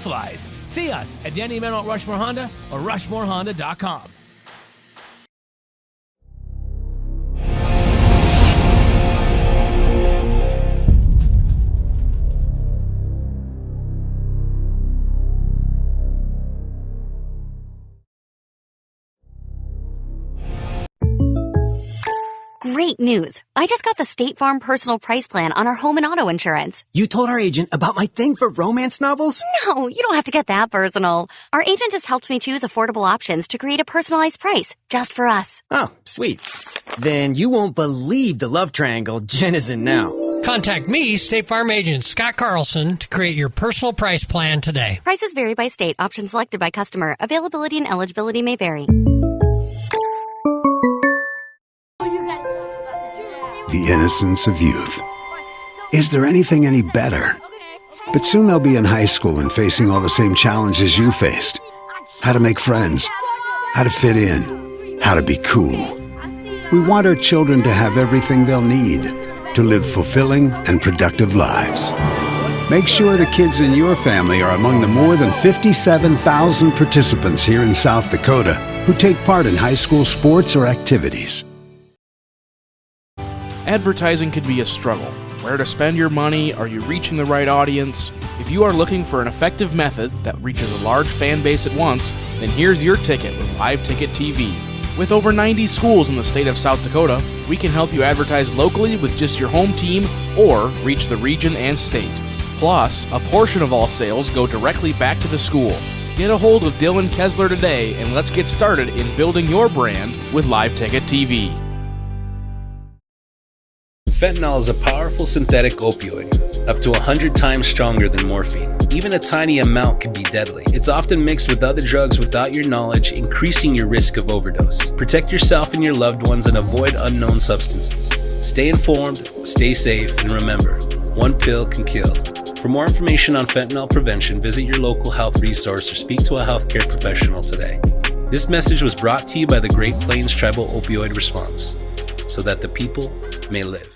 flies. See us at Danny Meno at Rushmore Honda or RushmoreHonda.com. Great news. I just got the State Farm personal price plan on our home and auto insurance. You told our agent about my thing for romance novels? No, you don't have to get that personal. Our agent just helped me choose affordable options to create a personalized price just for us. Oh, sweet. Then you won't believe the love triangle Jen is in now. Contact me, State Farm agent Scott Carlson, to create your personal price plan today. Prices vary by state. Options selected by customer. Availability and eligibility may vary. The innocence of youth. Is there anything any better? But soon they'll be in high school and facing all the same challenges you faced. How to make friends, how to fit in, how to be cool. We want our children to have everything they'll need to live fulfilling and productive lives. Make sure the kids in your family are among the more than 57,000 participants here in South Dakota who take part in high school sports or activities. Advertising can be a struggle. Where to spend your money? Are you reaching the right audience? If you are looking for an effective method that reaches a large fan base at once, then here's your ticket with Live Ticket TV. With over 90 schools in the state of South Dakota, we can help you advertise locally with just your home team or reach the region and state. Plus, a portion of all sales go directly back to the school. Get a hold of Dylan Kessler today and let's get started in building your brand with Live Ticket TV. Fentanyl is a powerful synthetic opioid, up to 100 times stronger than morphine. Even a tiny amount can be deadly. It's often mixed with other drugs without your knowledge, increasing your risk of overdose. Protect yourself and your loved ones and avoid unknown substances. Stay informed, stay safe, and remember, one pill can kill. For more information on fentanyl prevention, visit your local health resource or speak to a healthcare professional today. This message was brought to you by the Great Plains Tribal Opioid Response, so that the people may live.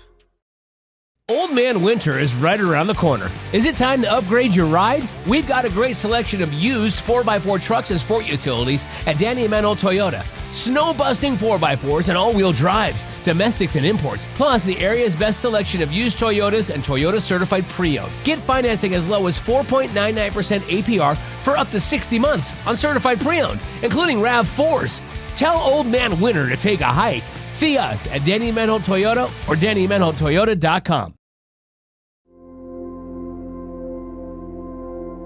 Old Man Winter is right around the corner. Is it time to upgrade your ride? We've got a great selection of used 4x4 trucks and sport utilities at Danny Meno Toyota. Snow-busting 4x4s and all-wheel drives, domestics and imports, plus the area's best selection of used Toyotas and Toyota certified pre-owned. Get financing as low as 4.99% APR for up to 60 months on certified pre-owned, including RAV4s. Tell Old Man Winter to take a hike. See us at Danny Meno Toyota or DannyMenoToyota.com.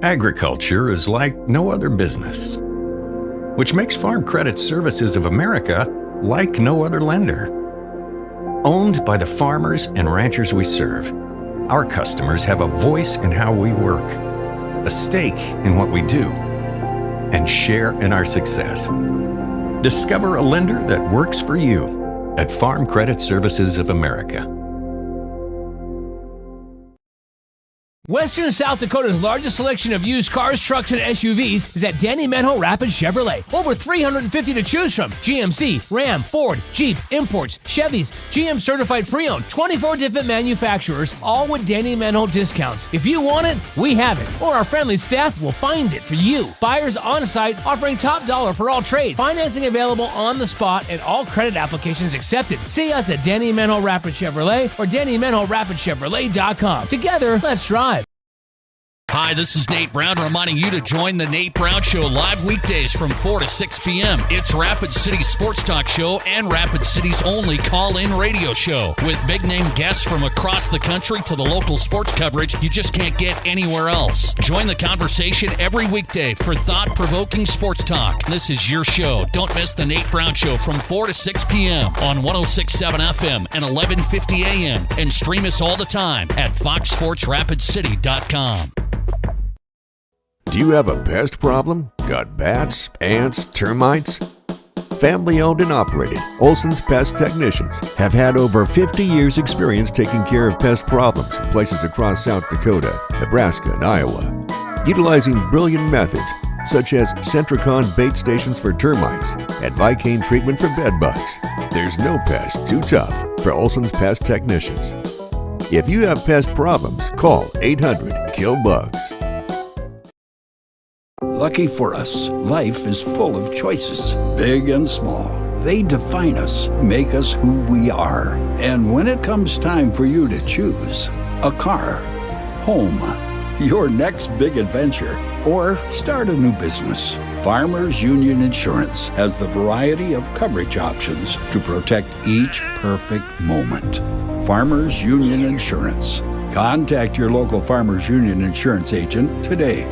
Agriculture is like no other business, which makes Farm Credit Services of America like no other lender. Owned by the farmers and ranchers we serve, our customers have a voice in how we work, a stake in what we do, and share in our success. Discover a lender that works for you at Farm Credit Services of America. Western South Dakota's largest selection of used cars, trucks, and SUVs is at Danny Meno Rapid Chevrolet. Over 350 to choose from. GMC, Ram, Ford, Jeep, imports, Chevys, GM certified pre-owned, 24 different manufacturers, all with Danny Meno discounts. If you want it, we have it, or our friendly staff will find it for you. Buyers on site offering top dollar for all trades. Financing available on the spot and all credit applications accepted. See us at Danny Meno Rapid Chevrolet or DannyMenoRapidChevrolet.com. Together, let's drive. Hi, this is Nate Brown reminding you to join the Nate Brown Show live weekdays from 4 to 6 p.m. It's Rapid City's sports talk show and Rapid City's only call-in radio show. With big-name guests from across the country to the local sports coverage you just can't get anywhere else. Join the conversation every weekday for thought-provoking sports talk. This is your show. Don't miss the Nate Brown Show from 4 to 6 p.m. on 106.7 FM and 1150 a.m. And stream us all the time at foxsportsrapidcity.com. Do you have a pest problem? Got bats, ants, termites? Family owned and operated, Olson's Pest Technicians have had over 50 years experience taking care of pest problems in places across South Dakota, Nebraska, and Iowa. Utilizing brilliant methods such as Centricon bait stations for termites and Vicane treatment for bed bugs. There's no pest too tough for Olson's Pest Technicians. If you have pest problems, call 800-KILL-BUGS. Lucky for us, life is full of choices, big and small. They define us, make us who we are. And when it comes time for you to choose, a car, home, your next big adventure, or start a new business, Farmers Union Insurance has the variety of coverage options to protect each perfect moment. Farmers Union Insurance. Contact your local Farmers Union Insurance agent today.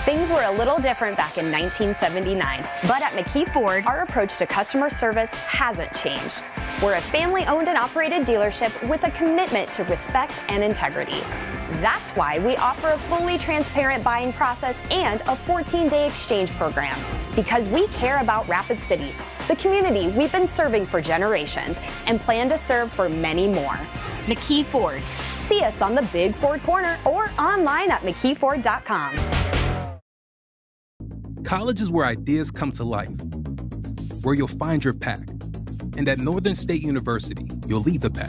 Things were a little different back in 1979, but at McKee Ford, our approach to customer service hasn't changed. We're a family-owned and operated dealership with a commitment to respect and integrity. That's why we offer a fully transparent buying process and a 14-day exchange program, because we care about Rapid City, the community we've been serving for generations and plan to serve for many more. McKee Ford. See us on the Big Ford Corner or online at McKeeFord.com. College is where ideas come to life, where you'll find your pack. And at Northern State University, you'll lead the pack.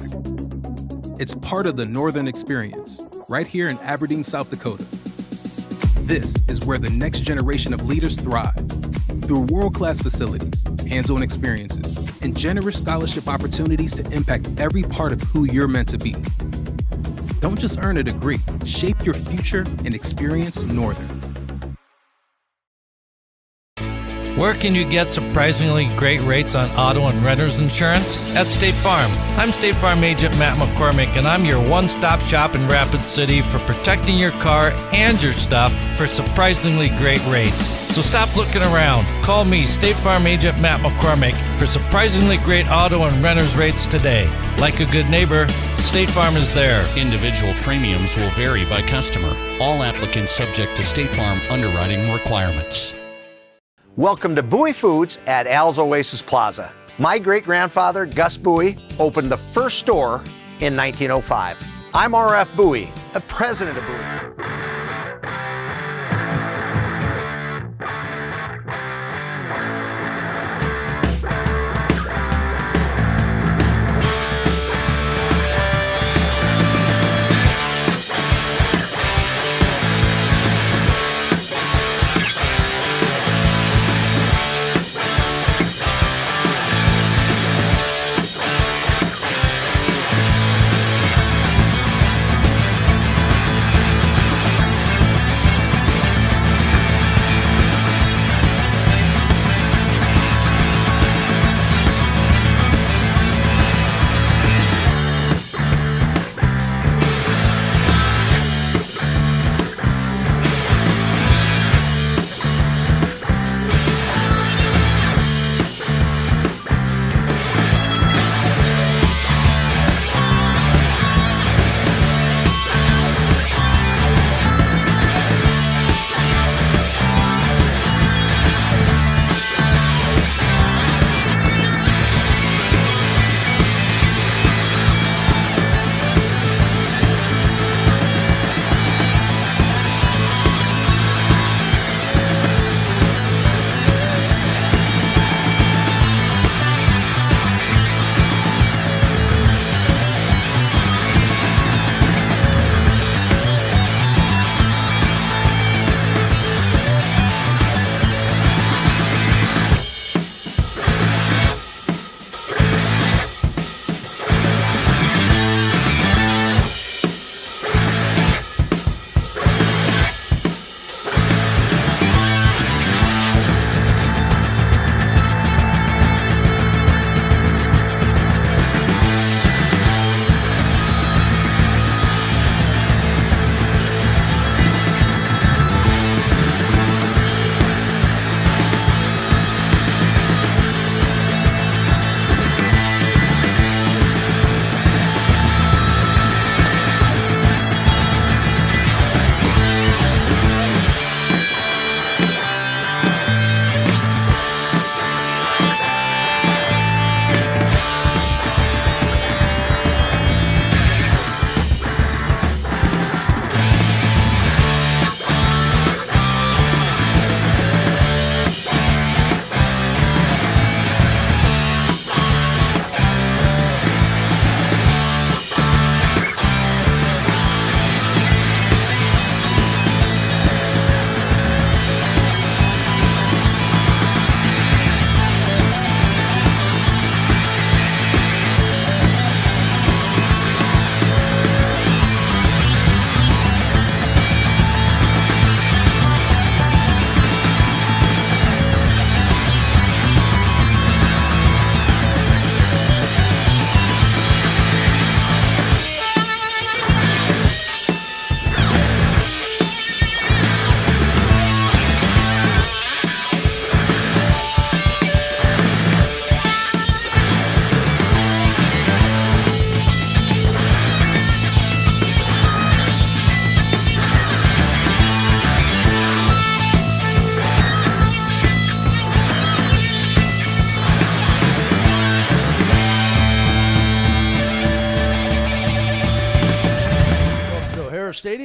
It's part of the Northern Experience, right here in Aberdeen, South Dakota. This is where the next generation of leaders thrive, through world-class facilities, hands-on experiences, and generous scholarship opportunities to impact every part of who you're meant to be. Don't just earn a degree, shape your future and experience Northern. Where can you get surprisingly great rates on auto and renter's insurance? At State Farm. I'm State Farm Agent Matt McCormick, and I'm your one-stop shop in Rapid City for protecting your car and your stuff for surprisingly great rates. So stop looking around. Call me, State Farm Agent Matt McCormick, for surprisingly great auto and renter's rates today. Like a good neighbor, State Farm is there. Individual premiums will vary by customer. All applicants subject to State Farm underwriting requirements. Welcome to Bowie Foods at Al's Oasis Plaza. My great-grandfather, Gus Bowie, opened the first store in 1905. I'm R.F. Bowie, the president of Bowie.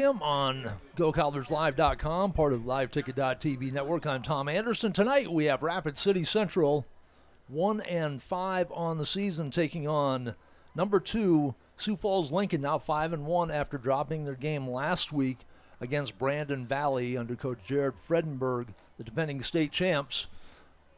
p.m. on GoCobblersLive.com, part of LiveTicket.tv network. I'm Tom Anderson. Tonight we have Rapid City Central, 1-5 on the season, taking on number 2 Sioux Falls Lincoln, now 5-1 after dropping their game last week against Brandon Valley under Coach Jared Fredenberg, the defending state champs.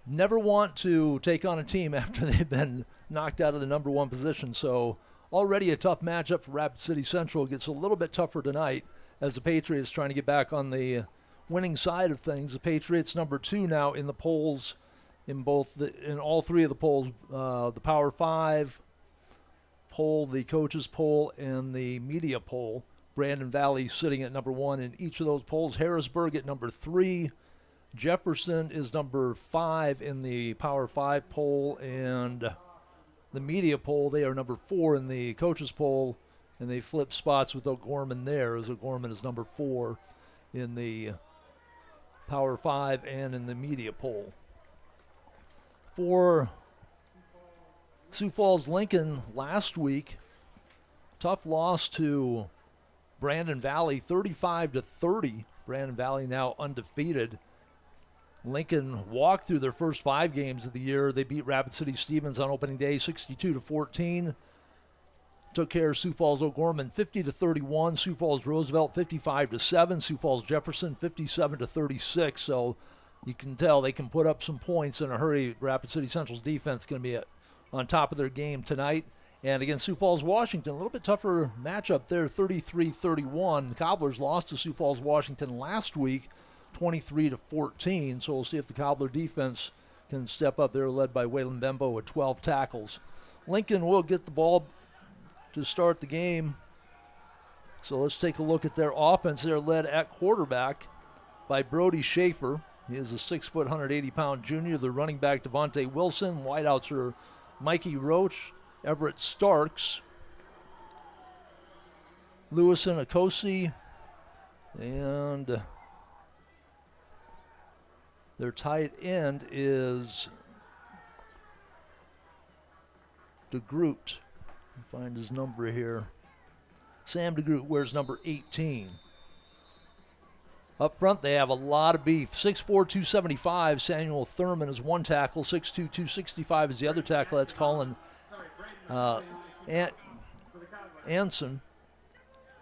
Never want to take on a team after they've been knocked out of the number 1 position, so already a tough matchup for Rapid City Central. It gets a little bit tougher tonight as the Patriots trying to get back on the winning side of things. The Patriots number 2 now in the polls, in all 3 of the polls, the Power 5 poll, the coaches poll, and the media poll. Brandon Valley sitting at number 1 in each of those polls. Harrisburg at number 3. Jefferson is number 5 in the Power 5 poll, and the media poll, they are number 4 in the coaches poll, and they flip spots with O'Gorman there, as O'Gorman is number 4 in the Power 5 and in the media poll. For Sioux Falls Lincoln last week, tough loss to Brandon Valley, 35-30. Brandon Valley now undefeated. Lincoln walked through their first 5 games of the year. They beat Rapid City Stevens on opening day 62-14. Took care of Sioux Falls O'Gorman 50-31. Sioux Falls Roosevelt 55-7. Sioux Falls Jefferson 57-36. So you can tell they can put up some points in a hurry. Rapid City Central's defense is going to be on top of their game tonight. And against Sioux Falls Washington, a little bit tougher matchup there, 33-31. The Cobblers lost to Sioux Falls Washington last week, 23-14. So we'll see if the Cobbler defense can step up. They're led by Waylon Bembo with 12 tackles. Lincoln will get the ball to start the game. So let's take a look at their offense. They're led at quarterback by Brody Schaefer. He is a 6-foot, 180-pound junior. The running back, Devontae Wilson. Wideouts are Mikey Roach, Everett Starks, Lewison Akosi, and their tight end is DeGroot. Find his number here. Sam DeGroot wears number 18. Up front, they have a lot of beef. 6'4", 275. Samuel Thurman is one tackle. 6'2", 265 is the other tackle. That's Colin Anson.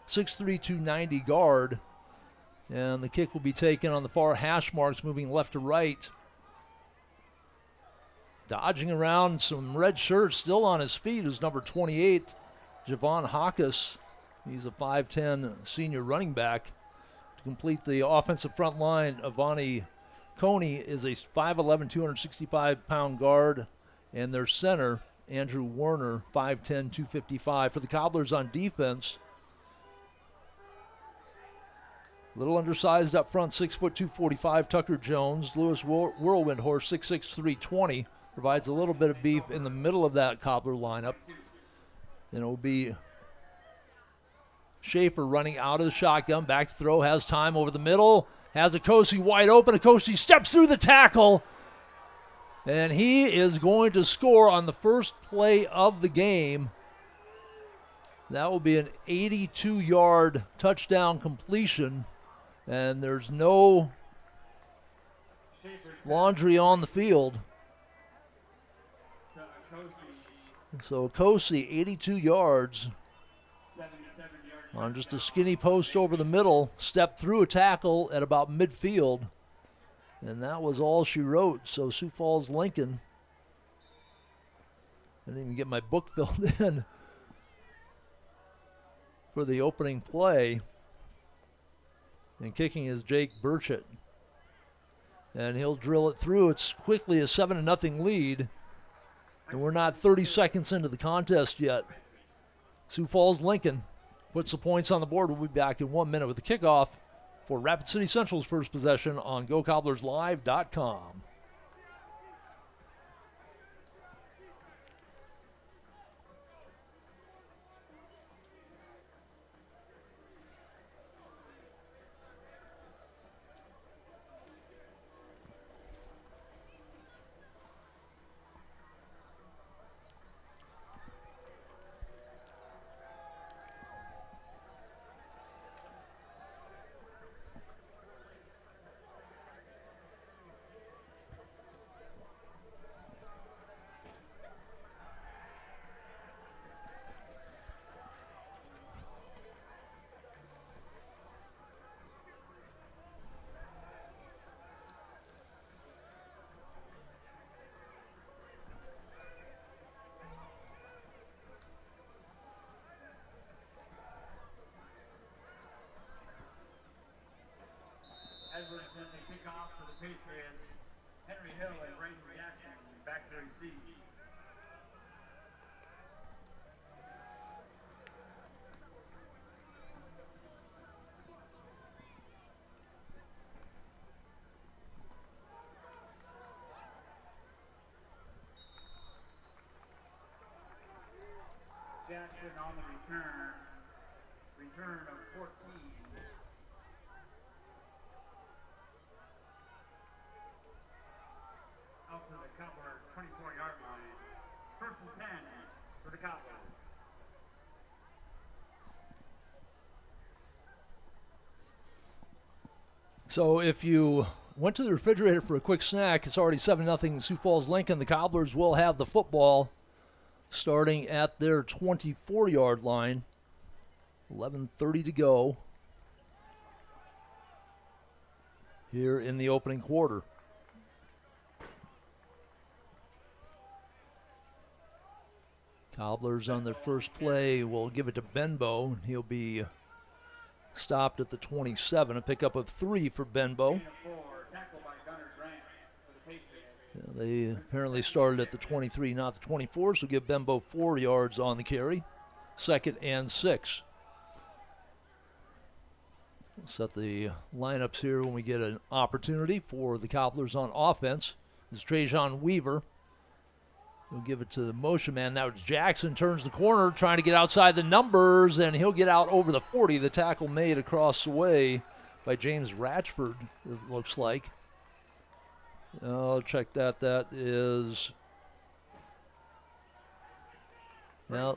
6'3", 290 guard. And the kick will be taken on the far hash marks, moving left to right. Dodging around, some red shirts still on his feet is number 28, Javon Hawkus. He's a 5'10 senior running back. To complete the offensive front line, Avani Coney is a 5'11", 265-pound guard. And their center, Andrew Werner, 5'10", 255. For the Cobblers on defense, a little undersized up front, 6', 245, Tucker Jones. Lewis Whirlwind Horse, 6'6", 320. Provides a little bit of beef in the middle of that Cobbler lineup. And it will be Schaefer running out of the shotgun. Back to throw, has time over the middle. Has Akosi wide open. Akosi steps through the tackle. And he is going to score on the first play of the game. That will be an 82-yard touchdown completion. And there's no laundry on the field. So Akosi, 82 yards on just a skinny post over the middle, stepped through a tackle at about midfield, and that was all she wrote. So Sioux Falls Lincoln, I didn't even get my book filled in for the opening play, and kicking is Jake Burchett, and he'll drill it through. It's quickly a 7-0 lead. And we're not 30 seconds into the contest yet. Sioux Falls Lincoln puts the points on the board. We'll be back in 1 minute with the kickoff for Rapid City Central's first possession on GoCobblersLive.com. Edwards in the kickoff for the Patriots. Henry Hill and Braden Jackson back to receive. Jackson on the return of 14. Out to the Cobblers 24-yard line. 1st and 10 for the Cobblers. So if you went to the refrigerator for a quick snack, it's already 7-0 Sioux Falls Lincoln. The Cobblers will have the football starting at their 24-yard line. 11:30 to go here in the opening quarter. Cobblers on their first play will give it to Benbow. He'll be stopped at the 27. A pickup of 3 for Benbow. They apparently started at the 23, not the 24, so give Benbow 4 yards on the carry. 2nd and 6. We'll set the lineups here when we get an opportunity for the Cobblers on offense. This is Trajan Weaver. He'll give it to the motion man. Now it's Jackson, turns the corner, trying to get outside the numbers, and he'll get out over the 40. The tackle made across the way by James Ratchford, it looks like. I'll check that. That is... Now,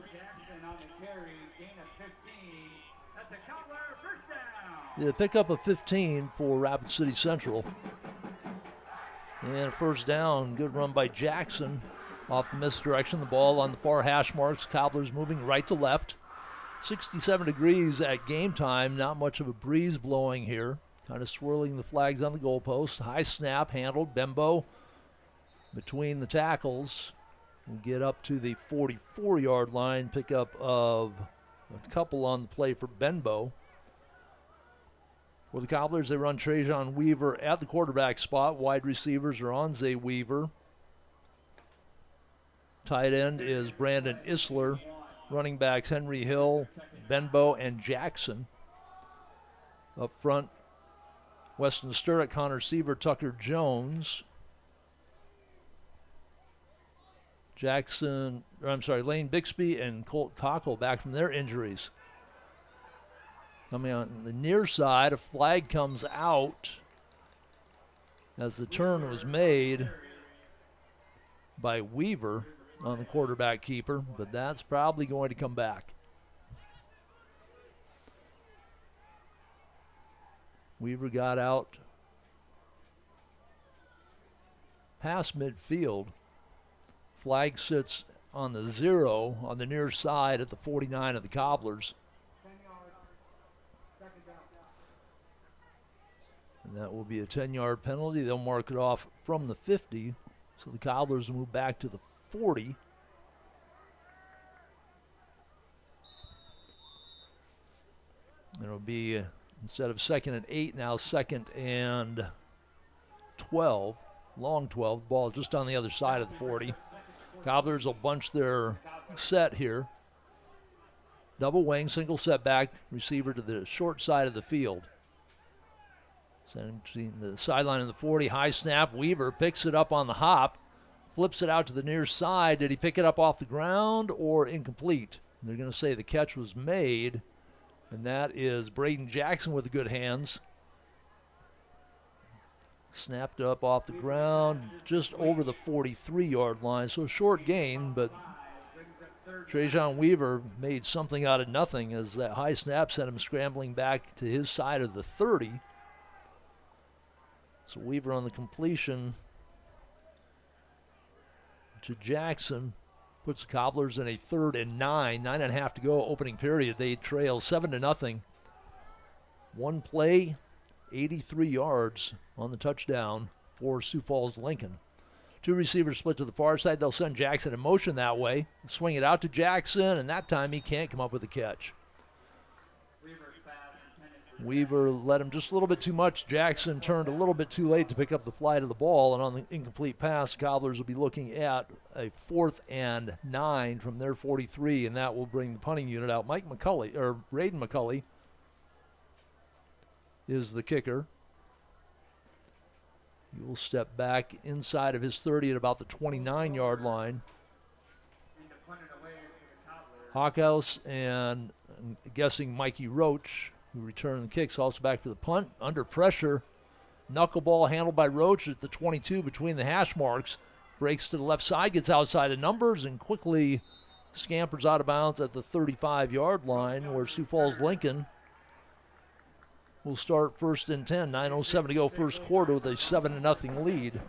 the pickup of 15 for Rapid City Central. And a first down, good run by Jackson. Off the misdirection, the ball on the far hash marks. Cobblers moving right to left. 67 degrees at game time. Not much of a breeze blowing here. Kind of swirling the flags on the goalpost. High snap handled. Benbow between the tackles. We'll get up to the 44-yard line. Pickup of a couple on the play for Benbow. For the Cobblers, they run Trajan Weaver at the quarterback spot. Wide receivers are Onze Weaver. Tight end is Brandon Isler. Running backs Henry Hill, Benbow, and Jackson. Up front, Weston Sturrock, Connor Seaver, Tucker Jones. Lane Bixby and Colt Cockle back from their injuries. Coming on the near side, a flag comes out as the turn was made by Weaver on the quarterback keeper, but that's probably going to come back. Weaver got out past midfield. Flag sits on the 0 on the near side at the 49 of the Cobblers. And that will be a 10-yard penalty. They'll mark it off from the 50. So the Cobblers will move back to the 40. It'll be, instead of 2nd and 8, now 2nd and 12. Long 12. Ball just on the other side of the 40. Cobblers will bunch their set here. Double wing, single setback, receiver to the short side of the field. Send him between the sideline and the 40. High snap. Weaver picks it up on the hop. Flips it out to the near side. Did he pick it up off the ground or incomplete? They're going to say the catch was made. And that is Braden Jackson with the good hands. Snapped up off the ground just over the 43-yard line. So a short gain, but Trajan Weaver made something out of nothing as that high snap sent him scrambling back to his side of the 30. So Weaver on the completion to Jackson puts the Cobblers in a 3rd and 9. 9.5 to go, opening period. They trail 7-0. One play, 83 yards on the touchdown for Sioux Falls Lincoln. Two receivers split to the far side. They'll send Jackson in motion that way. Swing it out to Jackson, and that time he can't come up with a catch. Weaver's pass intended for Weaver led him just a little bit too much. Jackson turned a little bit too late to pick up the flight of the ball, and on the incomplete pass, Cobblers will be looking at a 4th and 9 from their 43, and that will bring the punting unit out. Raiden McCulley is the kicker. He will step back inside of his 30 at about the 29-yard line. Hawkhouse and I'm guessing Mikey Roach, who returned the kicks, also back for the punt. Under pressure, knuckleball handled by Roach at the 22 between the hash marks. Breaks to the left side, gets outside the numbers, and quickly scampers out of bounds at the 35-yard line, where Sioux Falls Lincoln will start 1st and 10. 9:07 to go first quarter with a 7-0 lead.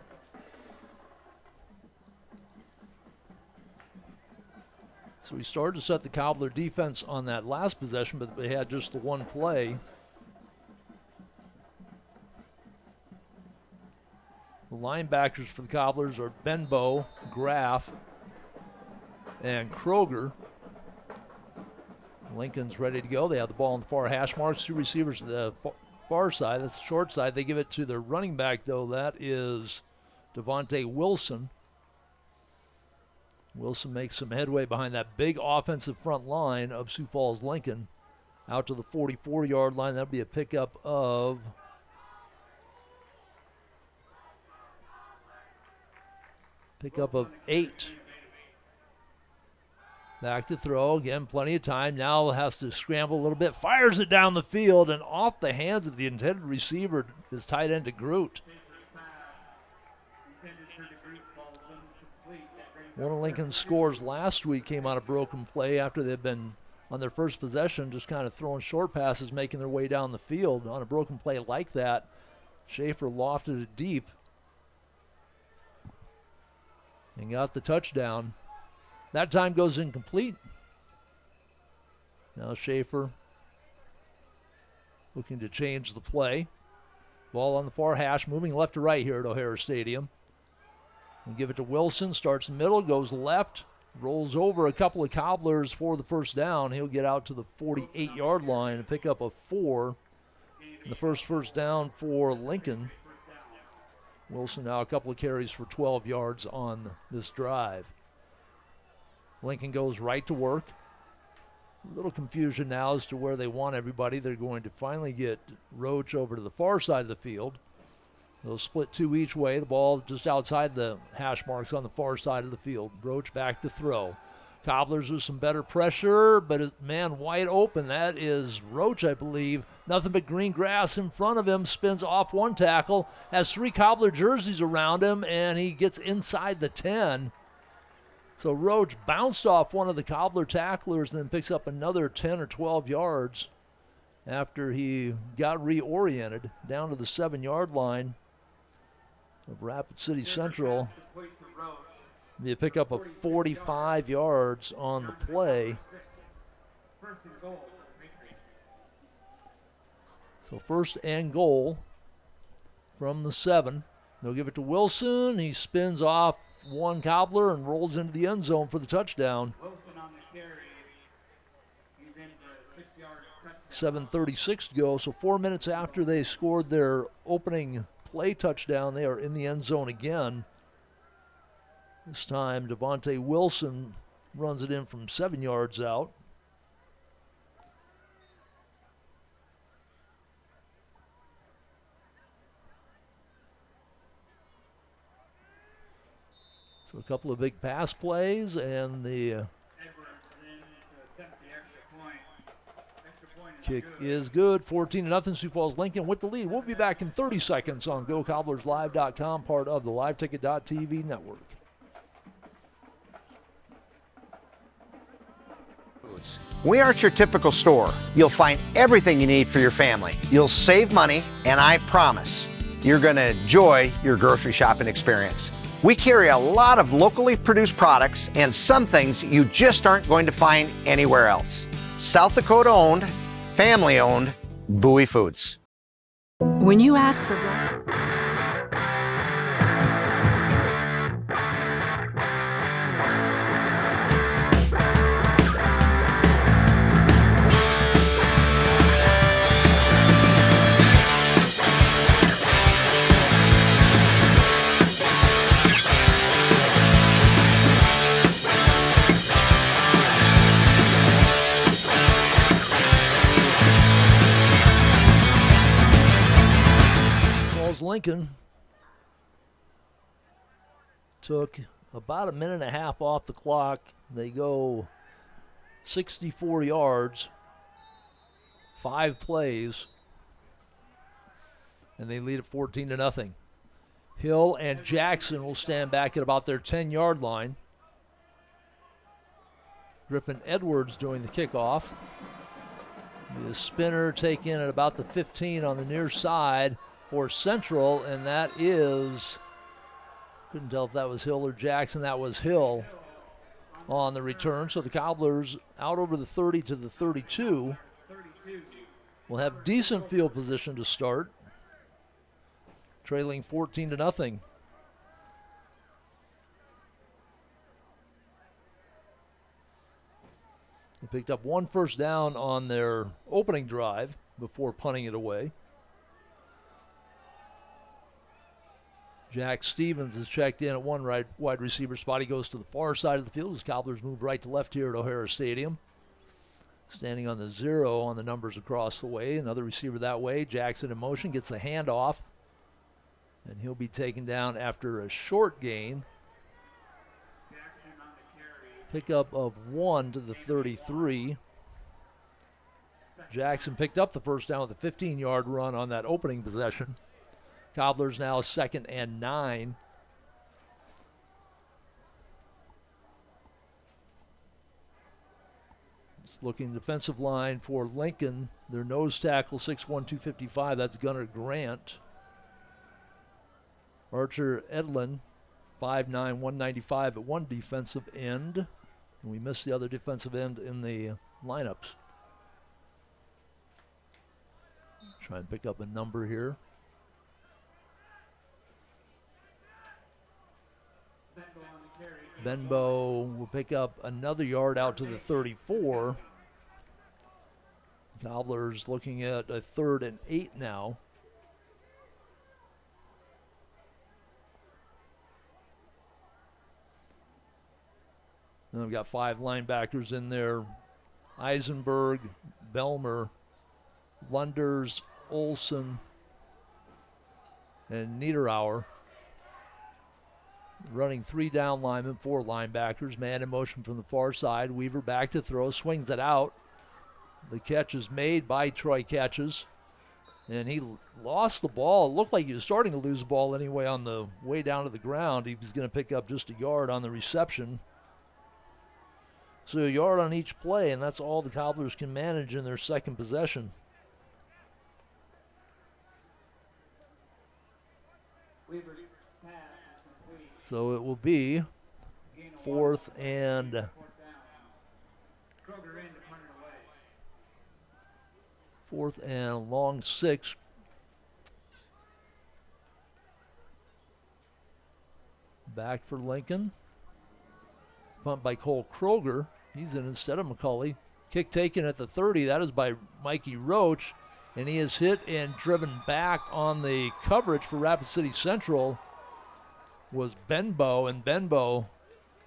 So we started to set the Cobbler defense on that last possession, but they had just the one play. The linebackers for the Cobblers are Benbow, Graff, and Kroger. Lincoln's ready to go. They have the ball on the far hash marks. 2 receivers to the far side. That's the short side. They give it to their running back, though. That is Devontae Wilson. Wilson makes some headway behind that big offensive front line of Sioux Falls Lincoln. Out to the 44-yard line. That'll be a pickup of Pickup of 8. Back to throw. Again, plenty of time. Now has to scramble a little bit. Fires it down the field, and off the hands of the intended receiver is tight end to Groot. One of Lincoln's scores last week came out of broken play after they'd been on their first possession, just kind of throwing short passes, making their way down the field. On a broken play like that, Schaefer lofted it deep and got the touchdown. That time goes incomplete. Now Schaefer looking to change the play. Ball on the far hash, moving left to right here at O'Hara Stadium. And give it to Wilson, starts in the middle, goes left, rolls over a couple of Cobblers for the first down. He'll get out to the 48-yard line and pick up a 4. And the first down for Lincoln. Wilson now a couple of carries for 12 yards on this drive. Lincoln goes right to work. A little confusion now as to where they want everybody. They're going to finally get Roach over to the far side of the field. They'll split 2 each way. The ball just outside the hash marks on the far side of the field. Roach back to throw. Cobblers with some better pressure, but man wide open. That is Roach, I believe. Nothing but green grass in front of him. Spins off one tackle. Has 3 Cobbler jerseys around him, and he gets inside the 10. So Roach bounced off one of the Cobbler tacklers and then picks up another 10 or 12 yards after he got reoriented down to the 7-yard line of Rapid City Central. They pick up a 45 yards on the play. So 1st and goal from the 7. They'll give it to Wilson. He spins off one Cobbler and rolls into the end zone for the touchdown. 7:36 to go, so 4 minutes after they scored their opening play touchdown, they are in the end zone again. This time, Devontae Wilson runs it in from 7 yards out. So a couple of big pass plays, and the kick is good. 14-0, Sioux Falls Lincoln with the lead. We'll be back in 30 seconds on GoCobblersLive.com, part of the LiveTicket.tv network. We aren't your typical store. You'll find everything you need for your family. You'll save money, and I promise you're going to enjoy your grocery shopping experience. We carry a lot of locally produced products and some things you just aren't going to find anywhere else. South Dakota owned, family owned, Bowie Foods. When you ask for Falls Lincoln took about a minute and a half off the clock. They go 64 yards, 5 plays, and they lead at 14-0. Hill and Jackson will stand back at about their 10-yard line. Griffin Edwards doing the kickoff. The spinner taken at about the 15 on the near side for Central, and that is, couldn't tell if that was Hill or Jackson. That was Hill on the return. So the Cobblers out over the 30 to the 32 will have decent field position to start, trailing 14-0. They picked up 1 first down on their opening drive before punting it away. Jack Stevens is checked in at one wide receiver spot. He goes to the far side of the field as Cobblers move right to left here at O'Hara Stadium. Standing on the 0 on the numbers across the way. Another receiver that way. Jackson in motion, gets the handoff. And he'll be taken down after a short gain. Pickup of 1 to the 33. Jackson picked up the first down with a 15-yard run on that opening possession. Cobblers now 2nd and 9. Just looking defensive line for Lincoln. Their nose tackle, 6'1", 255. That's Gunnar Grant. Archer Edlin, 5'9", 195 at one defensive end. And we missed the other defensive end in the lineups. Try and pick up a number here. Benbow will pick up another yard out to the 34. Cobblers looking at a 3rd and 8 now. And we've got 5 linebackers in there. Eisenberg, Belmer, Lunders, Olson, and Niederauer. Running 3 down linemen, 4 linebackers. Man in motion from the far side. Weaver back to throw, swings it out. The catch is made by Troy Catches. And he lost the ball. It looked like he was starting to lose the ball anyway on the way down to the ground. He was going to pick up just a yard on the reception. So a yard on each play, and that's all the Cobblers can manage in their second possession. So it will be 4th and 4th and long 6. Back for Lincoln. Punt by Cole Kroger. He's in instead of McCulley. Kick taken at the 30. That is by Mikey Roach. And he is hit and driven back on the coverage for Rapid City Central was Benbow. And Benbow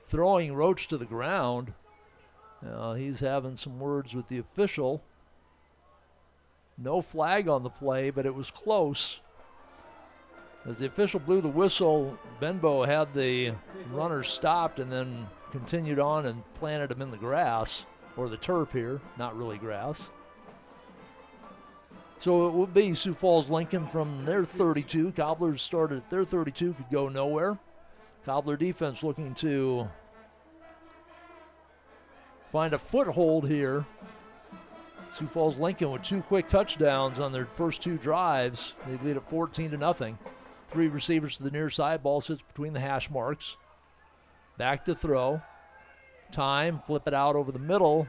throwing Roach to the ground. He's having some words with the official. No flag on the play, but it was close. As the official blew the whistle, Benbow had the runner stopped and then continued on and planted him in the grass, or the turf here, not really grass. So it will be Sioux Falls Lincoln from their 32. Cobblers started at their 32, could go nowhere. Cobbler defense looking to find a foothold here. Sioux Falls Lincoln with 2 quick touchdowns on their first 2 drives. They lead at 14-0. 3 receivers to the near side. Ball sits between the hash marks. Back to throw. Time, flip it out over the middle.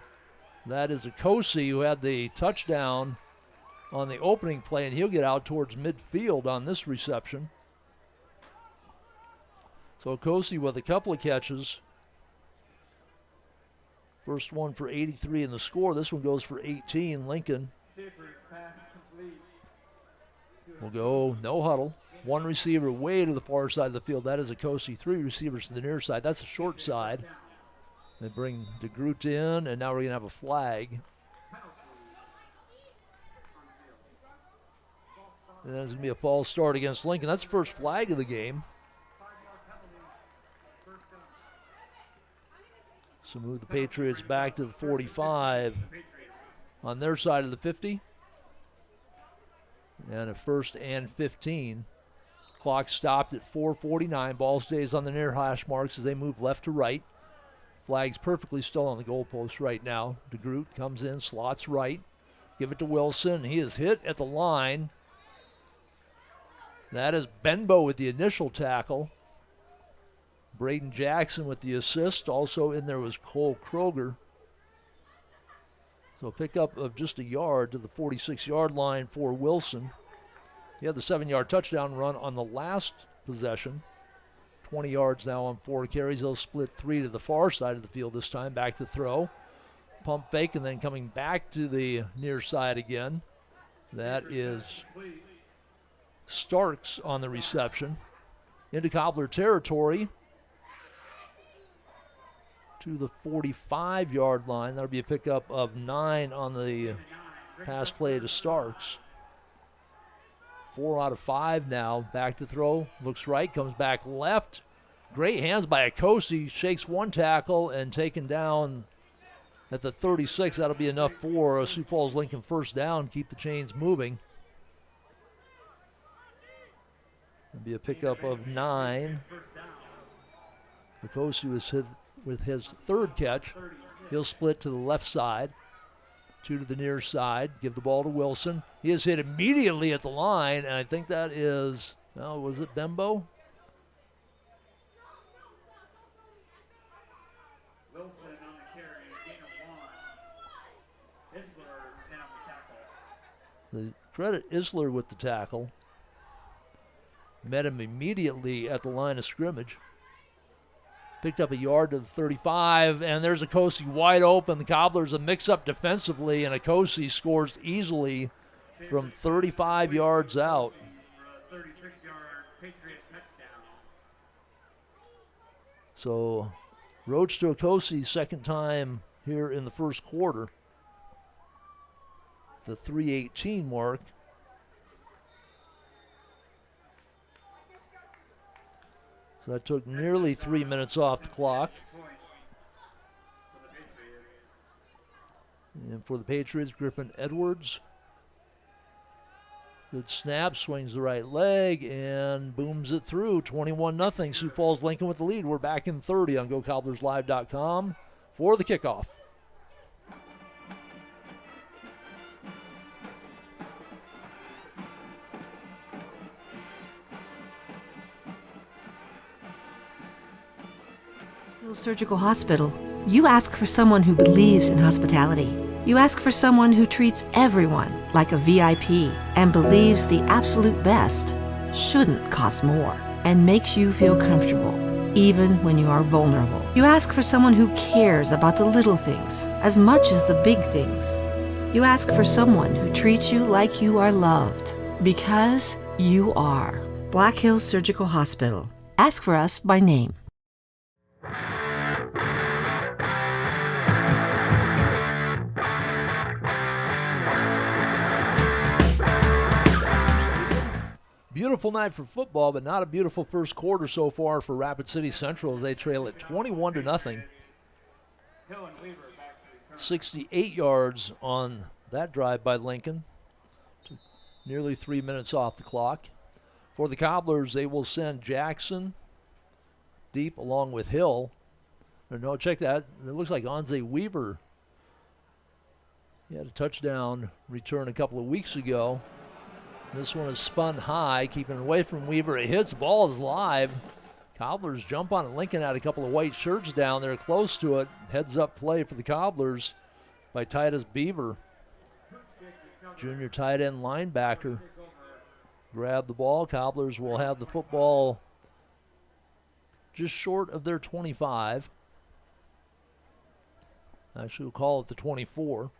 That is Akosi, who had the touchdown on the opening play, and he'll get out towards midfield on this reception. So Akosi with a couple of catches. First one for 83 in the score. This one goes for 18. Lincoln will go no huddle. 1 receiver way to the far side of the field. That is Akosi. 3 receivers to the near side. That's the short side. They bring DeGroot in, and now we're going to have a flag. And that's going to be a false start against Lincoln. That's the first flag of the game. So move the Patriots back to the 45 on their side of the 50. And a 1st and 15. Clock stopped at 4:49. Ball stays on the near hash marks as they move left to right. Flag's perfectly still on the goalpost right now. DeGroot comes in, slots right. Give it to Wilson. He is hit at the line. That is Benbow with the initial tackle. Braden Jackson with the assist. Also in there was Cole Kroger. So a pickup of just a yard to the 46-yard line for Wilson. He had the 7-yard touchdown run on the last possession. 20 yards now on 4 carries. They'll split 3 to the far side of the field this time. Back to throw. Pump fake and then coming back to the near side again. That is Starks on the reception. Into Cobbler territory. To the 45-yard line. That'll be a pickup of 9 on the pass play to Starks. 4 out of 5 now. Back to throw. Looks right. Comes back left. Great hands by Akosi. Shakes one tackle and taken down at the 36. That'll be enough for Sioux Falls Lincoln first down. Keep the chains moving. That'll be a pickup of 9. Akosi was hit with his 3rd catch. He'll split to the left side. 2 to the near side. Give the ball to Wilson. He is hit immediately at the line, and I think that is, was it Bembo? Wilson on the carry, gain of 1. Isler down the tackle. The credit Isler with the tackle. Met him immediately at the line of scrimmage. Picked up a yard to the 35, and there's Akosi wide open. The Cobblers a mix-up defensively, and Akosi scores easily from 35 yards out. 36-yard Patriots touchdown. So Roach to Akosi, second time here in the first quarter. The 3:18 mark. So that took nearly 3 minutes off the clock. And for the Patriots, Griffin Edwards. Good snap, swings the right leg, and booms it through. 21-0. Sioux Falls Lincoln with the lead. We're back in 30 on GoCobblersLive.com for the kickoff. Surgical Hospital. You ask for someone who believes in hospitality. You ask for someone who treats everyone like a VIP and believes the absolute best shouldn't cost more and makes you feel comfortable, even when you are vulnerable. You ask for someone who cares about the little things as much as the big things. You ask for someone who treats you like you are loved, because you are. Black Hills Surgical Hospital. Ask for us by name. Beautiful night for football, but not a beautiful first quarter so far for Rapid City Central as they trail at 21-0. 68 yards on that drive by Lincoln. Nearly 3 minutes off the clock. For the Cobblers, they will send Jackson deep along with Hill. No, check that. It looks like Anze Weaver. He had a touchdown return a couple of weeks ago. This one is spun high, keeping away from Weaver. It hits, ball is live. Cobblers jump on it. Lincoln had a couple of white shirts down there close to it. Heads up play for the Cobblers by Titus Beaver. Junior tight end linebacker. Grab the ball. Cobblers will have the football just short of their 25. Actually, we'll call it the 24.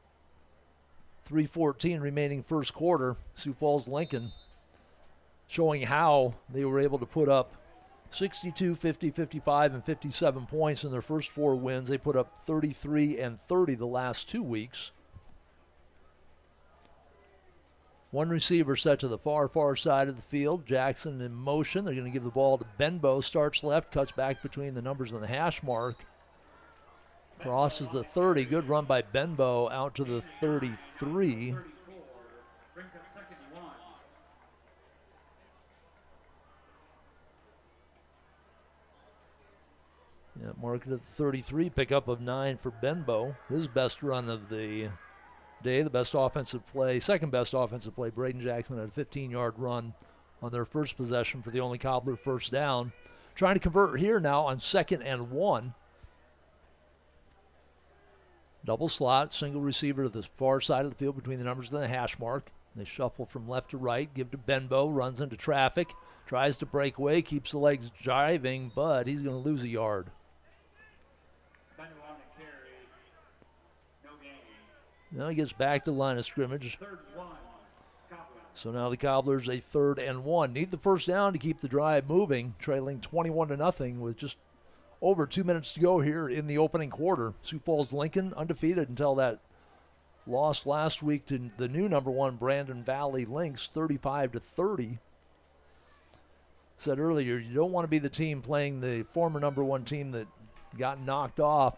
3:14 remaining first quarter. Sioux Falls Lincoln showing how they were able to put up 62, 50, 55, and 57 points in their first 4 wins. They put up 33 and 30 the last 2 weeks. One receiver set to the far side of the field. Jackson in motion. They're going to give the ball to Benbow. Starts left, cuts back between the numbers and the hash mark. Crosses the 30. Good run by Benbow out to the 33. Yeah, marked at 33, pickup of 9 for Benbow. His best run of the day, the best offensive play, second best offensive play. Braden Jackson had a 15-yard run on their first possession for the only Cobbler first down. Trying to convert here now on 2nd and 1. Double slot, single receiver to the far side of the field between the numbers and the hash mark. They shuffle from left to right, give to Benbow, runs into traffic, tries to break away, keeps the legs driving, but he's going to lose a yard. Now he gets back to the line of scrimmage. So now the Cobblers a 3rd and 1. Need the first down to keep the drive moving, trailing 21-0 with just over 2 minutes to go here in the opening quarter. Sioux Falls Lincoln undefeated until that loss last week to the new number 1 Brandon Valley Lynx, 35-30. Said earlier, you don't want to be the team playing the former number 1 team that got knocked off,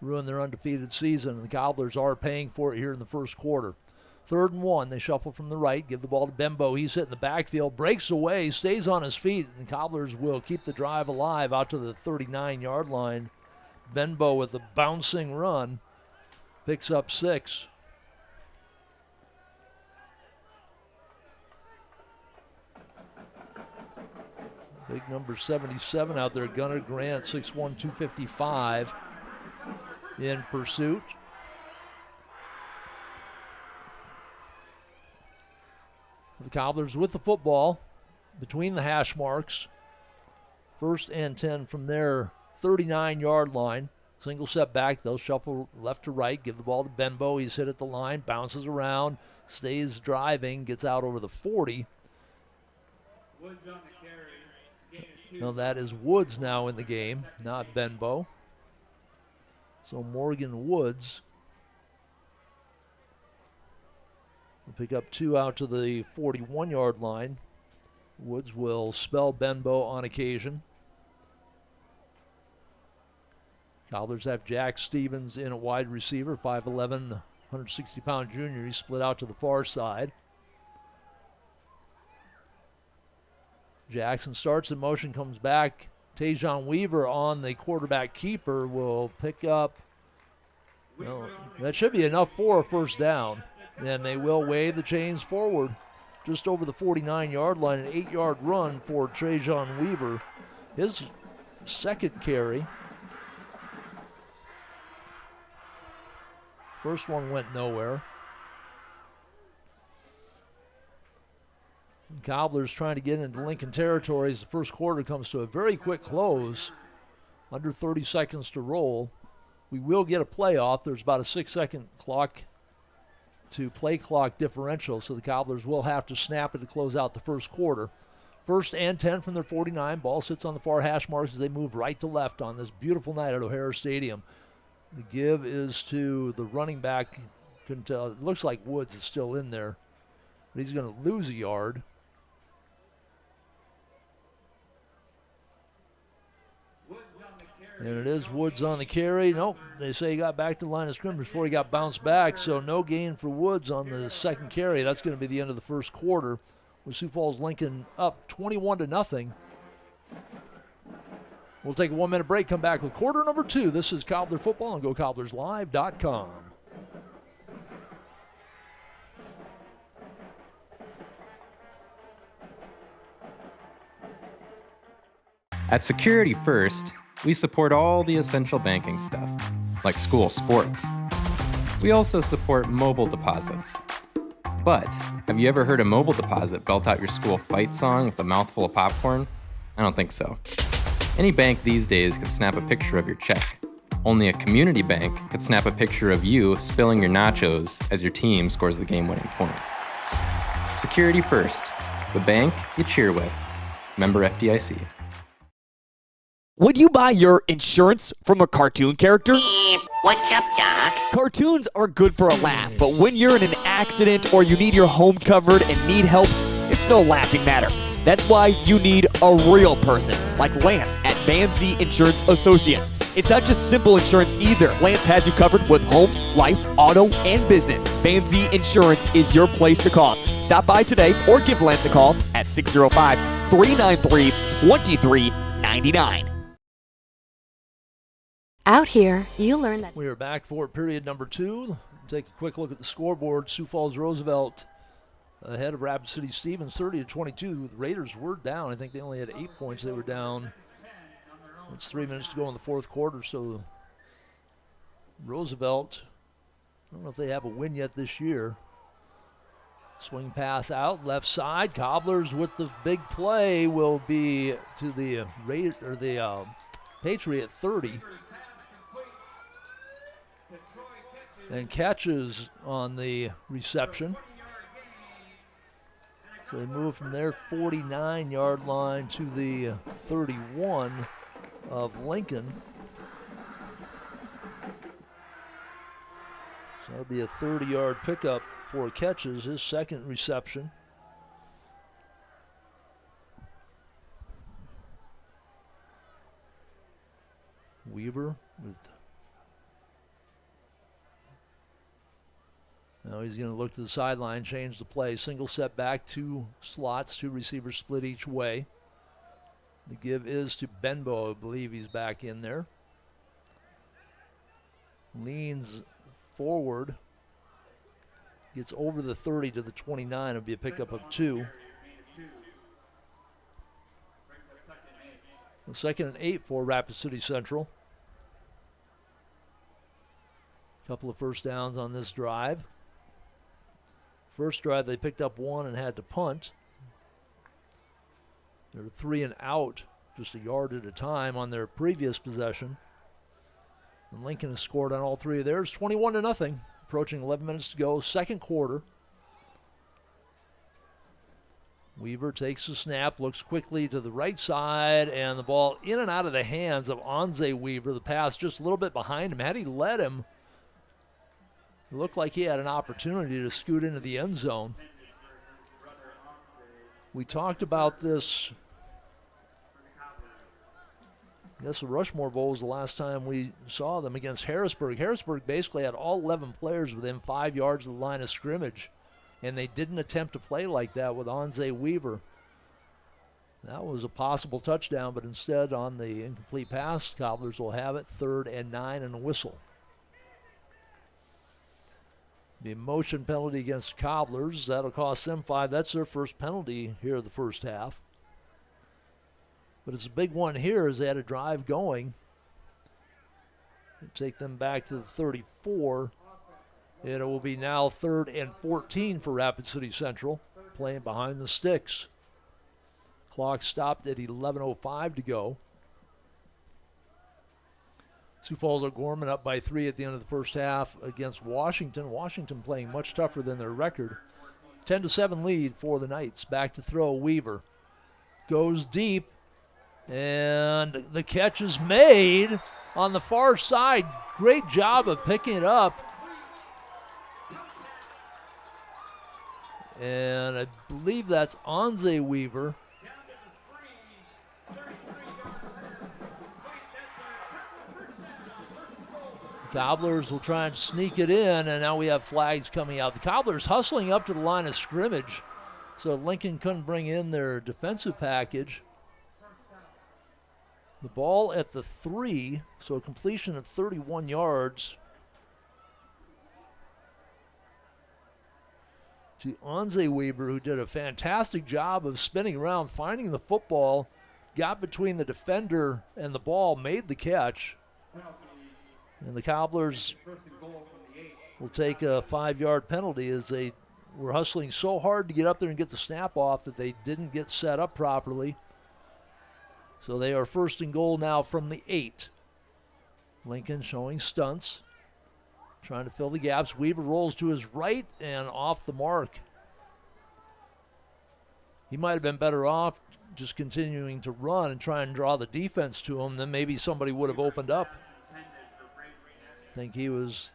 ruined their undefeated season, and the Cobblers are paying for it here in the first quarter. 3rd and 1, they shuffle from the right, give the ball to Benbow. He's hit in the backfield, breaks away, stays on his feet, and the Cobblers will keep the drive alive out to the 39-yard line. Benbow with a bouncing run, picks up 6. Big number 77 out there, Gunnar Grant, 6'1", 255. In pursuit. The Cobblers with the football between the hash marks. 1st and 10 from their 39-yard line. Single step back. They'll shuffle left to right. Give the ball to Benbow. He's hit at the line. Bounces around. Stays driving. Gets out over the 40. Now that is Woods now in the game, not Benbow. So Morgan Woods will pick up 2 out to the 41-yard line. Woods will spell Benbow on occasion. Cobblers have Jack Stevens in a wide receiver, 5'11", 160-pound junior. He's split out to the far side. Jackson starts in motion, comes back. Tajon Weaver on the quarterback keeper will pick up. Well, that should be enough for a first down. And they will wave the chains forward just over the 49-yard line. An 8-yard run for Tajon Weaver. His second carry. First one went nowhere. Cobblers trying to get into Lincoln territory as the first quarter comes to a very quick close. Under 30 seconds to roll. We will get a playoff. There's about a 6-second clock to play clock differential, so the Cobblers will have to snap it to close out the first quarter. 1st and 10 from their 49. Ball sits on the far hash marks as they move right to left on this beautiful night at O'Hara Stadium. The give is to the running back. Couldn't tell. It looks like Woods is still in there, but he's going to lose a yard. And it is Woods on the carry. Nope, they say he got back to the line of scrimmage before he got bounced back, so no gain for Woods on the second carry. That's going to be the end of the first quarter with Sioux Falls Lincoln up 21-0. We'll take a 1-minute break, come back with quarter number 2. This is Cobbler Football on GoCobblersLive.com. At Security First, we support all the essential banking stuff, like school sports. We also support mobile deposits. But have you ever heard a mobile deposit belt out your school fight song with a mouthful of popcorn? I don't think so. Any bank these days can snap a picture of your check. Only a community bank could snap a picture of you spilling your nachos as your team scores the game-winning point. Security First, the bank you cheer with. Member FDIC. Would you buy your insurance from a cartoon character? What's up, Doc? Cartoons are good for a laugh, but when you're in an accident or you need your home covered and need help, it's no laughing matter. That's why you need a real person, like Lance at Van Z Insurance Associates. It's not just simple insurance either. Lance has you covered with home, life, auto, and business. Van Z Insurance is your place to call. Stop by today or give Lance a call at 605-393-2399. Out here, you learn that. We are back for period number 2. Take a quick look at the scoreboard. Sioux Falls Roosevelt ahead of Rapid City Stevens, 30-22. The Raiders were down. I think they only had 8 points. They were down. It's 3 minutes to go in the fourth quarter. So Roosevelt, I don't know if they have a win yet this year. Swing pass out, left side. Cobblers with the big play will be to the Patriot 30. And catches on the reception. So they move from their 49-yard line to the 31 of Lincoln. So that'll be a 30-yard pickup for catches, his second reception. Weaver with... Now he's going to look to the sideline, change the play. Single set back, 2 slots, 2 receivers split each way. The give is to Benbow. I believe he's back in there. Leans forward. Gets over the 30 to the 29. It'll be a pickup of 2. The 2nd and 8 for Rapid City Central. Couple of first downs on this drive. First drive, they picked up 1 and had to punt. They're 3 and out, just a yard at a time on their previous possession. And Lincoln has scored on all 3 of theirs, 21-0. Approaching 11 minutes to go, second quarter. Weaver takes the snap, looks quickly to the right side, and the ball in and out of the hands of Onze Weaver. The pass just a little bit behind him. Had he led him, it looked like he had an opportunity to scoot into the end zone. We talked about this. I guess the Rushmore Bowl was the last time we saw them against Harrisburg. Harrisburg basically had all 11 players within 5 yards of the line of scrimmage, and they didn't attempt to play like that with Onze Weaver. That was a possible touchdown, but instead on the incomplete pass, Cobblers will have it 3rd and 9 and a whistle. The motion penalty against Cobblers, that'll cost them 5. That's their first penalty here in the first half. But it's a big one here as they had a drive going. Take them back to the 34. And it will be now 3rd and 14 for Rapid City Central, playing behind the sticks. Clock stopped at 11:05 to go. Sioux Falls O'Gorman up by 3 at the end of the first half against Washington. Washington playing much tougher than their record. 10-7 lead for the Knights. Back to throw, Weaver. Goes deep, and the catch is made on the far side. Great job of picking it up. And I believe that's Onze Weaver. Cobblers will try and sneak it in, and now we have flags coming out. The Cobblers hustling up to the line of scrimmage, so Lincoln couldn't bring in their defensive package. The ball at the 3, so a completion of 31 yards to Onze Weaver, who did a fantastic job of spinning around, finding the football, got between the defender and the ball, made the catch. And the Cobblers will take a 5-yard penalty as they were hustling so hard to get up there and get the snap off that they didn't get set up properly. So they are 1st and goal now from the 8. Lincoln showing stunts, trying to fill the gaps. Weaver rolls to his right and off the mark. he might have been better off just continuing to run and try and draw the defense to him. Then maybe somebody would have opened up. I think he was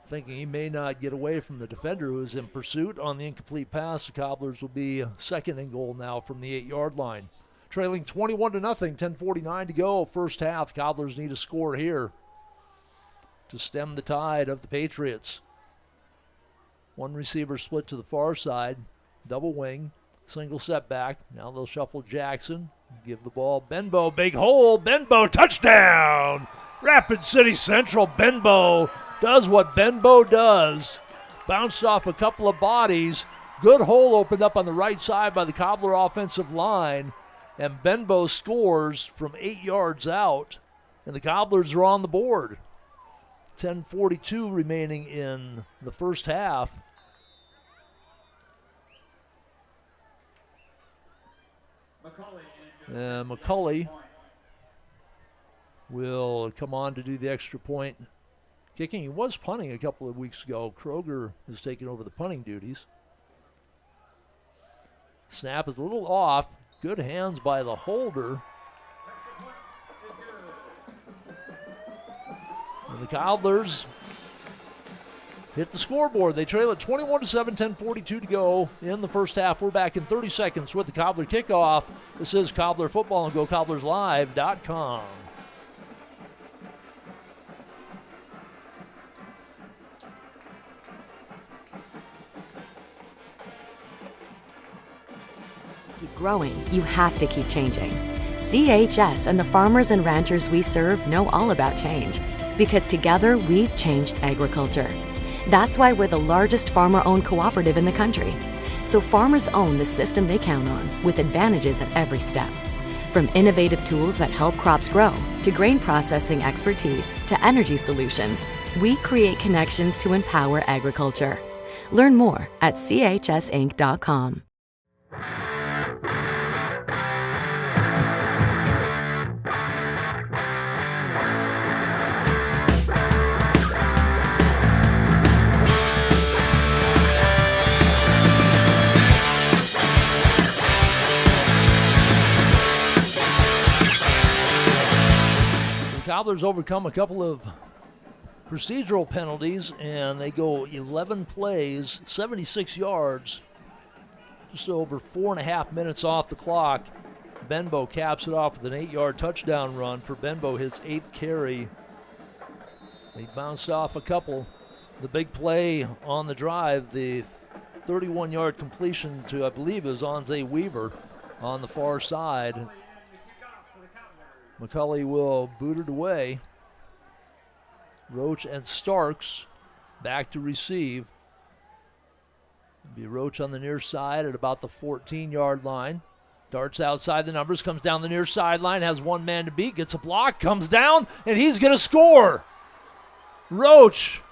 thinking he may not get away from the defender who was in pursuit. On the incomplete pass, the Cobblers will be second and goal now from the 8-yard line. Trailing 21-0, 10:49 to go. First half, Cobblers need a score here to stem the tide of the Patriots. One receiver split to the far side, double wing, single setback. Now they'll shuffle Jackson, give the ball. Benbow, big hole. Benbow, touchdown! Rapid City Central. Benbow does what Benbow does. Bounced off a couple of bodies. Good hole opened up on the right side by the Cobbler offensive line. And Benbow scores from 8 yards out. And the Cobblers are on the board. 10:42 remaining in the first half. McCulley will come on to do the extra point kicking. He was punting a couple of weeks ago. Kroger has taken over the punting duties. Snap is a little off. Good hands by the holder. And the Cobblers hit the scoreboard. They trail at 21-7, 10:42 to go in the first half. We're back in 30 seconds with the Cobbler kickoff. This is Cobbler Football on GoCobblersLive.com. Keep growing, you have to keep changing. CHS and the farmers and ranchers we serve know all about change, because together we've changed agriculture. That's why we're the largest farmer-owned cooperative in the country. So farmers own the system they count on, with advantages at every step. From innovative tools that help crops grow, to grain processing expertise, to energy solutions, we create connections to empower agriculture. Learn more at chsinc.com. Cobblers overcome a couple of procedural penalties, and they go 11 plays, 76 yards, just over 4.5 minutes off the clock. Benbow caps it off with an 8-yard touchdown run for Benbow, his 8th carry. They bounced off a couple. The big play on the drive, the 31-yard completion to, I believe, it was Onze Weaver on the far side. McCulley will boot it away. Roach and Starks back to receive. It'll be Roach on the near side at about the 14-yard line. Darts outside the numbers, comes down the near sideline, has one man to beat, gets a block, comes down, and he's going to score. Roach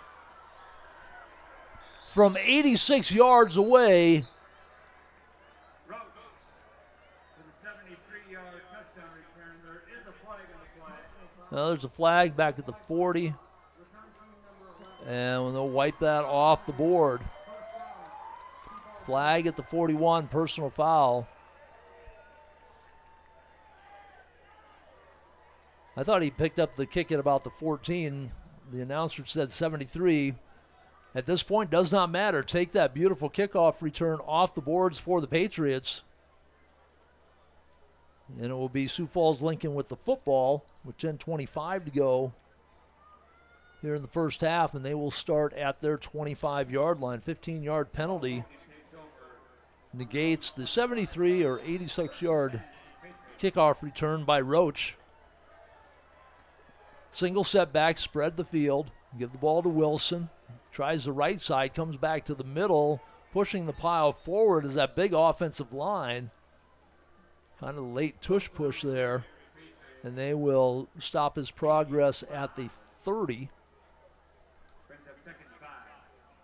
from 86 yards away. Now there's a flag back at the 40. And they'll wipe that off the board. Flag at the 41, personal foul. I thought he picked up the kick at about the 14. The announcer said 73. At this point, does not matter. Take that beautiful kickoff return off the boards for the Patriots. And it will be Sioux Falls Lincoln with the football with 10:25 to go here in the first half, and they will start at their 25-yard line. 15-yard penalty negates the 73 or 86-yard kickoff return by Roach. Single setback, spread the field, give the ball to Wilson. Tries the right side, comes back to the middle, pushing the pile forward is that big offensive line. Kind of late tush push there. And they will stop his progress at the 30.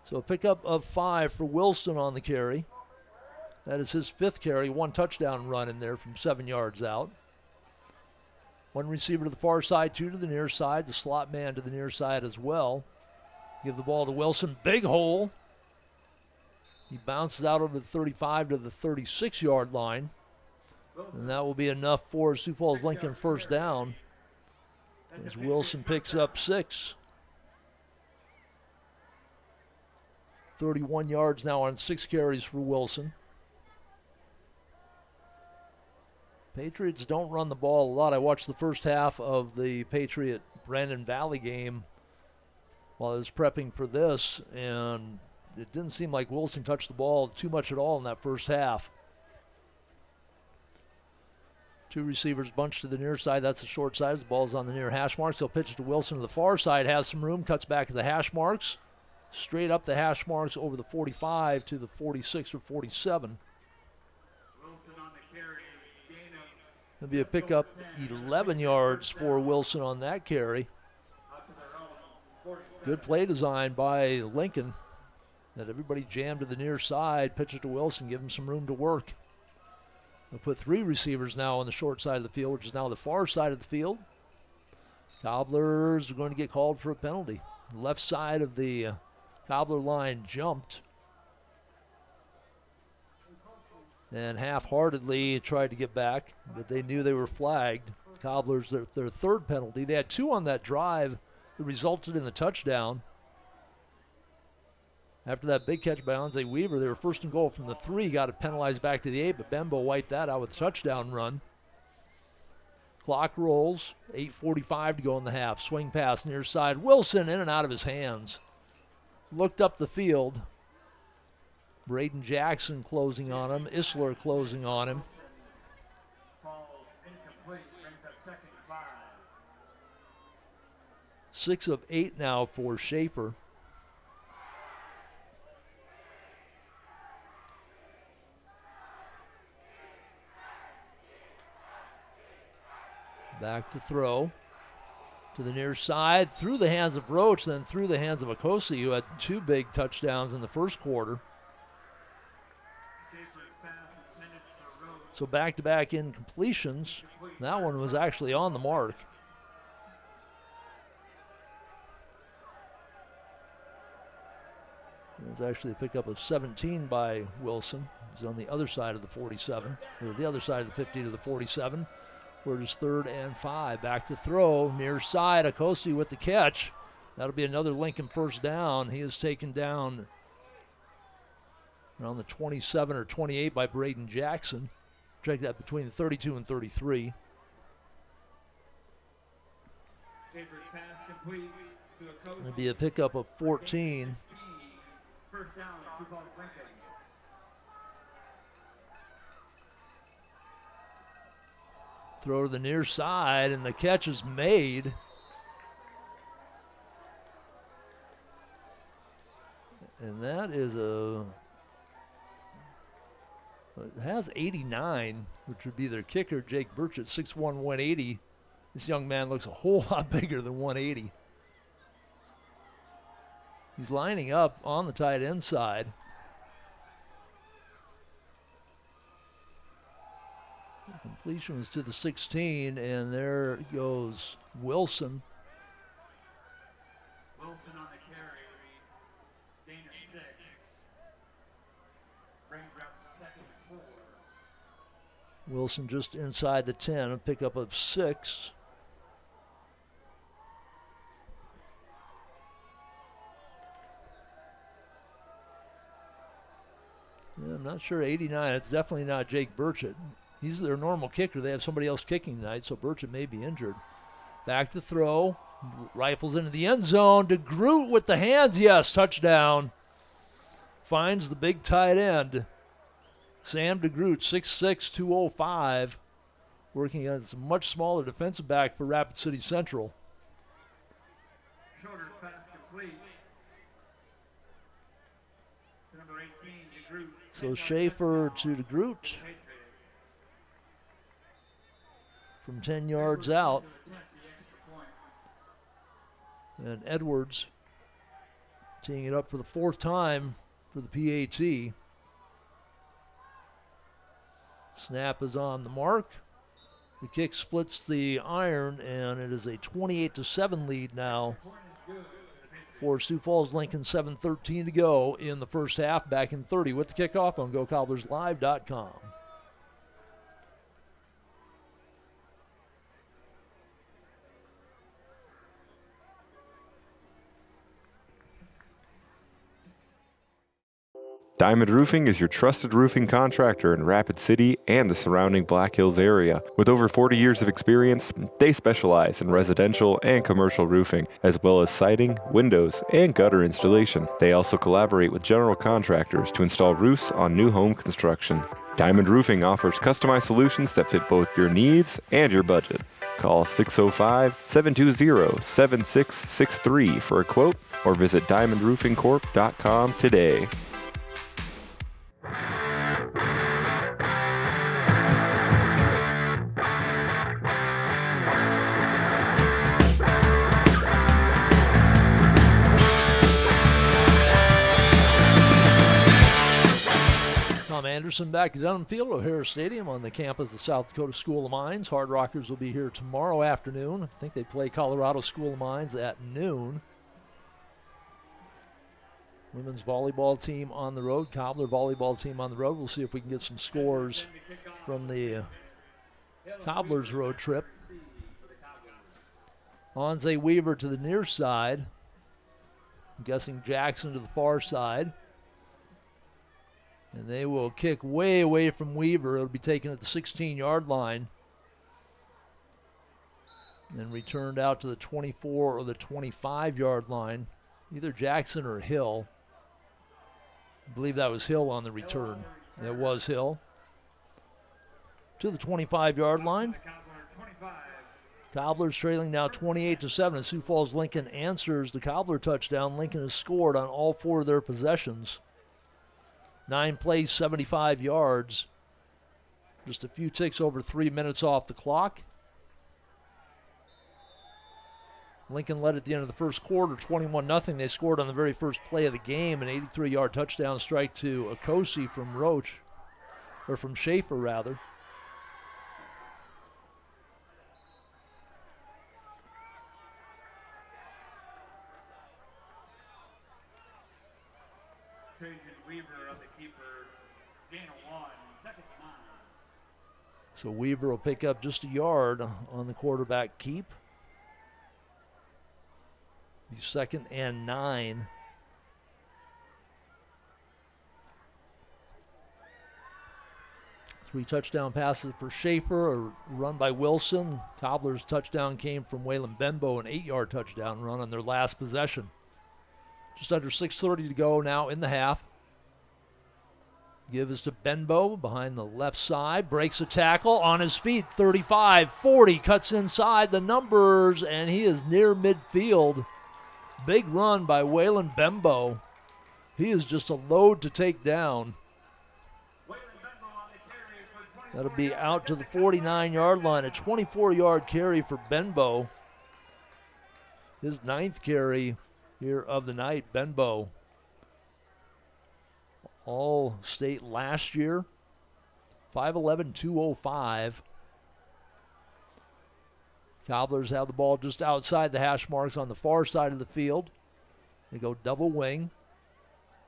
So a pickup of 5 for Wilson on the carry. That is his 5th carry, 1 touchdown run in there from 7 yards out. 1 receiver to the far side, 2 to the near side. The slot man to the near side as well. Give the ball to Wilson. Big hole. He bounces out over the 35 to the 36-yard line. And that will be enough for Sioux Falls Lincoln first down as Wilson picks up 6. 31 yards now on 6 carries for Wilson. Patriots don't run the ball a lot. I watched the first half of the Patriot-Brandon Valley game while I was prepping for this, and it didn't seem like Wilson touched the ball too much at all in that first half. 2 receivers bunched to the near side. That's the short side. The ball's on the near hash marks. He'll pitch it to Wilson to the far side. Has some room. Cuts back to the hash marks. Straight up the hash marks over the 45 to the 46 or 47. It'll be a pickup 11 yards for Wilson on that carry. Good play design by Lincoln. That everybody jammed to the near side. Pitch it to Wilson. Give him some room to work. We'll put 3 receivers now on the short side of the field, which is now the far side of the field. Cobblers are going to get called for a penalty. The left side of the Cobbler line jumped and half-heartedly tried to get back, but they knew they were flagged. Cobblers, their 3rd penalty. They had 2 on that drive that resulted in the touchdown. After that big catch by Anze Weaver, they were first and goal from the 3, got it penalized back to the 8, but Bembo wiped that out with a touchdown run. Clock rolls, 8:45 to go in the half. Swing pass near side. Wilson in and out of his hands. Looked up the field. Braden Jackson closing on him. Isler closing on him. 6 of 8 now for Schaefer. Back to throw. To the near side, through the hands of Roach, then through the hands of Akosi, who had 2 big touchdowns in the first quarter. So back-to-back incompletions. That one was actually on the mark. It was actually a pickup of 17 by Wilson. He's on the other side of the 47, or the other side of the 50 to the 47. Where it is 3rd and 5. Back to throw, near side, Akosi with the catch. That'll be another Lincoln first down. He is taken down around the 27 or 28 by Braden Jackson. Check that between the 32 and 33. It'll be a pickup of 14. First down, Sioux Falls Lincoln. Throw to the near side, and the catch is made. And that is it has 89, which would be their kicker, Jake Burchett, 6'1", 180. This young man looks a whole lot bigger than 180. He's lining up on the tight end side. Completion was to the 16, and there goes Wilson. Wilson on the carry. Gain of 6. Brings up 2nd and 4. Wilson just inside the 10, a pickup of 6. Yeah, I'm not sure 89. It's definitely not Jake Burchett. He's their normal kicker. They have somebody else kicking tonight, so Burchett may be injured. Back to throw. Rifles into the end zone. DeGroot with the hands. Yes, touchdown. Finds the big tight end. Sam DeGroot, 6'6", 205. Working against a much smaller defensive back for Rapid City Central. Shorter pass complete. Number 18, DeGroot. So Schaefer to DeGroot. From 10 yards out. And Edwards teeing it up for the 4th time for the PAT. Snap is on the mark. The kick splits the iron, and it is a 28-7 lead now for Sioux Falls Lincoln. 7:13 to go in the first half. Back in 30 with the kickoff on GoCobblersLive.com. Diamond Roofing is your trusted roofing contractor in Rapid City and the surrounding Black Hills area. With over 40 years of experience, they specialize in residential and commercial roofing, as well as siding, windows, and gutter installation. They also collaborate with general contractors to install roofs on new home construction. Diamond Roofing offers customized solutions that fit both your needs and your budget. Call 605-720-7663 for a quote or visit diamondroofingcorp.com today. Tom Anderson back to Dunham Field, O'Hare Stadium on the campus of South Dakota School of Mines. Hard Rockers will be here tomorrow afternoon. I think they play Colorado School of Mines at noon. Women's volleyball team on the road, Cobbler volleyball team on the road. We'll see if we can get some scores from the Cobblers road trip. Anze Weaver to the near side. I'm guessing Jackson to the far side. And they will kick way away from Weaver. It'll be taken at the 16-yard line. And returned out to the 24 or the 25-yard line. Either Jackson or Hill. I believe that was Hill on the return. It was Hill. To the 25-yard line. Cobblers trailing now 28-7. Sioux Falls Lincoln answers the Cobbler touchdown. Lincoln has scored on all 4 of their possessions. 9 plays, 75 yards. Just a few ticks over 3 minutes off the clock. Lincoln led at the end of the first quarter, 21-0. They scored on the very first play of the game, an 83-yard touchdown strike to Akosi from Roach, or from Schaefer, rather. So Weaver will pick up just a yard on the quarterback keep. Be 2nd and 9. Three touchdown passes for Schaefer, a run by Wilson. Cobbler's touchdown came from Waylon Benbow, an 8-yard touchdown run on their last possession. Just under 6:30 to go now in the half. Give is to Benbow behind the left side. Breaks a tackle on his feet. 35, 40. Cuts inside the numbers, and he is near midfield. Big run by Waylon Benbow. He is just a load to take down. That'll be out to the 49-yard line. A 24-yard carry for Benbow. His 9th carry here of the night. Benbow, all state last year. 5'11", 205. Cobblers have the ball just outside the hash marks on the far side of the field. They go double wing.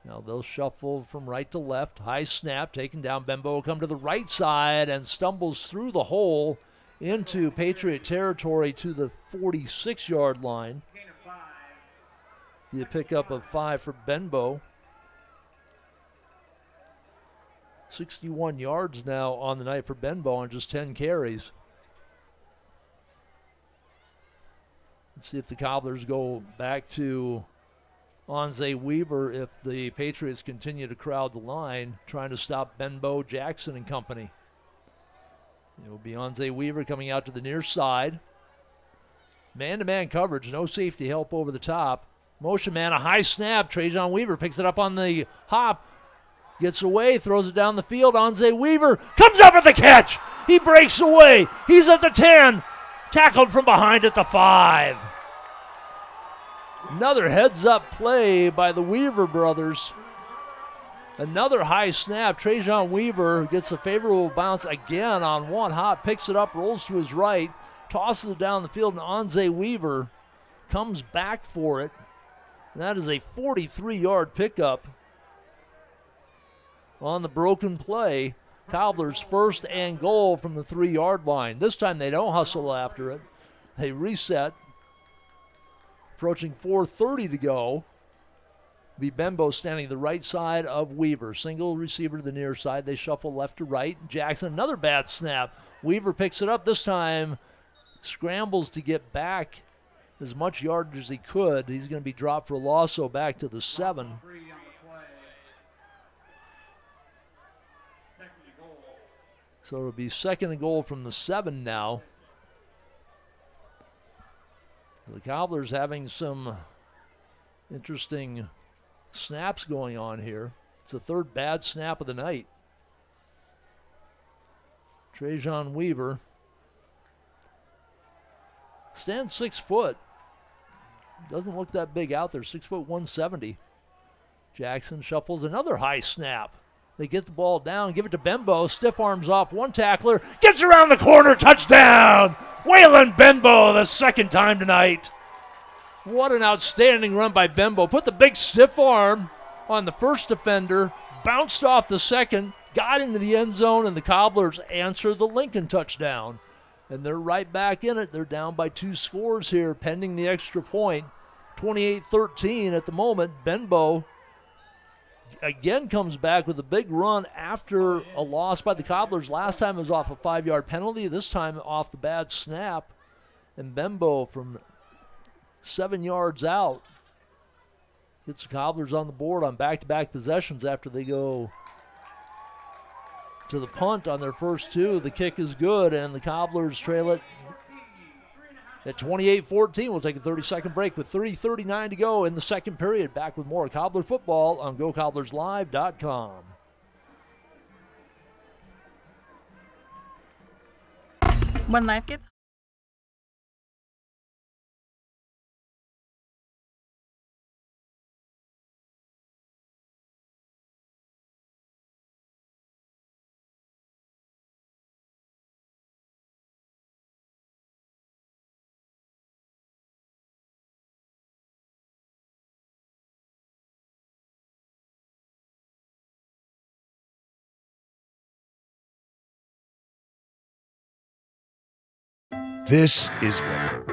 Now they'll shuffle from right to left. High snap, taken down. Benbow will come to the right side and stumbles through the hole into Patriot territory to the 46-yard line. The pickup of 5 for Benbow. 61 yards now on the night for Benbow on just 10 carries. Let's see if the Cobblers go back to Anze Weaver if the Patriots continue to crowd the line, trying to stop Benbow, Jackson, and company. It will be Anze Weaver coming out to the near side. Man-to-man coverage, no safety help over the top. Motion man, a high snap. Trajan Weaver picks it up on the hop. Gets away, throws it down the field. Anze Weaver comes up with the catch. He breaks away. He's at the 10. Tackled from behind at the 5. Another heads-up play by the Weaver brothers. Another high snap. Trajan Weaver gets a favorable bounce again on one hop. Picks it up, rolls to his right, tosses it down the field, and Anze Weaver comes back for it. And that is a 43-yard pickup on the broken play. Cobblers 1st and goal from the 3-yard line. This time they don't hustle after it. They reset. Approaching 4:30 to go. Be Bembo standing the right side of Weaver. Single receiver to the near side. They shuffle left to right. Jackson, another bad snap. Weaver picks it up. This time scrambles to get back as much yardage as he could. He's going to be dropped for a loss, so back to the 7. So it'll be 2nd and goal from the 7 now. The Cobblers having some interesting snaps going on here. It's the 3rd bad snap of the night. Trajan Weaver stands 6 foot. Doesn't look that big out there, 6 foot 170. Jackson shuffles another high snap. They get the ball down, give it to Bembo, stiff arms off one tackler, gets around the corner, touchdown! Waylon Bembo, the 2nd time tonight. What an outstanding run by Bembo. Put the big stiff arm on the first defender, bounced off the second, got into the end zone, and the Cobblers answer the Lincoln touchdown. And they're right back in it. They're down by 2 scores here, pending the extra point. 28-13 at the moment. Benbow again comes back with a big run after a loss by the Cobblers. Last time it was off a 5-yard penalty. This time off the bad snap. And Bembo from 7 yards out gets the Cobblers on the board on back-to-back possessions after they go to the punt on their first 2. The kick is good, and the Cobblers trail it at 28-14. We'll take a 30-second break with 3:39 to go in the second period. Back with more Cobbler football on GoCobblersLive.com. When life gets This is what.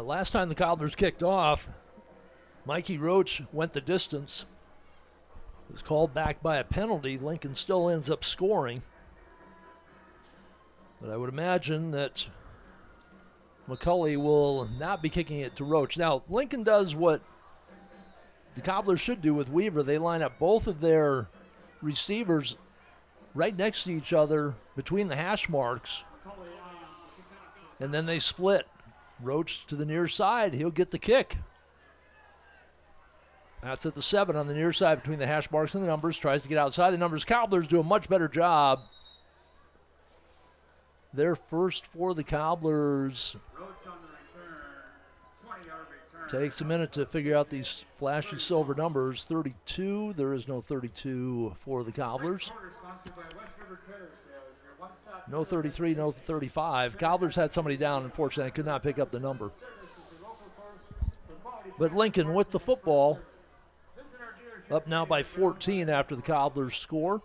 Last time the Cobblers kicked off, Mikey Roach went the distance. Was called back by a penalty. Lincoln still ends up scoring. But I would imagine that McCulley will not be kicking it to Roach. Now, Lincoln does what the Cobblers should do with Weaver. They line up both of their receivers right next to each other between the hash marks, and then they split. Roach to the near side. He'll get the kick. That's at the 7 on the near side between the hash marks and the numbers. Tries to get outside the numbers. Cobblers do a much better job. They're first for the Cobblers. Takes a minute to figure out these flashy silver numbers. 32. There is no 32 for the Cobblers. No 33, no 35. Cobblers had somebody down, unfortunately. Could not pick up the number. But Lincoln with the football. Up now by 14 after the Cobblers score.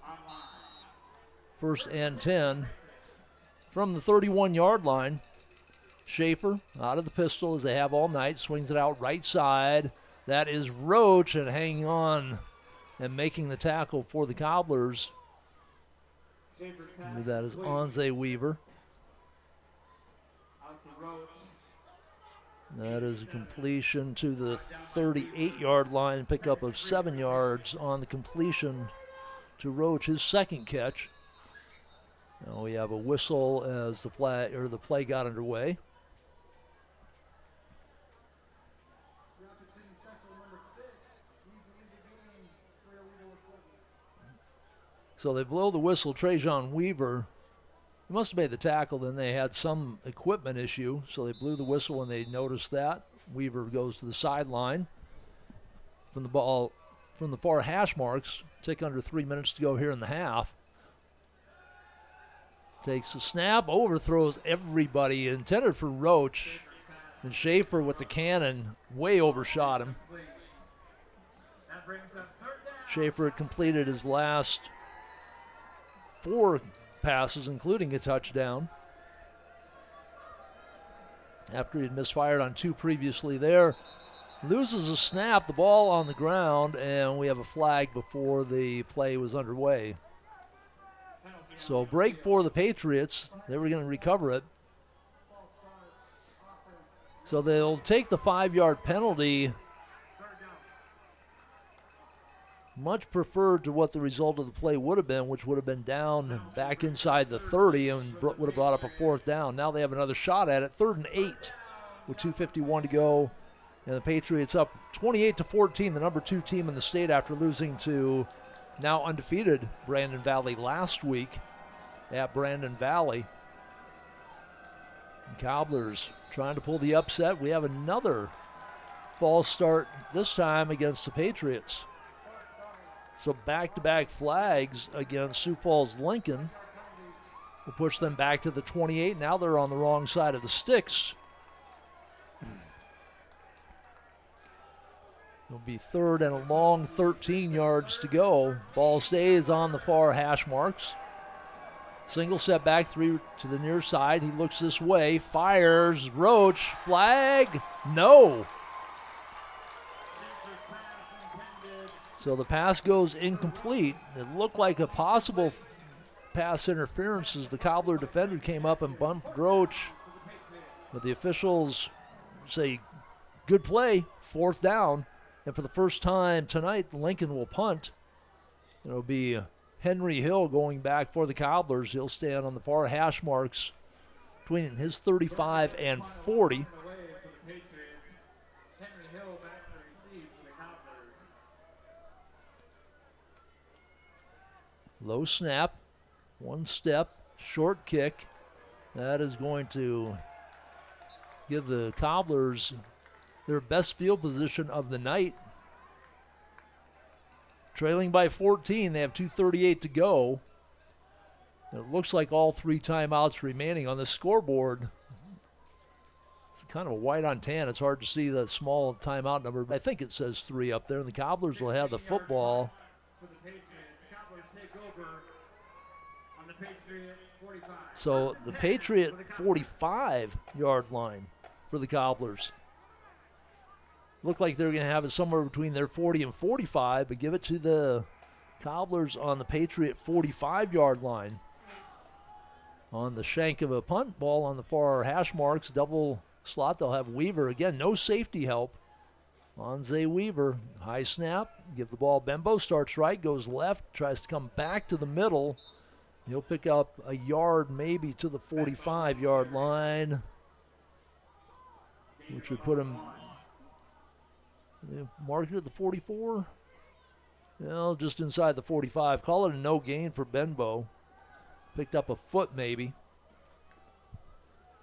1st and 10 from the 31-yard line. Schaefer out of the pistol as they have all night. Swings it out right side. That is Roach, and hanging on and making the tackle for the Cobblers. That is Onze Weaver. That is a completion to the 38-yard line, pickup of 7 yards on the completion to Roach, his second catch. Now we have a whistle as the play got underway. So they blow the whistle. Trajan Weaver, he must have made the tackle, then they had some equipment issue, so they blew the whistle when they noticed that. Weaver goes to the sideline. From the ball, from the far hash marks, take under 3 minutes to go here in the half. Takes a snap, overthrows everybody, intended for Roach. And Schaefer with the cannon way overshot him. Schaefer had completed his last 4 passes, including a touchdown. After he had misfired on 2 previously there. Loses a snap, the ball on the ground, and we have a flag before the play was underway. So break for the Patriots. They were going to recover it. So they'll take the 5-yard penalty. Much preferred to what the result of the play would have been, which would have been down back inside the 30 and would have brought up a 4th down. Now they have another shot at it, 3rd and 8 with 2:51 to go. And the Patriots up 28-14, the number 2 team in the state after losing to now undefeated Brandon Valley last week at Brandon Valley. And Cobblers trying to pull the upset. We have another false start, this time against the Patriots. So back-to-back flags against Sioux Falls Lincoln will push them back to the 28. Now they're on the wrong side of the sticks. It'll be 3rd and a long 13 yards to go. Ball stays on the far hash marks. Single set back, 3 to the near side. He looks this way, fires, Roach, flag, no. So the pass goes incomplete. It looked like a possible pass interference as the Cobbler defender came up and bumped Roach. But the officials say, good play, 4th down. And for the first time tonight, Lincoln will punt. It'll be Henry Hill going back for the Cobblers. He'll stand on the far hash marks between his 35 and 40. Low snap, 1 step, short kick. That is going to give the Cobblers their best field position of the night. Trailing by 14, they have 2:38 to go. It looks like all 3 timeouts remaining on the scoreboard. It's kind of a white on tan. It's hard to see the small timeout number, but I think it says 3 up there, and the Cobblers will have the football. So the Patriot 45-yard line for the Cobblers. Look like they're going to have it somewhere between their 40 and 45, but give it to the Cobblers on the Patriot 45-yard line. On the shank of a punt, ball on the far hash marks, double slot. They'll have Weaver. Again, no safety help. Onze Weaver, high snap, give the ball. Bembo starts right, goes left, tries to come back to the middle. He'll pick up a yard maybe to the 45-yard line, which would put him... They marked it at the 44. Well, just inside the 45. Call it a no gain for Benbow. Picked up a foot maybe.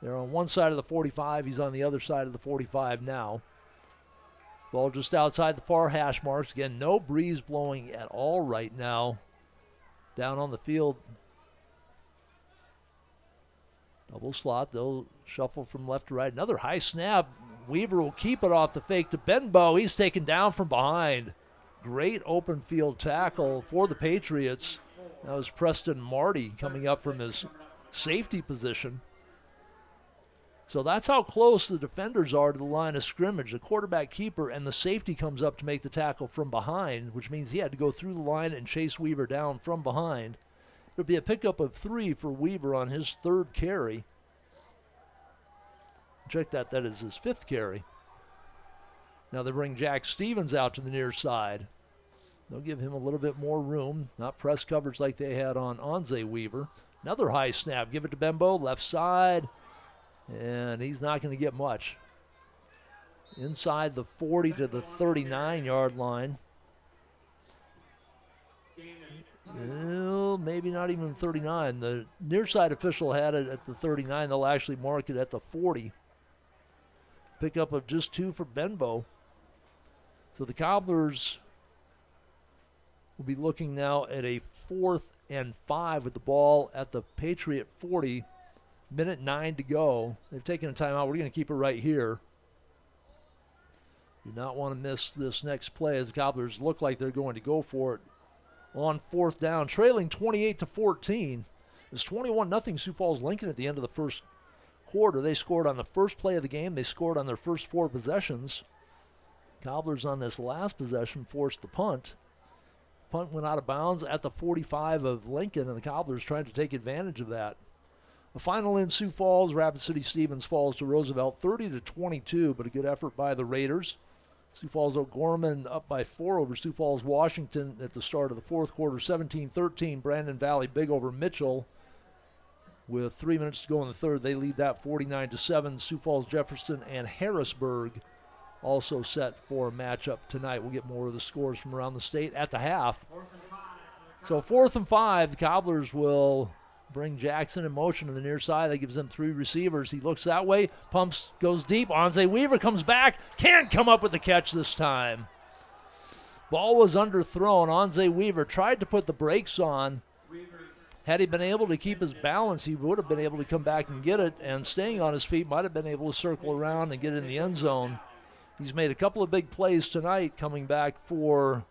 They're on one side of the 45. He's on the other side of the 45 now. Ball just outside the far hash marks. Again, no breeze blowing at all right now. Down on the field. Double slot. They'll shuffle from left to right. Another high snap. Weaver will keep it off the fake to Benbow. He's taken down from behind. Great open field tackle for the Patriots. That was Preston Marty coming up from his safety position. So that's how close the defenders are to the line of scrimmage. The quarterback keeper and the safety comes up to make the tackle from behind, which means he had to go through the line and chase Weaver down from behind. It'll be a pickup of 3 for Weaver on his 3rd carry. Check that is his 5th carry. Now they bring Jack Stevens out to the near side. They'll give him a little bit more room. Not press coverage like they had on Onze Weaver. Another high snap. Give it to Bembo, left side. And he's not going to get much. Inside the 40 to the 39-yard line. Well, maybe not even 39. The near side official had it at the 39. They'll actually mark it at the 40. Pickup of just 2 for Benbow. So the Cobblers will be looking now at a 4th and 5 with the ball at the Patriot 40. Minute 9 to go. They've taken a timeout. We're going to keep it right here. Do not want to miss this next play as the Cobblers look like they're going to go for it on 4th down, trailing 28-14. It's 21-0 Sioux Falls Lincoln at the end of the first quarter. They scored on the first play of the game. They scored on their first 4 possessions. Cobblers on this last possession forced the punt. Punt went out of bounds at the 45 of Lincoln, and the Cobblers tried to take advantage of that. The final in Sioux Falls, Rapid City Stevens falls to Roosevelt 30-22, but a good effort by the Raiders. Sioux Falls O'Gorman up by 4 over Sioux Falls Washington at the start of the fourth quarter, 17-13. Brandon Valley big over Mitchell. With 3 minutes to go in the third, they lead that 49-7. Sioux Falls Jefferson and Harrisburg also set for a matchup tonight. We'll get more of the scores from around the state at the half. So 4th and 5, the Cobblers will bring Jackson in motion to the near side. That gives them 3 receivers. He looks that way, pumps, goes deep. Onze Weaver comes back, can't come up with the catch this time. Ball was underthrown. Onze Weaver tried to put the brakes on. Had he been able to keep his balance, he would have been able to come back and get it, and staying on his feet might have been able to circle around and get in the end zone. He's made a couple of big plays tonight coming back for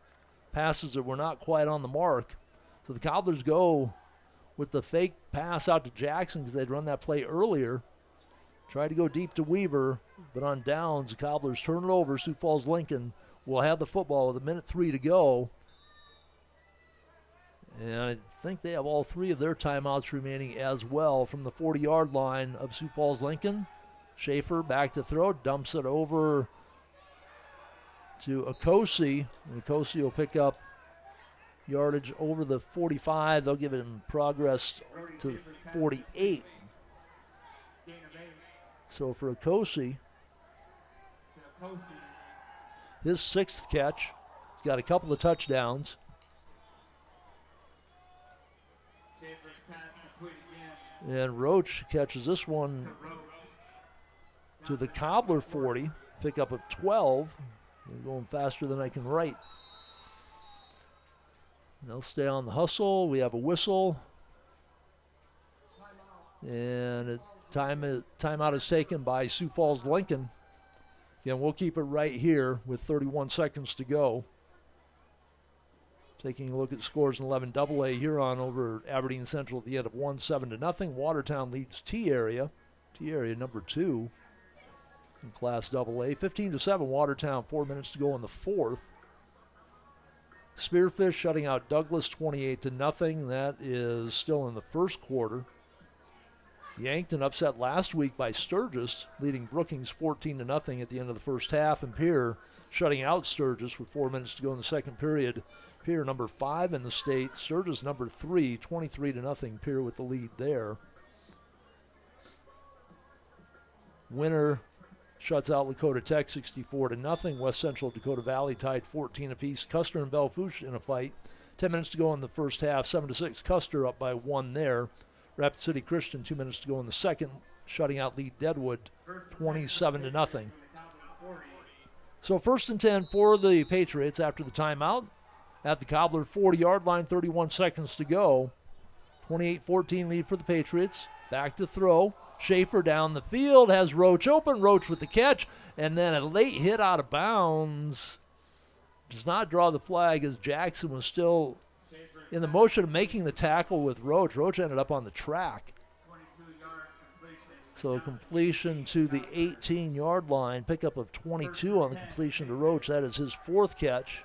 passes that were not quite on the mark. So the Cobblers go with the fake pass out to Jackson because they'd run that play earlier. Tried to go deep to Weaver, but on downs, the Cobblers turn it over. Sioux Falls Lincoln will have the football with 1:03 to go. And I think they have all 3 of their timeouts remaining as well from the 40-yard line of Sioux Falls Lincoln. Schaefer back to throw, dumps it over to Okosi. And Okosi will pick up yardage over the 45. They'll give it in progress to 48. So for Okosi, his 6th catch. He's got a couple of touchdowns. And Roach catches this one to the Cobbler 40. Pickup of 12. They're going faster than I can write. They'll stay on the hustle. We have a whistle. And a timeout is taken by Sioux Falls Lincoln. Again, we'll keep it right here with 31 seconds to go. Taking a look at scores in 11 AA Huron over Aberdeen Central at the end of 1-7-0. Watertown leads T-Area. T-Area number 2 in Class AA. 15-7 Watertown, 4 minutes to go in the fourth. Spearfish shutting out Douglas 28-0. That is still in the first quarter. Yankton upset last week by Sturgis, leading Brookings 14-0 at the end of the first half. And Pierre shutting out Sturgis with 4 minutes to go in the second period. Pierre number 5 in the state. Sturgis number 3, 23-0. Pierre with the lead there. Winner shuts out Lakota Tech 64-0. West Central Dakota Valley tied 14 apiece. Custer and Belle-Fourche in a fight. 10 minutes to go in the first half. 7-6. Custer up by 1 there. Rapid City Christian 2 minutes to go in the second, shutting out Lee Deadwood 27-0. So 1st and 10 for the Patriots after the timeout. At the Cobbler 40-yard line, 31 seconds to go. 28-14 lead for the Patriots. Back to throw. Schaefer down the field, has Roach open. Roach with the catch, and then a late hit out of bounds. Does not draw the flag as Jackson was still in the motion of making the tackle with Roach. Roach ended up on the track. So completion to the 18-yard line. Pickup of 22 on the completion to Roach. That is his 4th catch.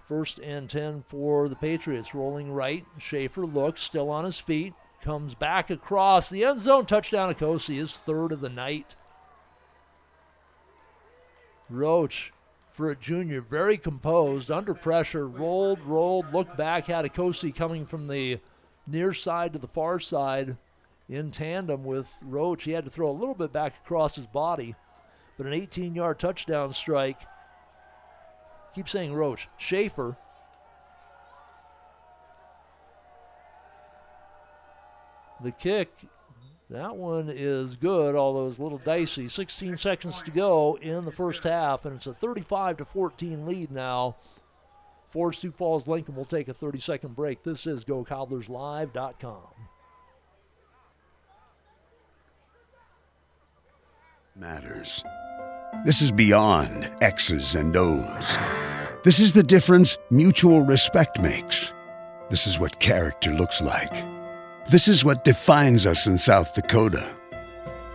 1st and 10 for the Patriots. Rolling right. Schaefer looks, still on his feet. Comes back across the end zone. Touchdown Okosi, his 3rd of the night. Roach, for a junior, very composed, under pressure, rolled, looked back, had Okosi coming from the near side to the far side in tandem with Roach. He had to throw a little bit back across his body, but an 18-yard touchdown strike. Keep saying Roach. Schaefer The kick, that one is good, although it's a little dicey. 16 seconds to go in the first half, and it's a 35-14 lead now. For Sioux Falls Lincoln will take a 30-second break. This is GoCobblersLive.com. Matters. This is beyond X's and O's. This is the difference mutual respect makes. This is what character looks like. This is what defines us in South Dakota.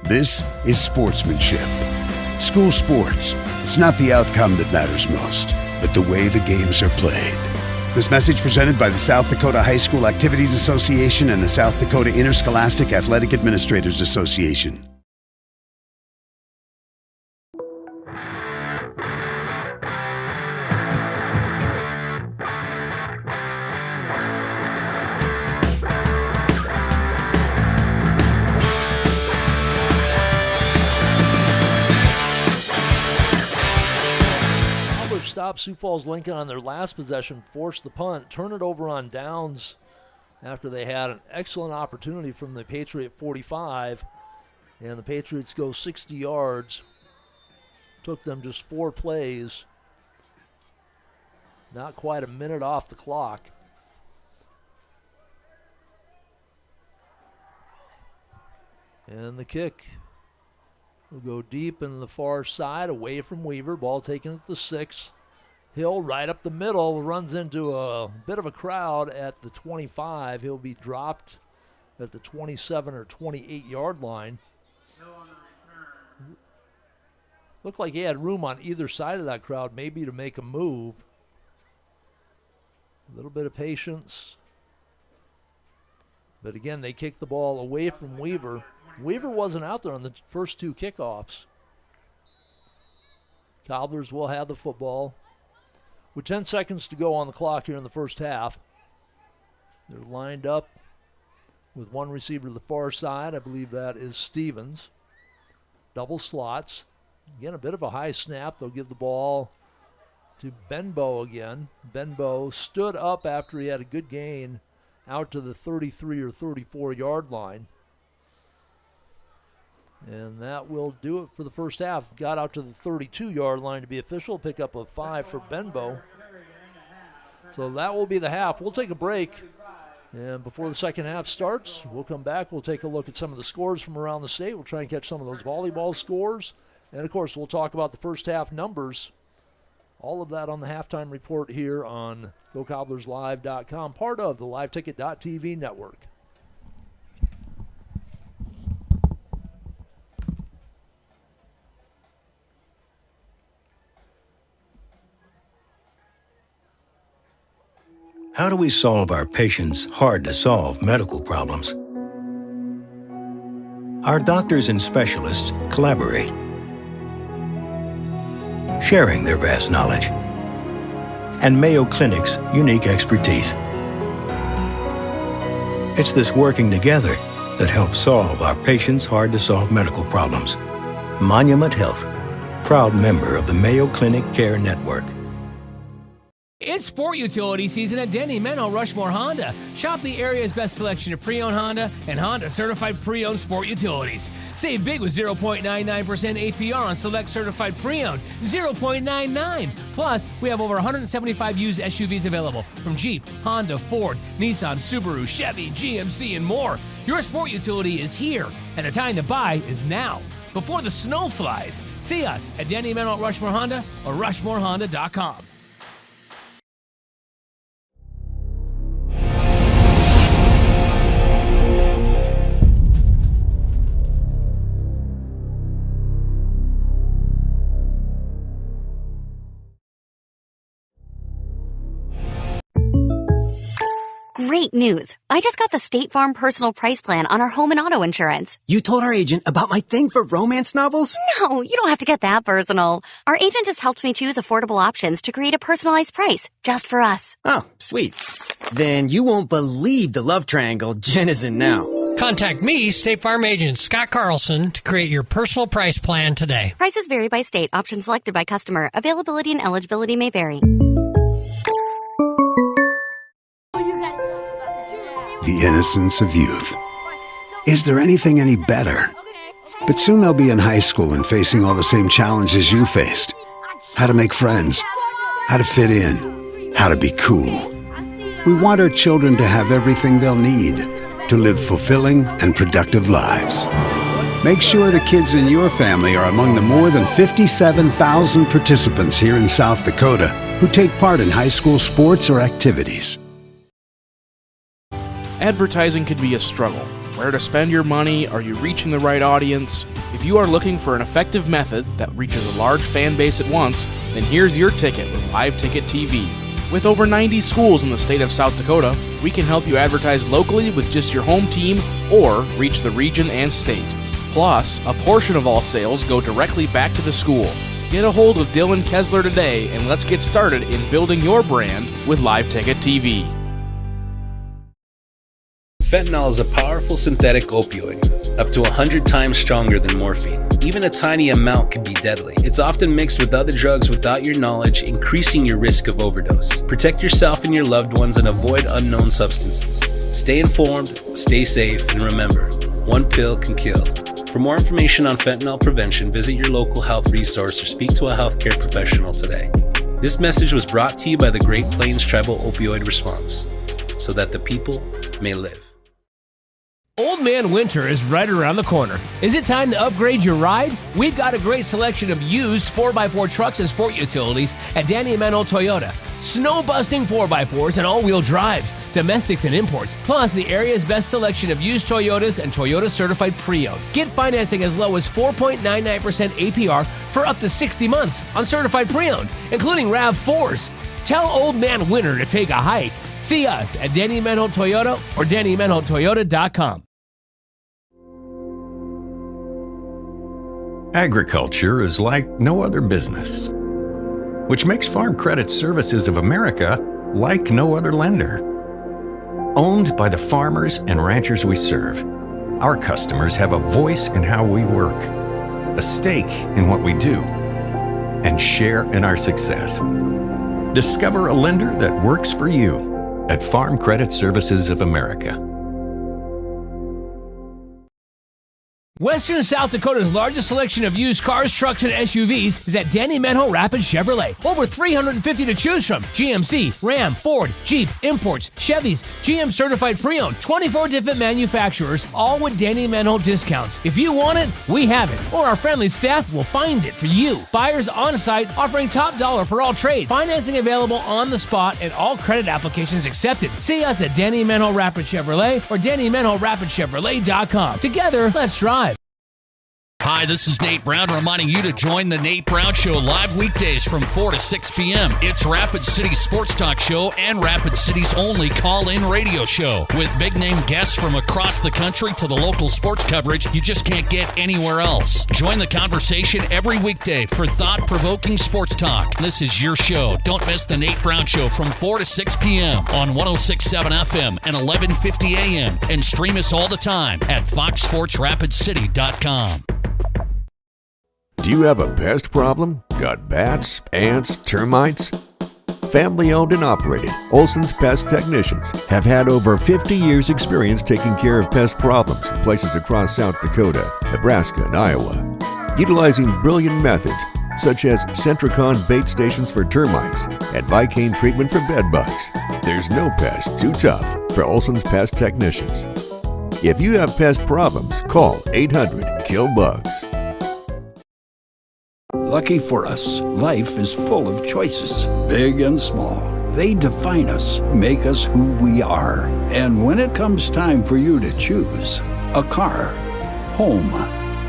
This is sportsmanship. School sports. It's not the outcome that matters most, but the way the games are played. This message presented by the South Dakota High School Activities Association and the South Dakota Interscholastic Athletic Administrators Association. Stop Sioux Falls Lincoln on their last possession, force the punt, turn it over on downs after they had an excellent opportunity from the Patriot 45, and the Patriots go 60 yards. Took them just 4 plays. Not quite a minute off the clock. And the kick will go deep in the far side, away from Weaver. Ball taken at the 6. Hill right up the middle, runs into a bit of a crowd at the 25. He'll be dropped at the 27 or 28-yard line. Looked like he had room on either side of that crowd, maybe to make a move. A little bit of patience. But again, they kicked the ball away from Weaver. Weaver wasn't out there on the first 2 kickoffs. Cobblers will have the football. With 10 seconds to go on the clock here in the first half. They're lined up with one receiver to the far side. I believe that is Stevens. Double slots. Again, a bit of a high snap. They'll give the ball to Benbow again. Benbow stood up after he had a good gain out to the 33 or 34-yard line. And that will do it for the first half. Got out to the 32-yard line to be official. Pick up a 5 for Benbow. So that will be the half. We'll take a break. And before the second half starts, we'll come back. We'll take a look at some of the scores from around the state. We'll try and catch some of those volleyball scores. And, of course, we'll talk about the first half numbers. All of that on the halftime report here on GoCobblersLive.com, part of the LiveTicket.tv network. How do we solve our patients' hard-to-solve medical problems? Our doctors and specialists collaborate, sharing their vast knowledge and Mayo Clinic's unique expertise. It's this working together that helps solve our patients' hard-to-solve medical problems. Monument Health, proud member of the Mayo Clinic Care Network. It's sport utility season at Denny Menno Rushmore Honda. Shop the area's best selection of pre-owned Honda and Honda certified pre-owned sport utilities. Save big with 0.99% APR on select certified pre-owned, 0.99. Plus, we have over 175 used SUVs available from Jeep, Honda, Ford, Nissan, Subaru, Chevy, GMC, and more. Your sport utility is here, and the time to buy is now, before the snow flies. See us at Denny Menno Rushmore Honda or RushmoreHonda.com. Great news. I just got the State Farm personal price plan on our home and auto insurance. You told our agent about my thing for romance novels? No, you don't have to get that personal. Our agent just helped me choose affordable options to create a personalized price just for us. Oh, sweet. Then you won't believe the love triangle Jen is in now. Contact me, State Farm agent Scott Carlson, to create your personal price plan today. Prices vary by state. Options selected by customer. Availability and eligibility may vary. The innocence of youth. Is there anything any better? But soon they'll be in high school and facing all the same challenges you faced. How to make friends, how to fit in, how to be cool. We want our children to have everything they'll need to live fulfilling and productive lives. Make sure the kids in your family are among the more than 57,000 participants here in South Dakota who take part in high school sports or activities. Advertising can be a struggle. Where to spend your money? Are you reaching the right audience? If you are looking for an effective method that reaches a large fan base at once, then here's your ticket with Live Ticket TV. With over 90 schools in the state of South Dakota, we can help you advertise locally with just your home team or reach the region and state. Plus, a portion of all sales go directly back to the school. Get a hold of Dylan Kessler today and let's get started in building your brand with Live Ticket TV. Fentanyl is a powerful synthetic opioid, up to 100 times stronger than morphine. Even a tiny amount can be deadly. It's often mixed with other drugs without your knowledge, increasing your risk of overdose. Protect yourself and your loved ones and avoid unknown substances. Stay informed, stay safe, and remember, one pill can kill. For more information on fentanyl prevention, visit your local health resource or speak to a healthcare professional today. This message was brought to you by the Great Plains Tribal Opioid Response, so that the people may live. Old Man Winter is right around the corner. Is it time to upgrade your ride? We've got a great selection of used 4x4 trucks and sport utilities at Danny Emanuel Toyota. Snow-busting 4x4s and all-wheel drives, domestics and imports, plus the area's best selection of used Toyotas and Toyota certified pre-owned. Get financing as low as 4.99% APR for up to 60 months on certified pre-owned, including RAV4s. Tell Old Man Winter to take a hike. See us at Danny Emanuel Toyota or DannyEmanuelToyota.com. Agriculture is like no other business, which makes Farm Credit Services of America like no other lender. Owned by the farmers and ranchers we serve, our customers have a voice in how we work, a stake in what we do, and share in our success. Discover a lender that works for you at Farm Credit Services of America. Western South Dakota's largest selection of used cars, trucks, and SUVs is at Danny Emanuel Rapid Chevrolet. Over 350 to choose from. GMC, Ram, Ford, Jeep, imports, Chevys, GM certified pre-owned, 24 different manufacturers, all with Danny Emanuel discounts. If you want it, we have it, or our friendly staff will find it for you. Buyers on site offering top dollar for all trades. Financing available on the spot and all credit applications accepted. See us at Danny Emanuel Rapid Chevrolet or DannyEmanuelRapidChevrolet.com. Together, let's drive. Hi, this is Nate Brown reminding you to join the Nate Brown Show live weekdays from 4 to 6 p.m. It's Rapid City's sports talk show and Rapid City's only call-in radio show. With big-name guests from across the country to the local sports coverage you just can't get anywhere else. Join the conversation every weekday for thought-provoking sports talk. This is your show. Don't miss the Nate Brown Show from 4 to 6 p.m. on 106.7 FM and 1150 a.m. And stream us all the time at foxsportsrapidcity.com. Do you have a pest problem? Got bats, ants, termites? Family owned and operated, Olson's Pest Technicians have had over 50 years experience taking care of pest problems in places across South Dakota, Nebraska, and Iowa. Utilizing brilliant methods such as Centricon bait stations for termites and Vicane treatment for bed bugs. There's no pest too tough for Olson's Pest Technicians. If you have pest problems, call 800-KILL-BUGS. Lucky for us, life is full of choices, big and small. They define us, make us who we are. And when it comes time for you to choose a car, home,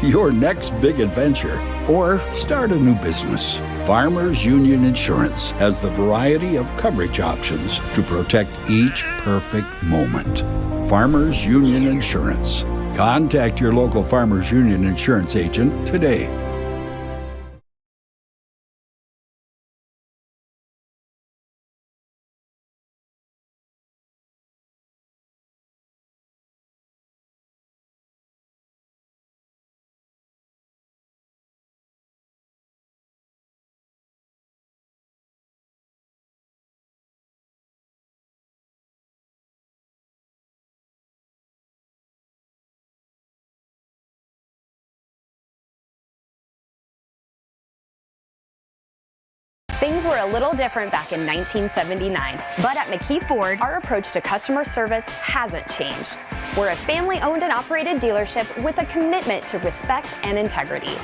your next big adventure, or start a new business, Farmers Union Insurance has the variety of coverage options to protect each perfect moment. Farmers Union Insurance. Contact your local Farmers Union Insurance agent today. Things were a little different back in 1979, but at McKee Ford, our approach to customer service hasn't changed. We're a family-owned and operated dealership with a commitment to respect and integrity.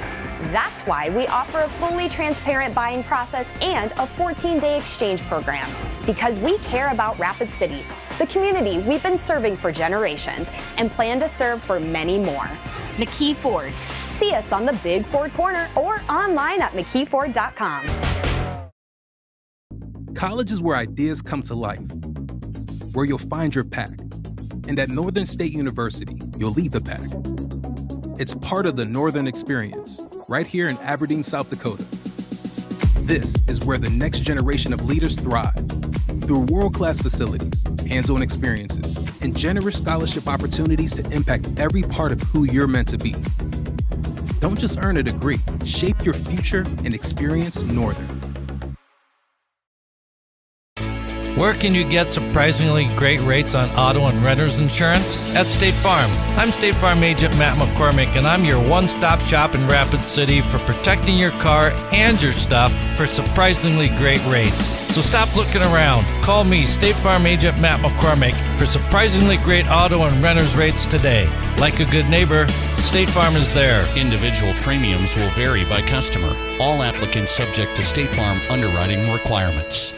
That's why we offer a fully transparent buying process and a 14-day exchange program, because we care about Rapid City, the community we've been serving for generations and plan to serve for many more. McKee Ford. See us on the Big Ford Corner or online at McKeeFord.com. College is where ideas come to life, where you'll find your pack. And at Northern State University, you'll leave the pack. It's part of the Northern Experience, right here in Aberdeen, South Dakota. This is where the next generation of leaders thrive. Through world-class facilities, hands-on experiences, and generous scholarship opportunities to impact every part of who you're meant to be. Don't just earn a degree, shape your future and experience Northern. Where can you get surprisingly great rates on auto and renter's insurance? At State Farm. I'm State Farm Agent Matt McCormick, and I'm your one-stop shop in Rapid City for protecting your car and your stuff for surprisingly great rates. So stop looking around. Call me, State Farm Agent Matt McCormick, for surprisingly great auto and renter's rates today. Like a good neighbor, State Farm is there. Individual premiums will vary by customer. All applicants subject to State Farm underwriting requirements.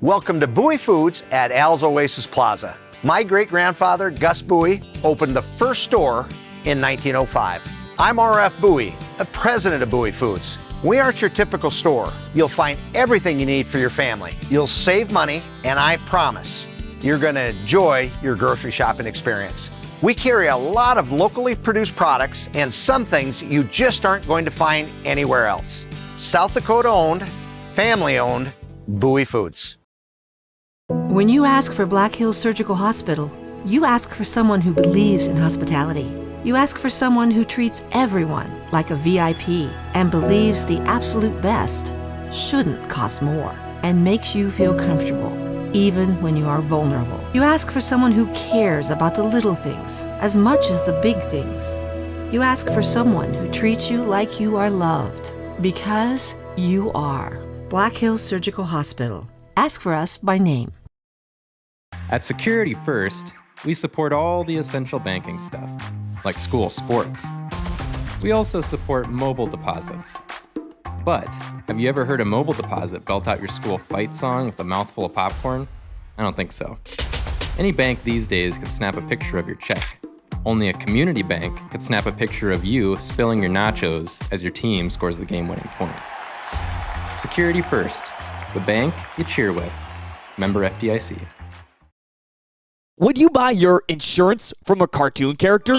Welcome to Bowie Foods at Al's Oasis Plaza. My great-grandfather, Gus Bowie, opened the first store in 1905. I'm R.F. Bowie, the president of Bowie Foods. We aren't your typical store. You'll find everything you need for your family. You'll save money, and I promise you're going to enjoy your grocery shopping experience. We carry a lot of locally produced products and some things you just aren't going to find anywhere else. South Dakota-owned, family-owned, Bowie Foods. When you ask for Black Hills Surgical Hospital, you ask for someone who believes in hospitality. You ask for someone who treats everyone like a VIP and believes the absolute best shouldn't cost more and makes you feel comfortable, even when you are vulnerable. You ask for someone who cares about the little things as much as the big things. You ask for someone who treats you like you are loved, because you are. Black Hills Surgical Hospital. Ask for us by name. At Security First, we support all the essential banking stuff, like school sports. We also support mobile deposits. But have you ever heard a mobile deposit belt out your school fight song with a mouthful of popcorn? I don't think so. Any bank these days could snap a picture of your check. Only a community bank could snap a picture of you spilling your nachos as your team scores the game-winning point. Security First, the bank you cheer with. Member FDIC. Would you buy your insurance from a cartoon character?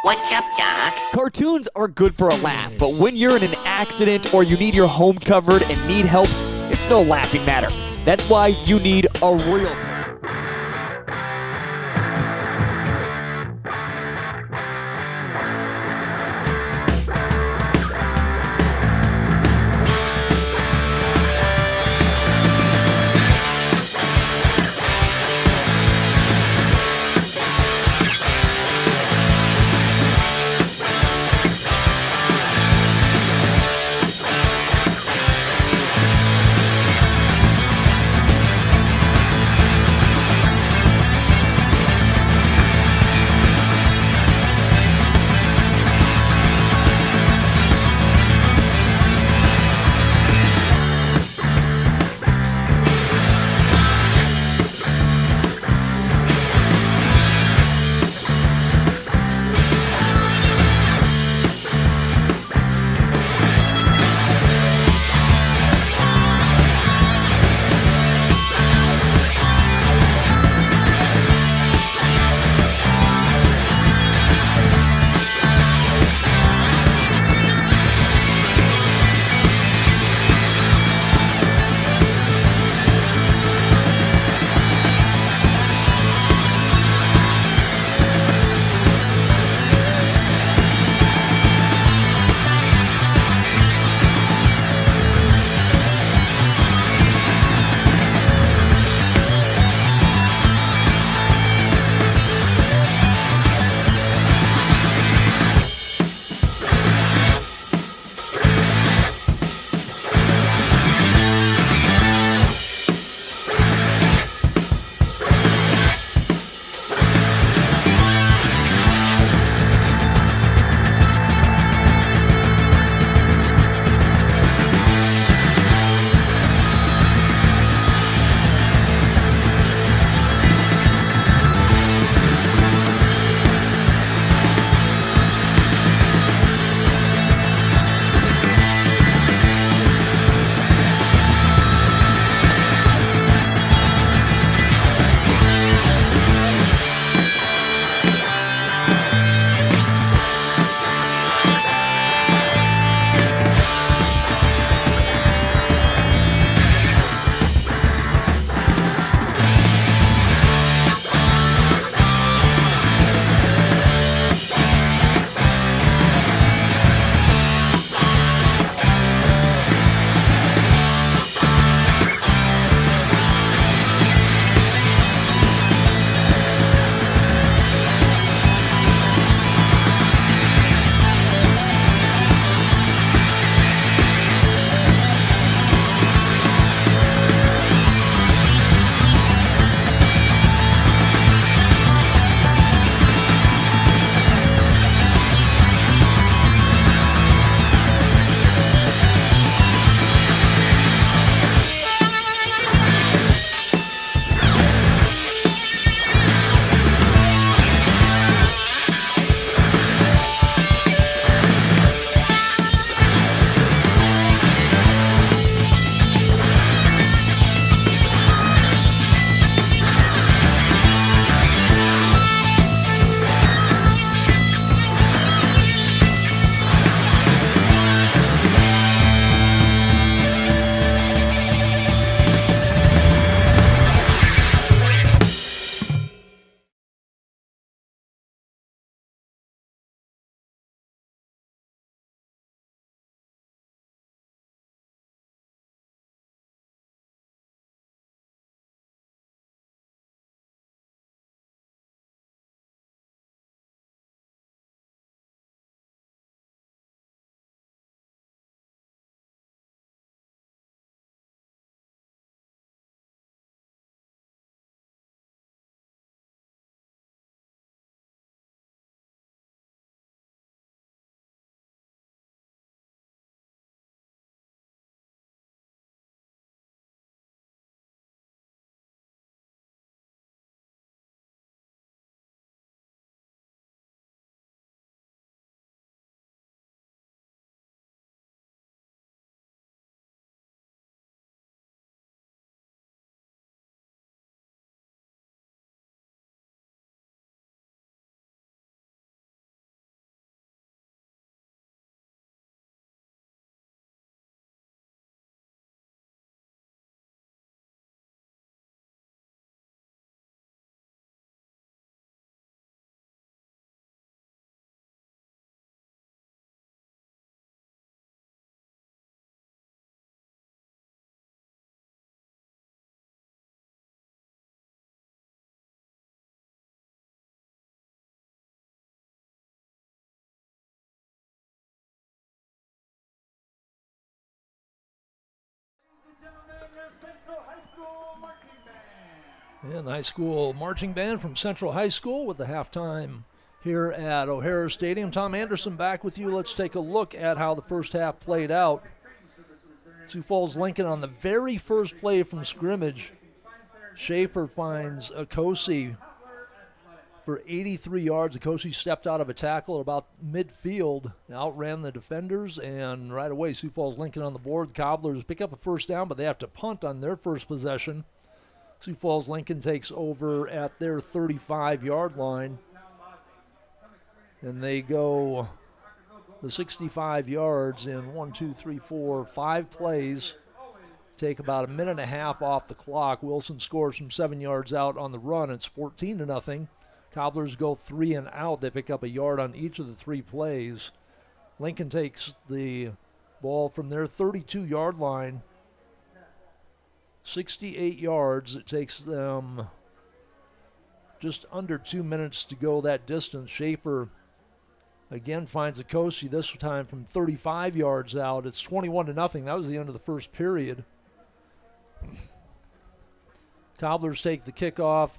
What's up, Doc? Cartoons are good for a laugh, but when you're in an accident or you need your home covered and need help, it's no laughing matter. That's why you need a real person. And the high school marching band from Central High School with the halftime here at O'Hara Stadium. Tom Anderson back with you. Let's take a look at how the first half played out. Sioux Falls Lincoln on the very first play from scrimmage. Schaefer finds Akosi for 83 yards. Akosi stepped out of a tackle at about midfield, outran the defenders, and right away Sioux Falls Lincoln on the board. The Cobblers pick up a first down, but they have to punt on their first possession. Sioux Falls Lincoln takes over at their 35-yard line, and they go the 65 yards in 5 plays. Take about a minute and a half off the clock. Wilson scores from 7 yards out on the run. It's 14-0. Cobblers go 3 and out. They pick up a yard on each of the 3 plays. Lincoln takes the ball from their 32-yard line, 68 yards. It takes them just under 2 minutes to go that distance. Schaefer again finds Akosi, this time from 35 yards out. It's 21-0. That was the end of the first period. Cobblers take the kickoff,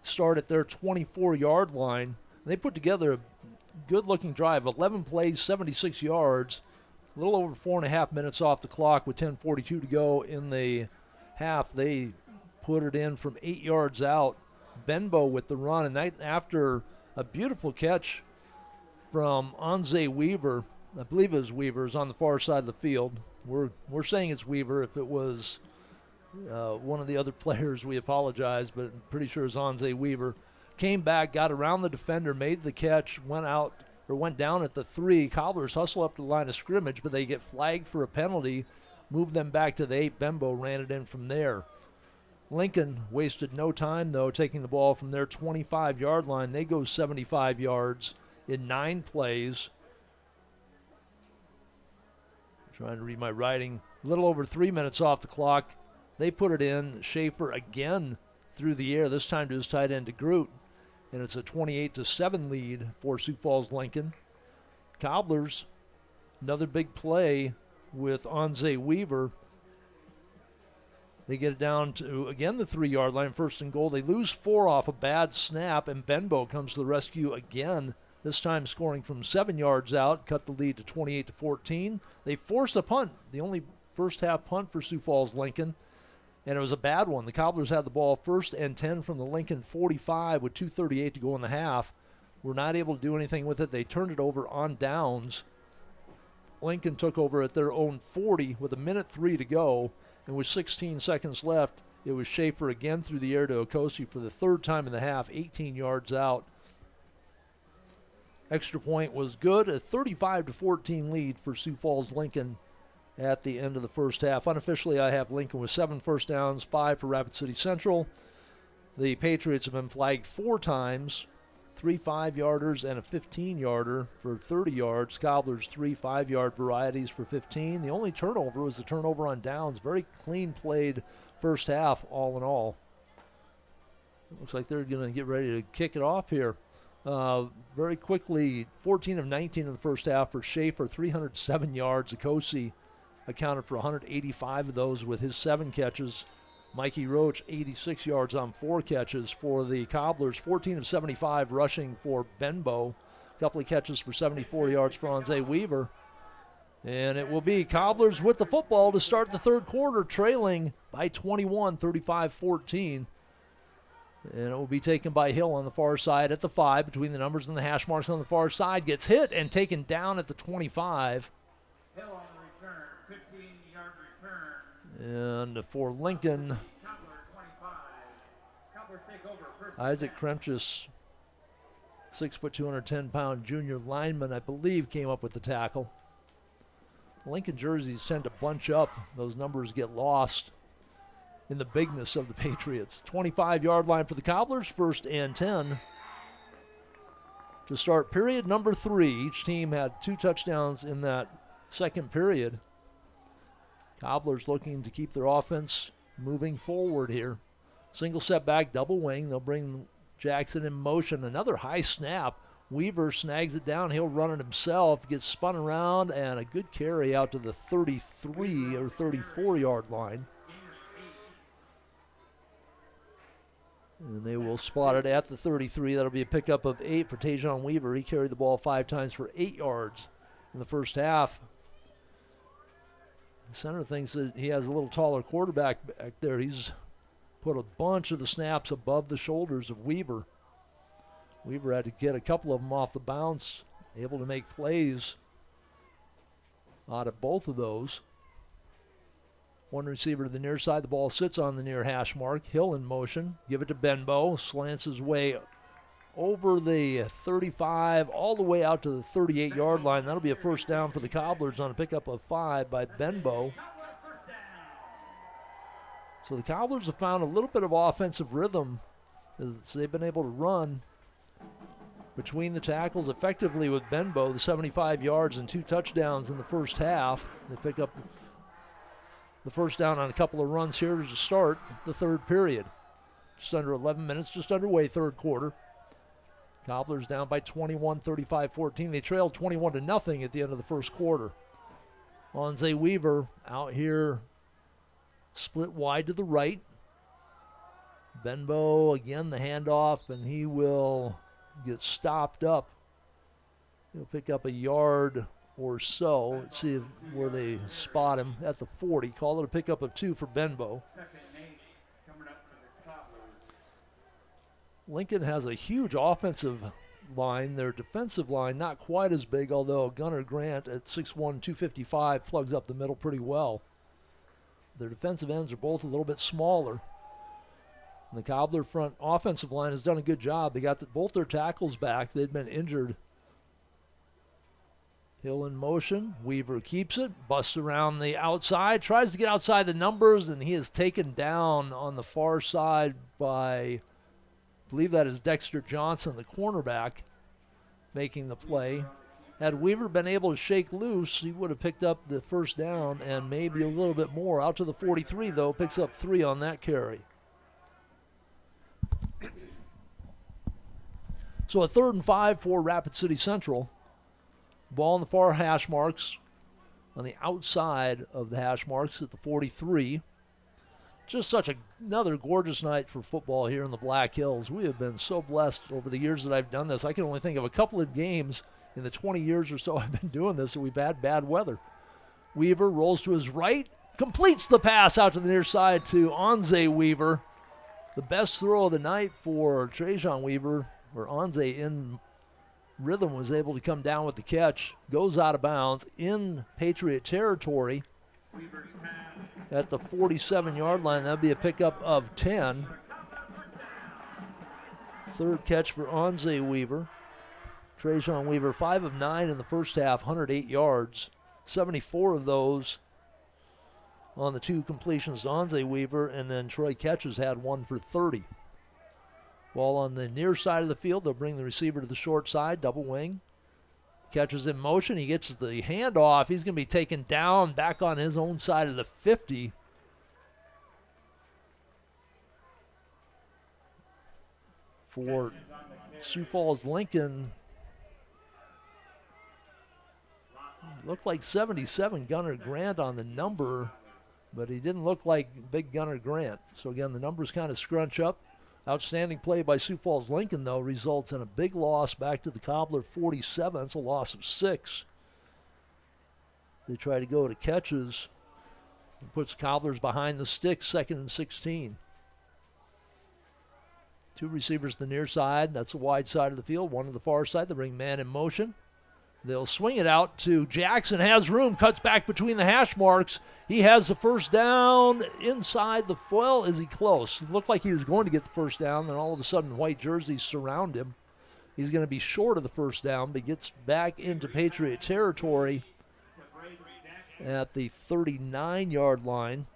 start at their 24-yard line. They put together a good-looking drive, 11 plays, 76 yards, a little over 4.5 minutes off the clock with 10:42 to go in the half. They put it in from 8 yards out. Benbow with the run, and that after a beautiful catch from Anze Weaver. I believe it was Weaver, is on the far side of the field. We're saying it's Weaver. If it was one of the other players, we apologize, but I'm pretty sure it's Anze Weaver. Came back, got around the defender, made the catch, went down at the 3. Cobblers hustle up to the line of scrimmage, but they get flagged for a penalty, move them back to the 8. Benbow ran it in from there. Lincoln wasted no time, though, taking the ball from their 25-yard line. They go 75 yards in 9 plays. Trying to read my writing. A little over 3 minutes off the clock. They put it in. Schaefer again through the air, this time to his tight end, DeGroot. And it's a 28-7 lead for Sioux Falls Lincoln. Cobblers, another big play with Anze Weaver. They get it down to, again, the 3-yard line, 1st and goal. They lose 4 off a bad snap, and Benbow comes to the rescue again, this time scoring from 7 yards out, cut the lead to 28-14. They force a punt, the only first-half punt for Sioux Falls Lincoln, and it was a bad one. The Cobblers had the ball 1st and 10 from the Lincoln 45 with 2:38 to go in the half. Were not able to do anything with it. They turned it over on downs. Lincoln took over at their own 40 with 1:03 to go, and with 16 seconds left, it was Schaefer again through the air to Akosi for the 3rd time in the half, 18 yards out. Extra point was good, a 35-14 lead for Sioux Falls Lincoln at the end of the first half. Unofficially, I have Lincoln with 7 first downs, 5 for Rapid City Central. The Patriots have been flagged 4 times, 3 5-yarders and a 15-yarder for 30 yards. Cobblers 3 5-yard varieties for 15. The only turnover was the turnover on downs. Very clean played first half, all in all. Looks like they're going to get ready to kick it off here. Very quickly, 14 of 19 in the first half for Schaefer, 307 yards. Akosi accounted for 185 of those with his 7 catches. Mikey Roach, 86 yards on 4 catches for the Cobblers. 14 of 75 rushing for Benbow. A couple of catches for 74 yards for Anze Weaver. And it will be Cobblers with the football to start the 3rd quarter, trailing by 21, 35-14. And it will be taken by Hill on the far side at the 5, between the numbers and the hash marks on the far side. Gets hit and taken down at the 25. Hill on the return, 15-yard return. And for Lincoln, Isaac Kremchus, 6', 210-pound junior lineman, I believe, came up with the tackle. Lincoln jerseys tend to bunch up. Those numbers get lost in the bigness of the Patriots. 25-yard line for the Cobblers, 1st and 10. To start period number 3. Each team had 2 touchdowns in that second period. Cobblers looking to keep their offense moving forward here. Single setback, double wing. They'll bring Jackson in motion. Another high snap. Weaver snags it down. He'll run it himself. Gets spun around, and a good carry out to the 33 or 34-yard line. And they will spot it at the 33. That'll be a pickup of 8 for Tajon Weaver. He carried the ball 5 times for 8 yards in the first half. The center thinks that he has a little taller quarterback back there. He's put a bunch of the snaps above the shoulders of Weaver. Weaver had to get a couple of them off the bounce, able to make plays out of both of those. One receiver to the near side. The ball sits on the near hash mark. Hill in motion. Give it to Benbow. Slants his way over the 35 all the way out to the 38-yard line. That'll be a first down for the Cobblers on a pickup of 5 by Benbow. So the Cobblers have found a little bit of offensive rhythm as they've been able to run between the tackles effectively with Benbow, the 75 yards and 2 touchdowns in the first half. They pick up the first down on a couple of runs here to start the third period. Just under 11 minutes, just underway third quarter. Cobblers down by 21, 35-14. They trailed 21-0 at the end of the first quarter. Onze Weaver out here, split wide to the right. Benbow, again, the handoff, and he will get stopped up. He'll pick up a yard or so. Let's see where they spot him at the 40. Call it a pickup of 2 for Benbow. Lincoln has a huge offensive line. Their defensive line not quite as big, although Gunnar Grant at 6'1", 255 plugs up the middle pretty well. Their defensive ends are both a little bit smaller. And the Cobbler front offensive line has done a good job. They got both their tackles back. They'd been injured. Hill in motion. Weaver keeps it. Busts around the outside. Tries to get outside the numbers, and he is taken down on the far side by, I believe that is Dexter Johnson, the cornerback, making the play. Had Weaver been able to shake loose, he would have picked up the first down and maybe a little bit more. Out to the 43, though. Picks up 3 on that carry. So a 3rd and 5 for Rapid City Central. Ball in the far hash marks on the outside of the hash marks at the 43. Just such another gorgeous night for football here in the Black Hills. We have been so blessed over the years that I've done this. I can only think of a couple of games in the 20 years or so I've been doing this that we've had bad weather. Weaver rolls to his right, completes the pass out to the near side to Onze Weaver. The best throw of the night for Trajan Weaver, where Onze in rhythm was able to come down with the catch, goes out of bounds in Patriot territory at the 47-yard line. That'd be a pickup of 10. 3rd catch for Onze Weaver. Trajan Weaver, 5 of 9 in the first half, 108 yards, 74 of those on the 2 completions to Onze Weaver, and then Troy Ketches had 1 for 30. Ball on the near side of the field. They'll bring the receiver to the short side, double wing. Catches in motion. He gets the handoff. He's going to be taken down back on his own side of the 50. For Sioux Falls Lincoln, looked like 77 Gunnar Grant on the number, but he didn't look like big Gunnar Grant. So again, the numbers kind of scrunch up. Outstanding play by Sioux Falls Lincoln, though, results in a big loss back to the Cobbler 47. It's a loss of 6. They try to go to catches. It puts Cobblers behind the sticks, 2nd and 16. 2 receivers to the near side. That's the wide side of the field. 1 to the far side. They bring man in motion. They'll swing it out to Jackson. Has room. Cuts back between the hash marks. He has the first down inside the foil. Is he close? It looked like he was going to get the first down. Then all of a sudden, white jerseys surround him. He's going to be short of the first down, but gets back into Patriot territory at the 39-yard line.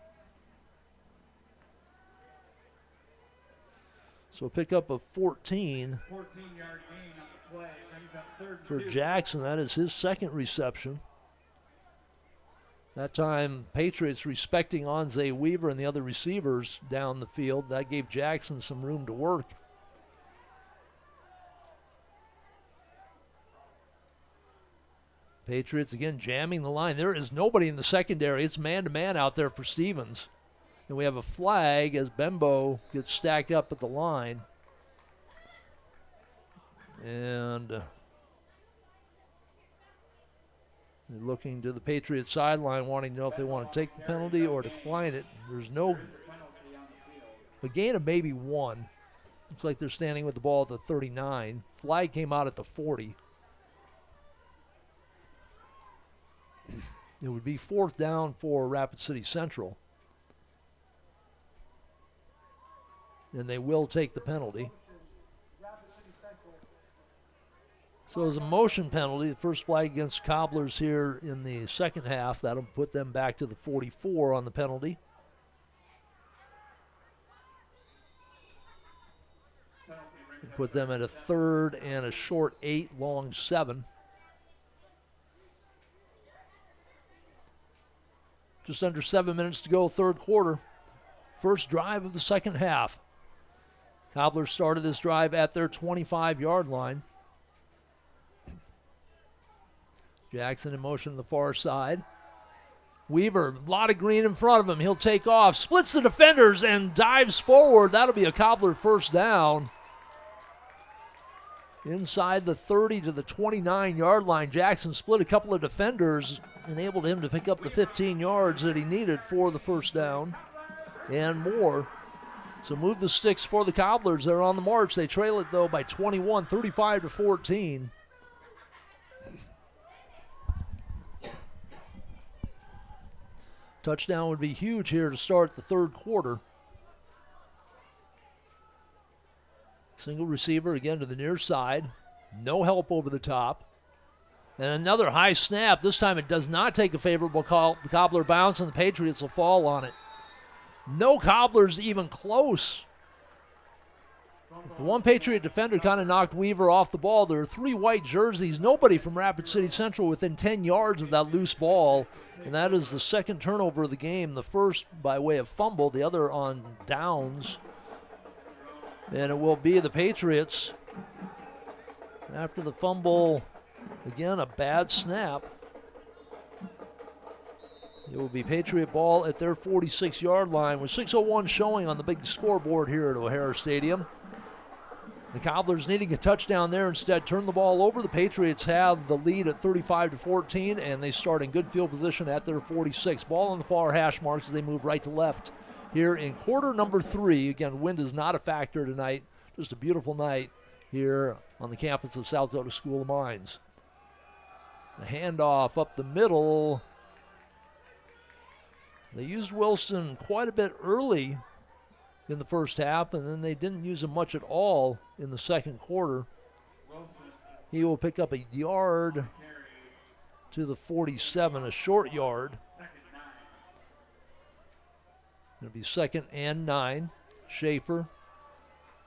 So a pickup of 14. 14-yard gain on the play. Brings up 3rd and For 2. Jackson. That is his 2nd reception. That time, Patriots respecting Onze Weaver and the other receivers down the field. That gave Jackson some room to work. Patriots again jamming the line. There is nobody in the secondary. It's man-to-man out there for Stevens. And we have a flag as Bembo gets stacked up at the line. And they're looking to the Patriots sideline, wanting to know if they want to take the penalty or decline it. There's a gain of maybe 1. Looks like they're standing with the ball at the 39. Flag came out at the 40. It would be 4th down for Rapid City Central. And they will take the penalty. So as a motion penalty, the first flag against Cobblers here in the second half. That'll put them back to the 44 on the penalty. Put them at a 3rd and a short 8, long 7. Just under 7 minutes to go, third quarter. First drive of the second half. Cobblers started this drive at their 25-yard line. Jackson in motion to the far side. Weaver, a lot of green in front of him. He'll take off, splits the defenders, and dives forward. That'll be a Cobbler first down. Inside the 30 to the 29-yard line, Jackson split a couple of defenders, enabled him to pick up the 15 yards that he needed for the first down and more. So move the sticks for the Cobblers. They're on the march. They trail it, though, by 21, 35 to 14. Touchdown would be huge here to start the third quarter. Single receiver again to the near side. No help over the top. And another high snap. This time it does not take a favorable Cobbler bounce, and the Patriots will fall on it. No Cobblers even close. The one Patriot defender kind of knocked Weaver off the ball. There are 3 white jerseys. Nobody from Rapid City Central within 10 yards of that loose ball. And that is the second turnover of the game. The first by way of fumble, the other on downs. And it will be the Patriots. After the fumble, again, a bad snap. It will be Patriot ball at their 46-yard line with 6:01 showing on the big scoreboard here at O'Hara Stadium. The Cobblers needing a touchdown there instead. Turn the ball over. The Patriots have the lead at 35 to 14, and they start in good field position at their 46. Ball on the far hash marks as they move right to left here in quarter number 3. Again, wind is not a factor tonight. Just a beautiful night here on the campus of South Dakota School of Mines. The handoff up the middle. They used Wilson quite a bit early in the first half, and then they didn't use him much at all in the second quarter. He will pick up a yard to the 47, a short yard. It'll be 2nd and 9. Schaefer,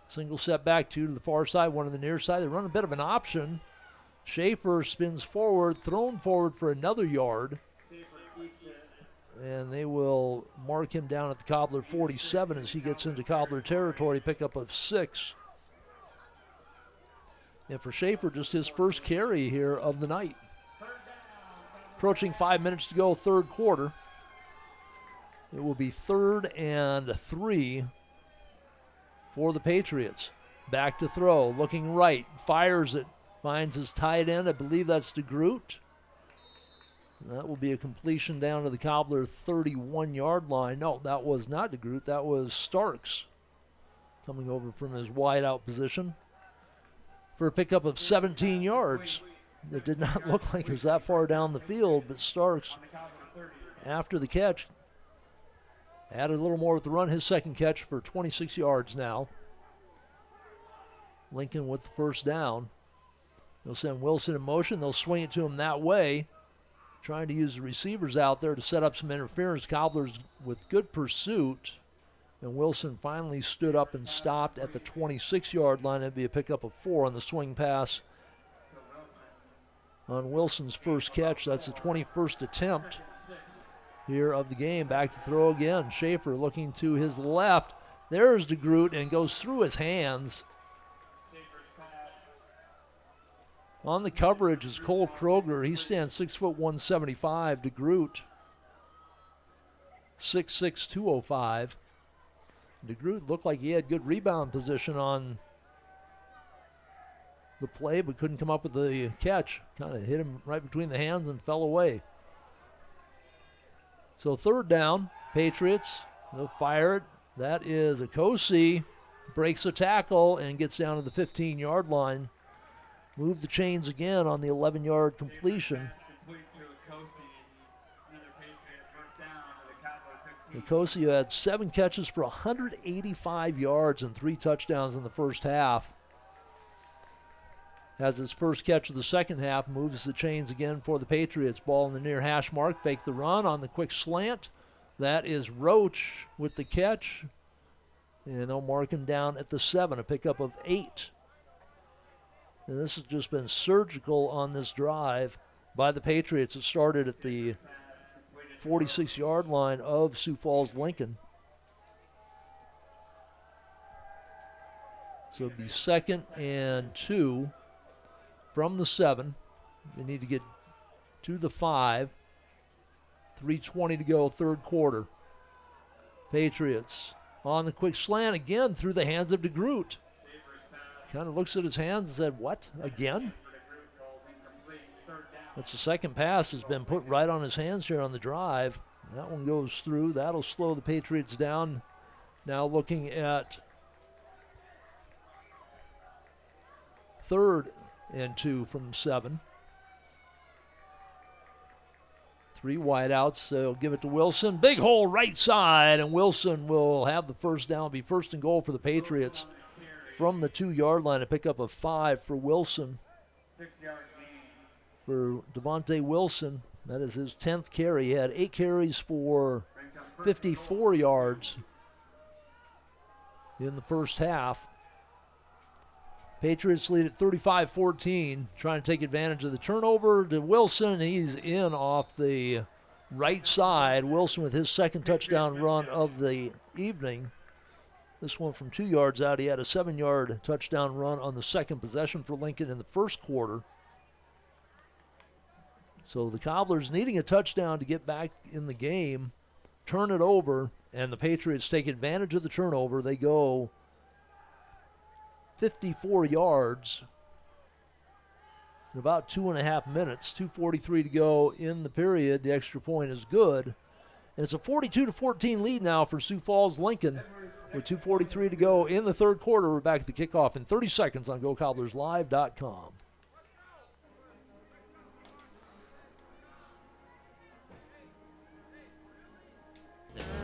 single setback, 2 to the far side, 1 to the near side. They run a bit of an option. Schaefer spins forward, thrown forward for another yard. And they will mark him down at the Cobbler 47 as he gets into Cobbler territory, pickup of 6. And for Schaefer, just his first carry here of the night. Approaching 5 minutes to go, third quarter. It will be 3rd and 3 for the Patriots. Back to throw, looking right, fires it, finds his tight end. I believe that's DeGroot. That will be a completion down to the Cobbler 31-yard line. No, that was not DeGroot. That was Starks coming over from his wide-out position for a pickup of 17 yards. It did not look like it was that far down the field, but Starks, after the catch, added a little more with the run. His second catch for 26 yards now. Lincoln with the first down. They'll send Wilson in motion. They'll swing it to him that way, trying to use the receivers out there to set up some interference. Cobblers with good pursuit. And Wilson finally stood up and stopped at the 26-yard line. It'd be a pickup of 4 on the swing pass on Wilson's first catch. That's the 21st attempt here of the game. Back to throw again. Schaefer looking to his left. There's DeGroot and goes through his hands. On the coverage is Cole Kroger. He stands 6'1", 175. DeGroot 6'6", 205. DeGroot looked like he had good rebound position on the play, but couldn't come up with the catch. Kind of hit him right between the hands and fell away. So third down, Patriots. They'll fire it. That is Okosi. Breaks a tackle and gets down to the 15-yard line. Move the chains again on the 11-yard completion. Okosi had 7 catches for 185 yards and 3 touchdowns in the first half. Has his first catch of the second half, moves the chains again for the Patriots. Ball in the near hash mark, fake the run on the quick slant. That is Roach with the catch. And they'll mark him down at the 7, a pickup of 8. And this has just been surgical on this drive by the Patriots. It started at the 46-yard line of Sioux Falls Lincoln. So it'll be 2nd and 2 from the 7. They need to get to the 5. 3:20 to go, third quarter. Patriots on the quick slant again through the hands of DeGroot. Kind of looks at his hands and said, what, again? That's the second pass has been put right on his hands here on the drive. That one goes through. That'll slow the Patriots down. Now looking at 3rd and 2 from 7. 3 wideouts. They'll give it to Wilson. Big hole right side, and Wilson will have the first down. Be 1st and goal for the Patriots from the 2-yard line. A pickup of 5 for Wilson. For Devontae Wilson, that is his 10th carry. He had 8 carries for 54 yards in the first half. Patriots lead at 35-14, trying to take advantage of the turnover to Wilson. He's in off the right side. Wilson with his 2nd touchdown run of the evening. This one from 2 yards out. He had a 7-yard touchdown run on the 2nd possession for Lincoln in the first quarter. So the Cobblers needing a touchdown to get back in the game, turn it over, and the Patriots take advantage of the turnover. They go 54 yards in about 2.5 minutes. 2:43 to go in the period. The extra point is good. And it's a 42-14 lead now for Sioux Falls Lincoln with 2:43 to go in the third quarter. We're back at the kickoff in 30 seconds on GoCobblersLive.com.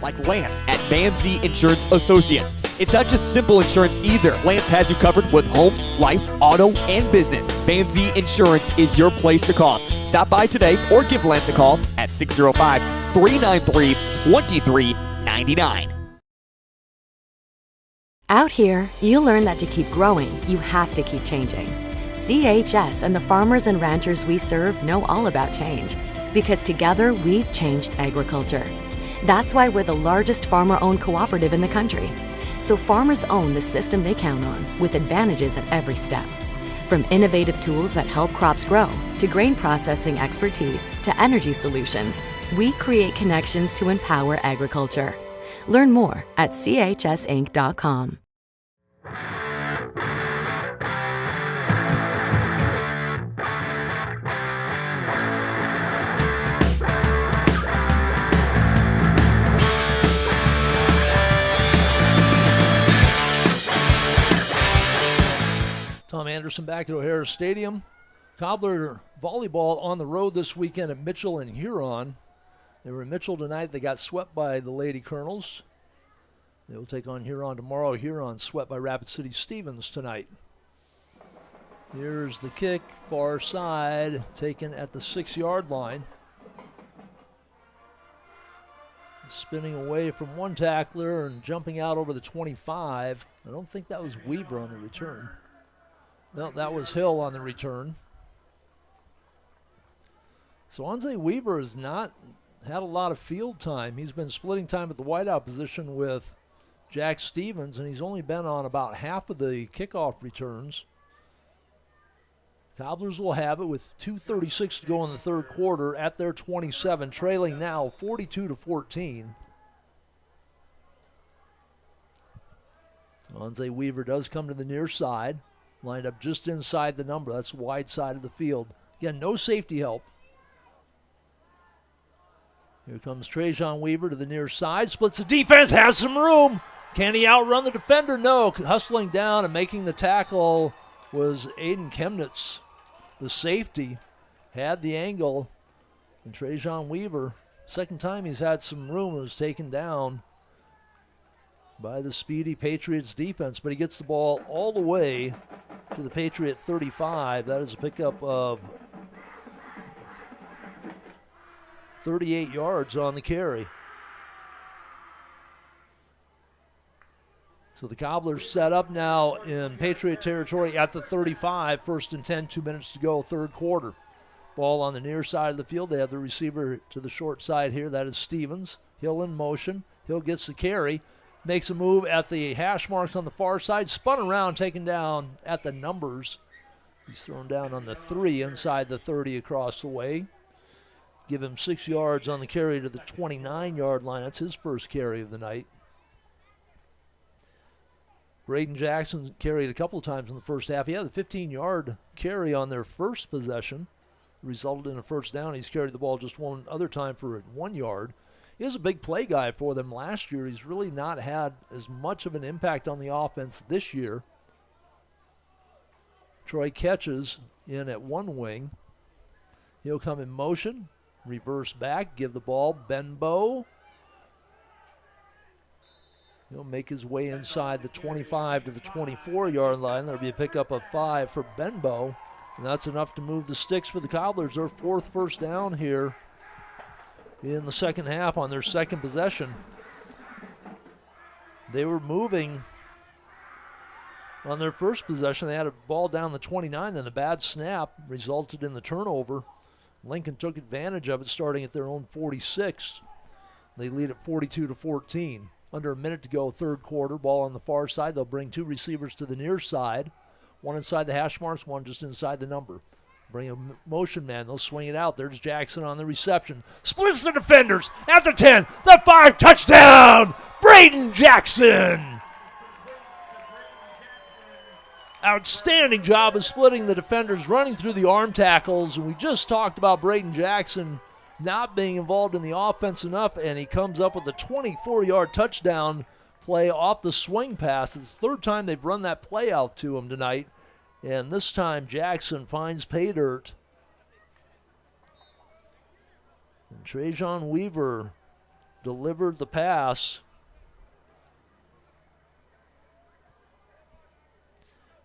Like Lance at Van Zee Insurance Associates. It's not just simple insurance either. Lance has you covered with home, life, auto, and business. Van Zee Insurance is your place to call. Stop by today or give Lance a call at 605-393-2399. Out here, you learn that to keep growing, you have to keep changing. CHS and the farmers and ranchers we serve know all about change, because together we've changed agriculture. That's why we're the largest farmer-owned cooperative in the country. So farmers own the system they count on, with advantages at every step. From innovative tools that help crops grow, to grain processing expertise, to energy solutions, we create connections to empower agriculture. Learn more at chsinc.com. Tom Anderson back at O'Hara Stadium. Cobbler volleyball on the road this weekend at Mitchell and Huron. They were in Mitchell tonight. They got swept by the Lady Colonels. They will take on Huron tomorrow. Huron swept by Rapid City Stevens tonight. Here's the kick, far side, taken at the 6-yard line. Spinning away from one tackler and jumping out over the 25. I don't think that was Weber on the return. No, that was Hill on the return. So Anze Weber has not had a lot of field time. He's been splitting time at the wideout position with Jack Stevens, and he's only been on about half of the kickoff returns. Cobblers will have it with 2:36 to go in the third quarter at their 27, trailing now 42-14. Onze Weaver does come to the near side, lined up just inside the number. That's wide side of the field. Again, no safety help. Here comes Trajan Weaver to the near side, splits the defense, has some room. Can he outrun the defender? No. Hustling down and making the tackle was Aiden Chemnitz. The safety had the angle, and Trajan Weaver, second time he's had some room, was taken down by the speedy Patriots defense, but he gets the ball all the way to the Patriot 35. That is a pickup of 38 yards on the carry. So the Cobblers set up now in Patriot territory at the 35. 1st and 10, 2 minutes to go, third quarter. Ball on the near side of the field. They have the receiver to the short side here. That is Stevens. Hill in motion. Hill gets the carry. Makes a move at the hash marks on the far side. Spun around, taken down at the numbers. He's thrown down on the 3 inside the 30 across the way. Give him 6 yards on the carry to the 29-yard line. That's his first carry of the night. Braden Jackson carried a couple of times in the first half. He had a 15-yard carry on their first possession. Resulted in a first down. He's carried the ball just one other time for 1 yard. He was a big play guy for them last year. He's really not had as much of an impact on the offense this year. Troy catches in at one wing. He'll come in motion, reverse back, give the ball. Benbow. He'll make his way inside the 25 to the 24-yard line. There'll be a pickup of 5 for Benbow. And that's enough to move the sticks for the Cobblers. Their 4th first down here in the second half on their second possession. They were moving on their first possession. They had a ball down the 29, then a bad snap resulted in the turnover. Lincoln took advantage of it, starting at their own 46. They lead at 42-14. Under a minute to go, third quarter. Ball on the far side. They'll bring 2 receivers to the near side. One inside the hash marks, one just inside the number. Bring a motion man. They'll swing it out. There's Jackson on the reception. Splits the defenders at the 10, the 5, touchdown! Braden Jackson! Outstanding job of splitting the defenders, running through the arm tackles. And we just talked about Braden Jackson not being involved in the offense enough, and he comes up with a 24-yard touchdown play off the swing pass. It's the third time they've run that play out to him tonight, and this time Jackson finds pay dirt. And Trajan Weaver delivered the pass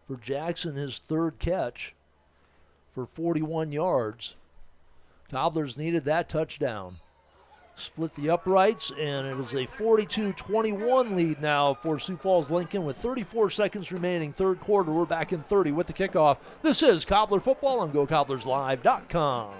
for Jackson, his 3rd catch for 41 yards. Cobblers needed that touchdown. Split the uprights, and it is a 42-21 lead now for Sioux Falls Lincoln with 34 seconds remaining. Third quarter, we're back in 30 with the kickoff. This is Cobbler Football on GoCobblersLive.com.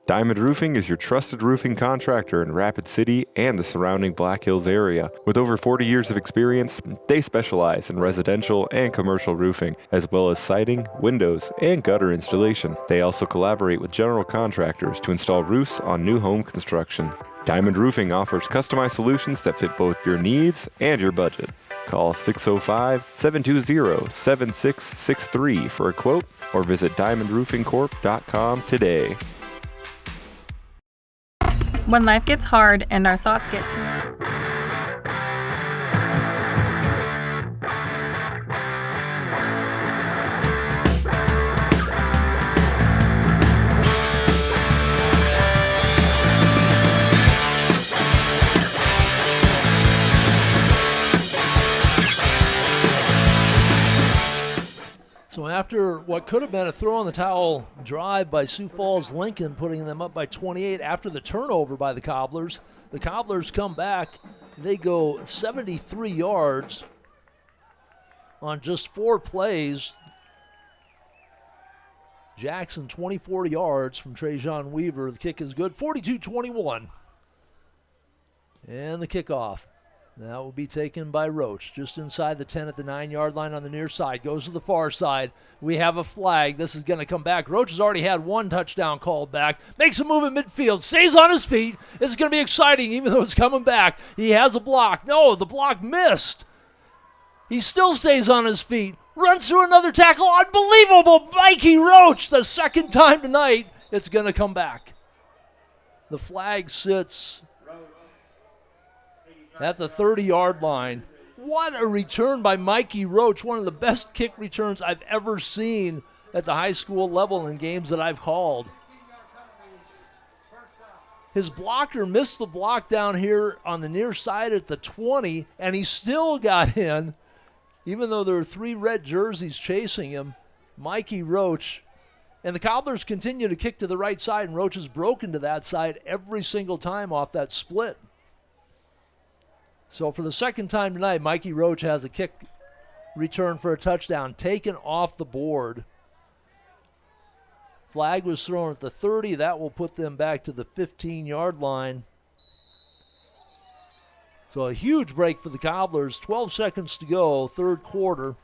Diamond Roofing is your trusted roofing contractor in Rapid City and the surrounding Black Hills area. With over 40 years of experience, they specialize in residential and commercial roofing, as well as siding, windows, and gutter installation. They also collaborate with general contractors to install roofs on new home construction. Diamond Roofing offers customized solutions that fit both your needs and your budget. Call 605-720-7663 for a quote or visit diamondroofingcorp.com today. When life gets hard and our thoughts get too So after what could have been a throw-in-the-towel drive by Sioux Falls Lincoln, putting them up by 28 after the turnover by the Cobblers come back. They go 73 yards on just 4 plays. Jackson 24 yards from Trajan Weaver. The kick is good, 42-21. And the kickoff. That will be taken by Roach. Just inside the 10 at the 9-yard line on the near side. Goes to the far side. We have a flag. This is going to come back. Roach has already had 1 touchdown called back. Makes a move in midfield. Stays on his feet. This is going to be exciting even though it's coming back. He has a block. No, the block missed. He still stays on his feet. Runs through another tackle. Unbelievable. Mikey Roach, the second time tonight. It's going to come back. The flag sits at the 30-yard line. What a return by Mikey Roach. One of the best kick returns I've ever seen at the high school level in games that I've called. His blocker missed the block down here on the near side at the 20, and he still got in. Even though there were 3 red jerseys chasing him, Mikey Roach. And the Cobblers continue to kick to the right side, and Roach has broken to that side every single time off that split. So for the second time tonight, Mikey Roach has a kick return for a touchdown taken off the board. Flag was thrown at the 30. That will put them back to the 15-yard line. So a huge break for the Cobblers. 12 seconds to go, third quarter.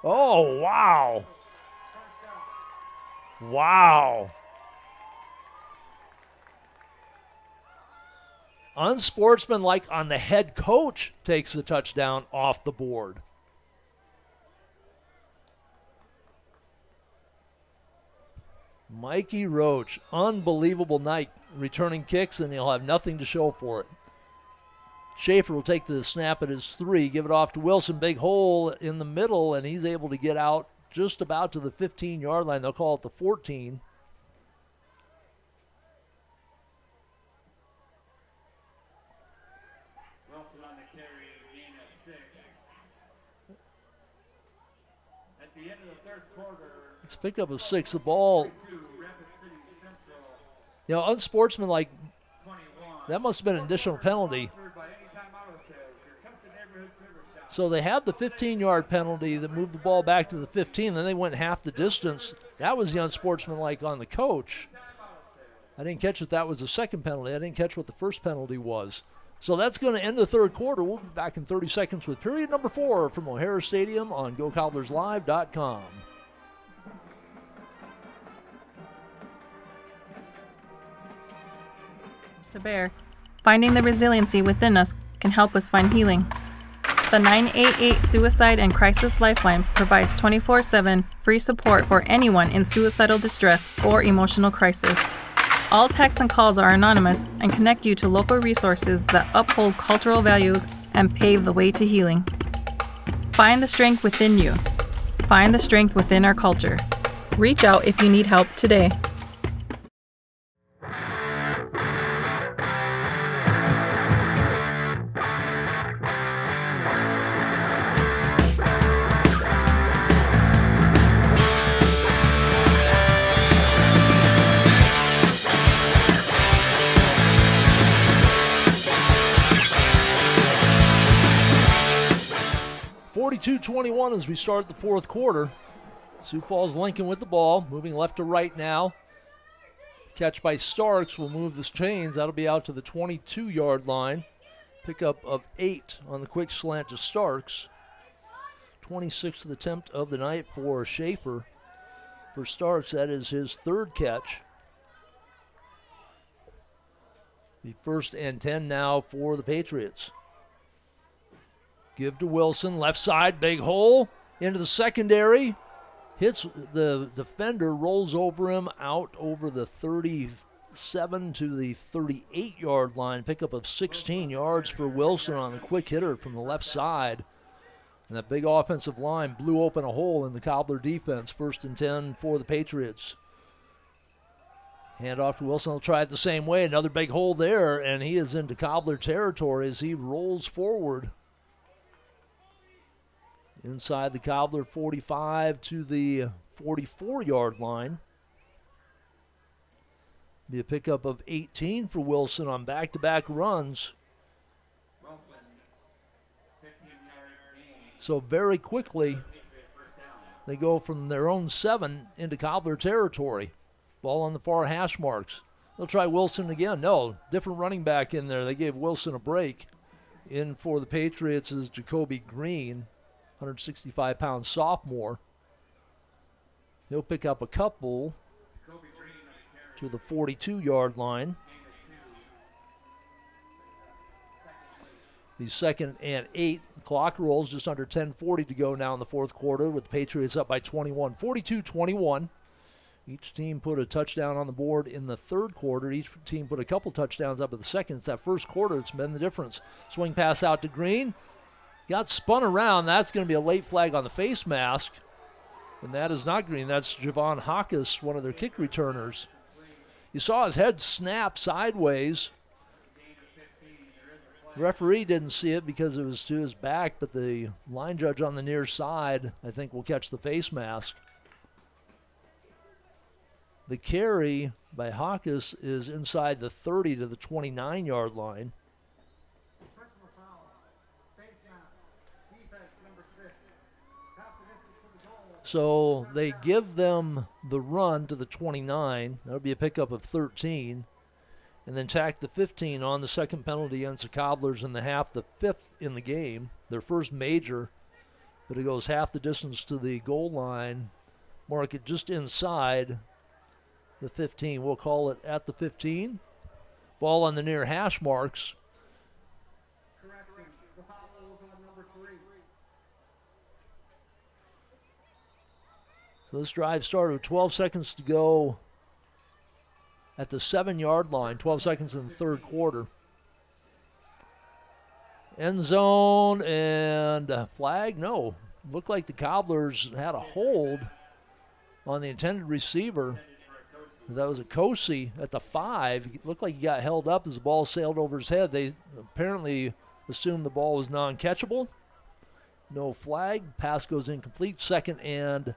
Oh, wow. Wow. Unsportsmanlike on the head coach takes the touchdown off the board. Mikey Roach, unbelievable night returning kicks, and he'll have nothing to show for it. Schaefer will take the snap at his 3, give it off to Wilson, big hole in the middle, and he's able to get out just about to the 15-yard line. They'll call it the 14. Wilson on the carry, gain at 6. At the end of the third quarter, It's a pickup of 6. The ball, unsportsmanlike. That must have been an additional penalty. So they had the 15-yard penalty that moved the ball back to the 15. Then they went half the distance. That was the unsportsmanlike on the coach. I didn't catch that was the second penalty. I didn't catch what the first penalty was. So that's going to end the third quarter. We'll be back in 30 seconds with period number 4 from O'Hara Stadium on GoCobblersLive.com. To bear. Finding the resiliency within us can help us find healing. The 988 Suicide and Crisis Lifeline provides 24/7 free support for anyone in suicidal distress or emotional crisis. All texts and calls are anonymous and connect you to local resources that uphold cultural values and pave the way to healing. Find the strength within you. Find the strength within our culture. Reach out if you need help today. .22-21 as we start the fourth quarter. Sioux Falls Lincoln with the ball, moving left to right now. Catch by Starks will move the chains. That'll be out to the 22-yard line. Pickup of 8 on the quick slant to Starks. 26th attempt of the night for Schaefer. For Starks, that is his third catch. The 1st and 10 now for the Patriots. Give to Wilson, left side, big hole, into the secondary. Hits the defender, rolls over him, out over the 37 to the 38-yard line. Pickup of 16 yards for Wilson on the quick hitter from the left side. And that big offensive line blew open a hole in the Cobbler defense. 1st and 10 for the Patriots. Hand off to Wilson. He'll try it the same way. Another big hole there, and he is into Cobbler territory as he rolls forward. Inside the Cobbler 45 to the 44-yard line. Be a pickup of 18 for Wilson on back-to-back runs. So very quickly, they go from their own 7 into Cobbler territory. Ball on the far hash marks. They'll try Wilson again. No, different running back in there. They gave Wilson a break. In for the Patriots is Jacoby Green, 165-pound sophomore. He'll pick up a couple to the 42-yard line. The 2nd and 8. Clock rolls, just under 10:40 to go now in the fourth quarter, with the Patriots up by 21, 42-21. Each team put a touchdown on the board in the third quarter. Each team put a couple touchdowns up in the second. It's that first quarter that's been the difference. Swing pass out to Green. Got spun around. That's going to be a late flag on the face mask. And that is not Green. That's Javon Hawkes, one of their kick returners. You saw his head snap sideways. The referee didn't see it because it was to his back, but the line judge on the near side, I think, will catch the face mask. The carry by Hawkes is inside the 30 to the 29-yard line. So they give them the run to the 29. That'll be a pickup of 13. And then tack the 15 on the second penalty against the Cobblers in the half, the 5th in the game. Their first major, but it goes half the distance to the goal line. Mark it just inside the 15. We'll call it at the 15. Ball on the near hash marks. So this drive started with 12 seconds to go at the 7-yard line, 12 seconds in the third quarter. End zone and a flag? No. Looked like the Cobblers had a hold on the intended receiver. That was a Kosey at the 5. It looked like he got held up as the ball sailed over his head. They apparently assumed the ball was non-catchable. No flag. Pass goes incomplete. 2nd and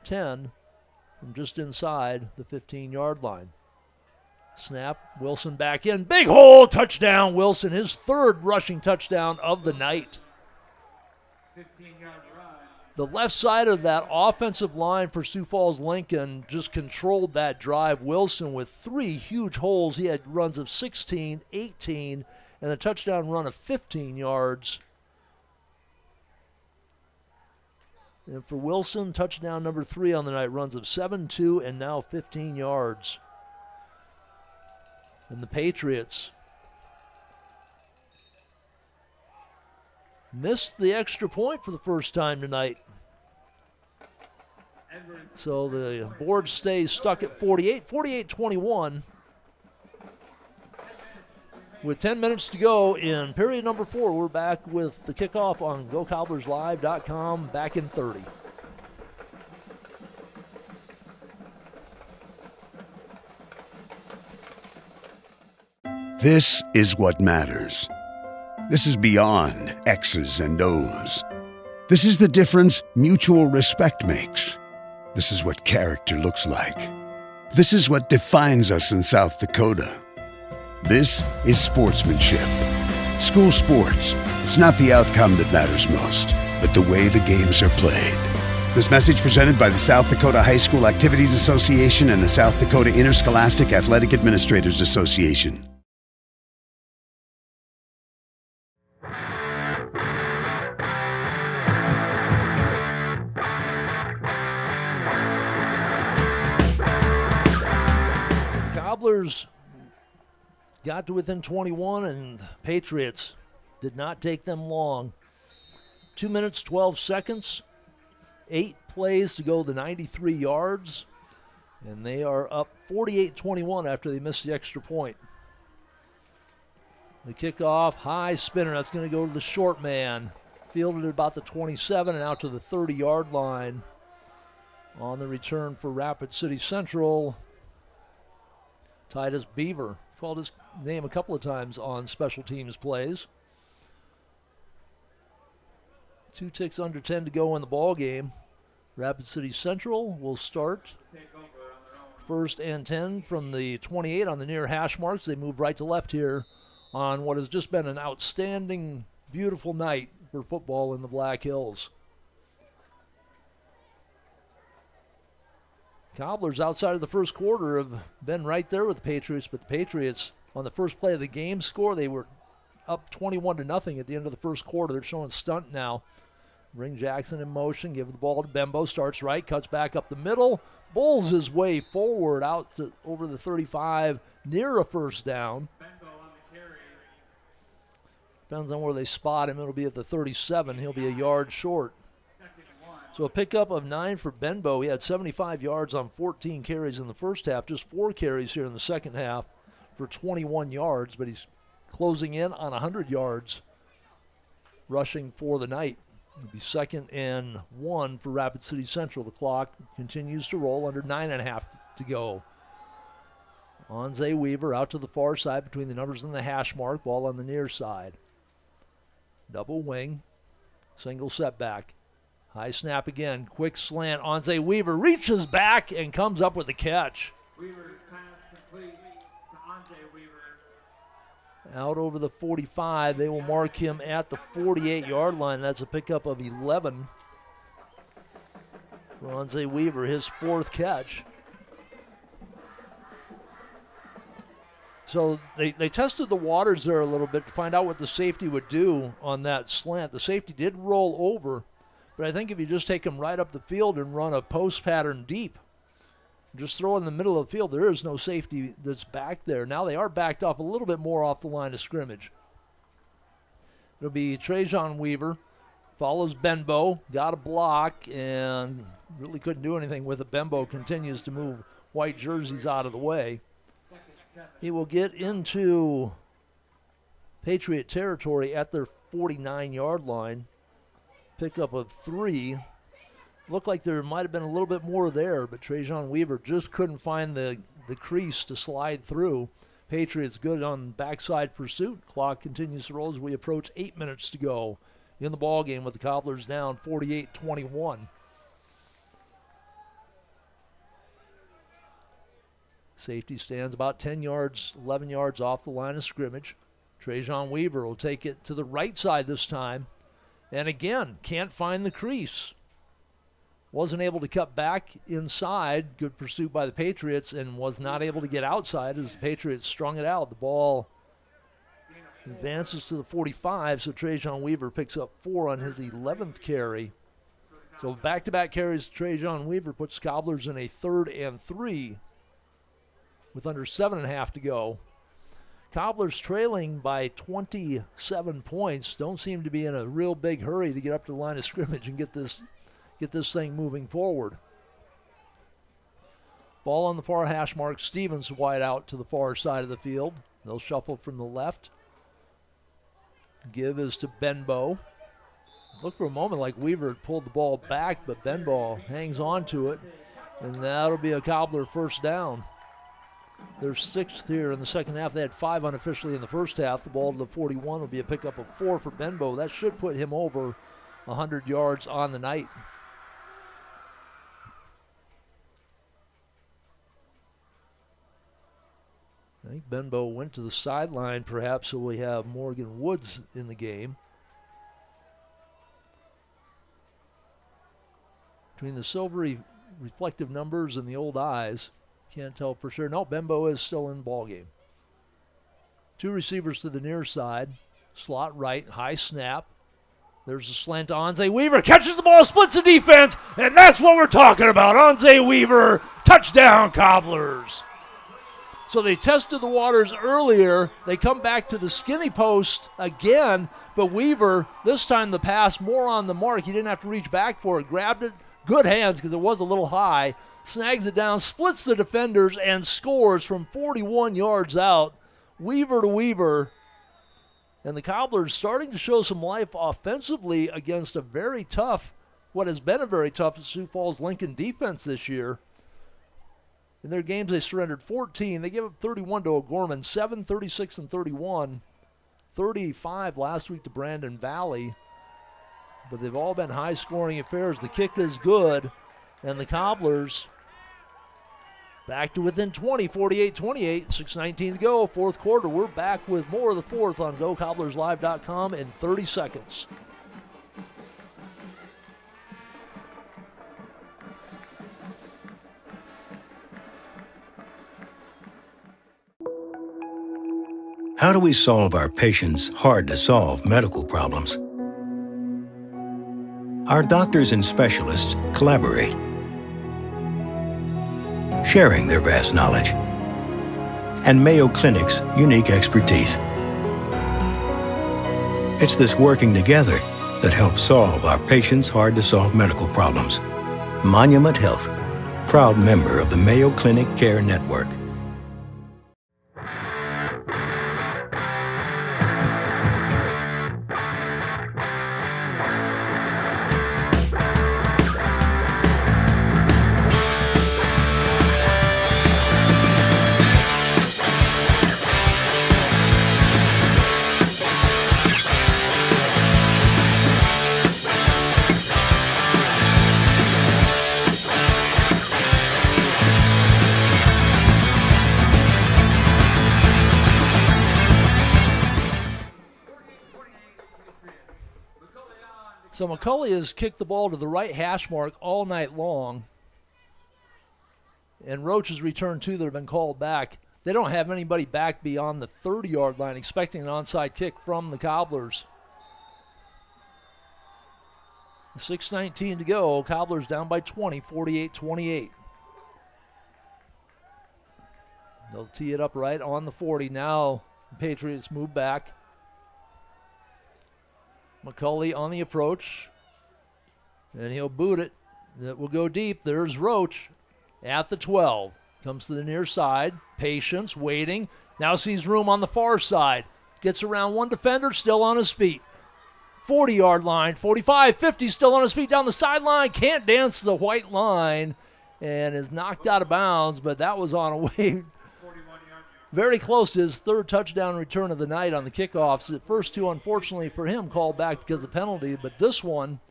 10 from just inside the 15-yard line. Snap. Wilson back in. Big hole. Touchdown. Wilson, his 3rd rushing touchdown of the night. 15-yard run. The left side of that offensive line for Sioux Falls Lincoln just controlled that drive. Wilson with 3 huge holes. He had runs of 16, 18, and a touchdown run of 15 yards. And for Wilson, touchdown number 3 on the night, runs of 7, 2, and now 15 yards. And the Patriots missed the extra point for the first time tonight. So the board stays stuck at 48-21. With 10 minutes to go in period number 4, we're back with the kickoff on GoCobblersLive.com, back in 30. This is what matters. This is beyond X's and O's. This is the difference mutual respect makes. This is what character looks like. This is what defines us in South Dakota. This is sportsmanship. School sports, it's not the outcome that matters most, but the way the games are played. This message presented by the South Dakota High School Activities Association and the South Dakota Interscholastic Athletic Administrators Association. Cobblers got to within 21, and Patriots did not take them long. 2 minutes, 12 seconds, 8 plays to go the 93 yards, and they are up 48-21 after they missed the extra point. The kickoff, high spinner, that's going to go to the short man. Fielded at about the 27 and out to the 30-yard line. On the return for Rapid City Central, Titus Beaver. Called his name a couple of times on special teams plays. 2 ticks under 10 to go in the ball game. Rapid City Central will start 1st and 10 from the 28 on the near hash marks. They move right to left here on what has just been an outstanding, beautiful night for football in the Black Hills. Cobblers outside of the first quarter have been right there with the Patriots, but the Patriots on the first play of the game score, they were up 21-0 at the end of the first quarter. They're showing stunt now. Bring Jackson in motion, give the ball to Bembo, starts right, cuts back up the middle, bowls his way forward out to over the 35, near a first down. Depends on where they spot him. It'll be at the 37. He'll be a yard short. So a pickup of 9 for Benbow. He had 75 yards on 14 carries in the first half, just 4 carries here in the second half for 21 yards, but he's closing in on 100 yards rushing for the night. It'll be 2nd and 1 for Rapid City Central. The clock continues to roll under 9.5 to go. Onze Weaver out to the far side between the numbers and the hash mark. Ball on the near side. Double wing. Single setback. High snap again. Quick slant. Onze Weaver reaches back and comes up with a catch. Weaver's pass complete to Onze Weaver. Out over the 45. They will mark him at the 48-yard line. That's a pickup of 11 for Onze Weaver, his 4th catch. So they tested the waters there a little bit to find out what the safety would do on that slant. The safety did roll over, but I think if you just take him right up the field and run a post pattern deep, just throw in the middle of the field, there is no safety that's back there. Now they are backed off a little bit more off the line of scrimmage. It'll be Trajan Weaver, follows Benbow, got a block, and really couldn't do anything with it. Benbow continues to move white jerseys out of the way. He will get into Patriot territory at their 49-yard line. Pickup of 3. Looked like there might have been a little bit more there, but Trajan Weaver just couldn't find the crease to slide through. Patriots good on backside pursuit. Clock continues to roll as we approach 8 minutes to go in the ball game with the Cobblers down 48-21. Safety stands about 10 yards, 11 yards off the line of scrimmage. Trajan Weaver will take it to the right side this time. And again, can't find the crease. Wasn't able to cut back inside. Good pursuit by the Patriots, and was not able to get outside as the Patriots strung it out. The ball advances to the 45, so Trajan Weaver picks up 4 on his 11th carry. So back-to-back carries, Trajan Weaver puts Cobblers in a 3rd and 3 with under 7.5 to go. Cobblers trailing by 27 points. Don't seem to be in a real big hurry to get up to the line of scrimmage and get this thing moving forward. Ball on the far hash mark. Stevens wide out to the far side of the field. They'll shuffle from the left. Give is to Benbow. Looked for a moment like Weaver had pulled the ball back, but Benbow hangs on to it, and that'll be a Cobbler first down. They're 6th here in the second half. They had 5 unofficially in the first half. The ball to the 41 will be a pickup of 4 for Benbow. That should put him over 100 yards on the night. I think Benbow went to the sideline perhaps, so we have Morgan Woods in the game. Between the silvery reflective numbers and the old eyes, can't tell for sure. No, Benbow is still in the ball game. 2 receivers to the near side. Slot right, high snap. There's a slant to Onze Weaver. Catches the ball, splits the defense, and that's what we're talking about. Onze Weaver, touchdown Cobblers. So they tested the waters earlier. They come back to the skinny post again, but Weaver, this time the pass more on the mark. He didn't have to reach back for it. Grabbed it, good hands because it was a little high. Snags it down, splits the defenders, and scores from 41 yards out. Weaver to Weaver. And the Cobblers starting to show some life offensively against a very tough, what has been a very tough Sioux Falls Lincoln defense this year. In their games, they surrendered 14. They gave up 31 to O'Gorman, 7, 36, and 31. 35 last week to Brandon Valley. But they've all been high-scoring affairs. The kick is good, and the Cobblers back to within 20, 48-28, 6:19 to go, fourth quarter. We're back with more of the fourth on GoCobblersLive.com in 30 seconds. How do we solve our patients' hard-to-solve medical problems? Our doctors and specialists collaborate, sharing their vast knowledge and Mayo Clinic's unique expertise. It's this working together that helps solve our patients' hard-to-solve medical problems. Monument Health, proud member of the Mayo Clinic Care Network. So McCulley has kicked the ball to the right hash mark all night long. And Roach has returned two that have been called back. They don't have anybody back beyond the 30-yard line, expecting an onside kick from the Cobblers. 6:19 to go. Cobblers down by 20, 48-28. They'll tee it up right on the 40. Now the Patriots move back. McCulley on the approach, and he'll boot it. That will go deep. There's Roach at the 12. Comes to the near side. Patience, waiting. Now sees room on the far side. Gets around one defender, still on his feet. 40-yard line, 45, 50, still on his feet down the sideline. Can't dance the white line and is knocked out of bounds, but that was on a way very close to his third touchdown return of the night on the kickoffs. The first two, unfortunately for him, called back because of penalty, but this one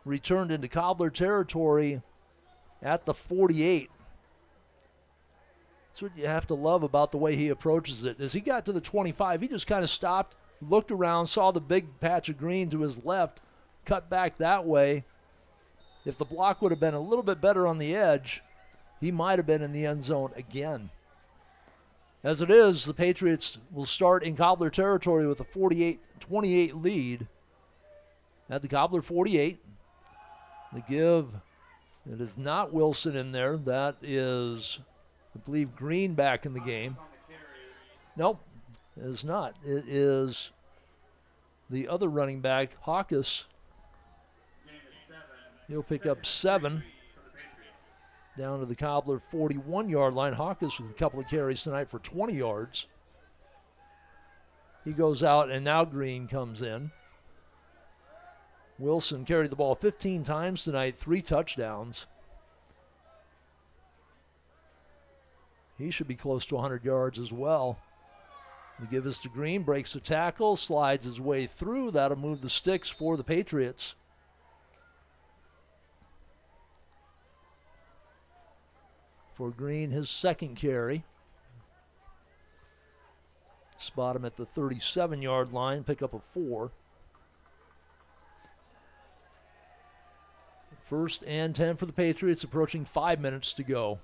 returned into Cobbler territory at the 48. That's what you have to love about the way he approaches it. As he got to the 25, he just kind of stopped, looked around, saw the big patch of green to his left, cut back that way. If the block would have been a little bit better on the edge, he might have been in the end zone again. As it is, the Patriots will start in Cobbler territory with a 48-28 lead at the Cobbler 48. The give, it is not Wilson in there. That is, I believe, Green back in the game. Nope, it is not. It is the other running back, Hawkes. He'll pick up 7. Down to the Cobbler 41-yard line. Hawkins with a couple of carries tonight for 20 yards. He goes out, and now Green comes in. Wilson carried the ball 15 times tonight, 3 touchdowns. He should be close to 100 yards as well. The give is to Green, breaks the tackle, slides his way through. That'll move the sticks for the Patriots. For Green, his second carry. Spot him at the 37-yard line, pick up a 4. First and 10 for the Patriots, approaching 5 minutes to go.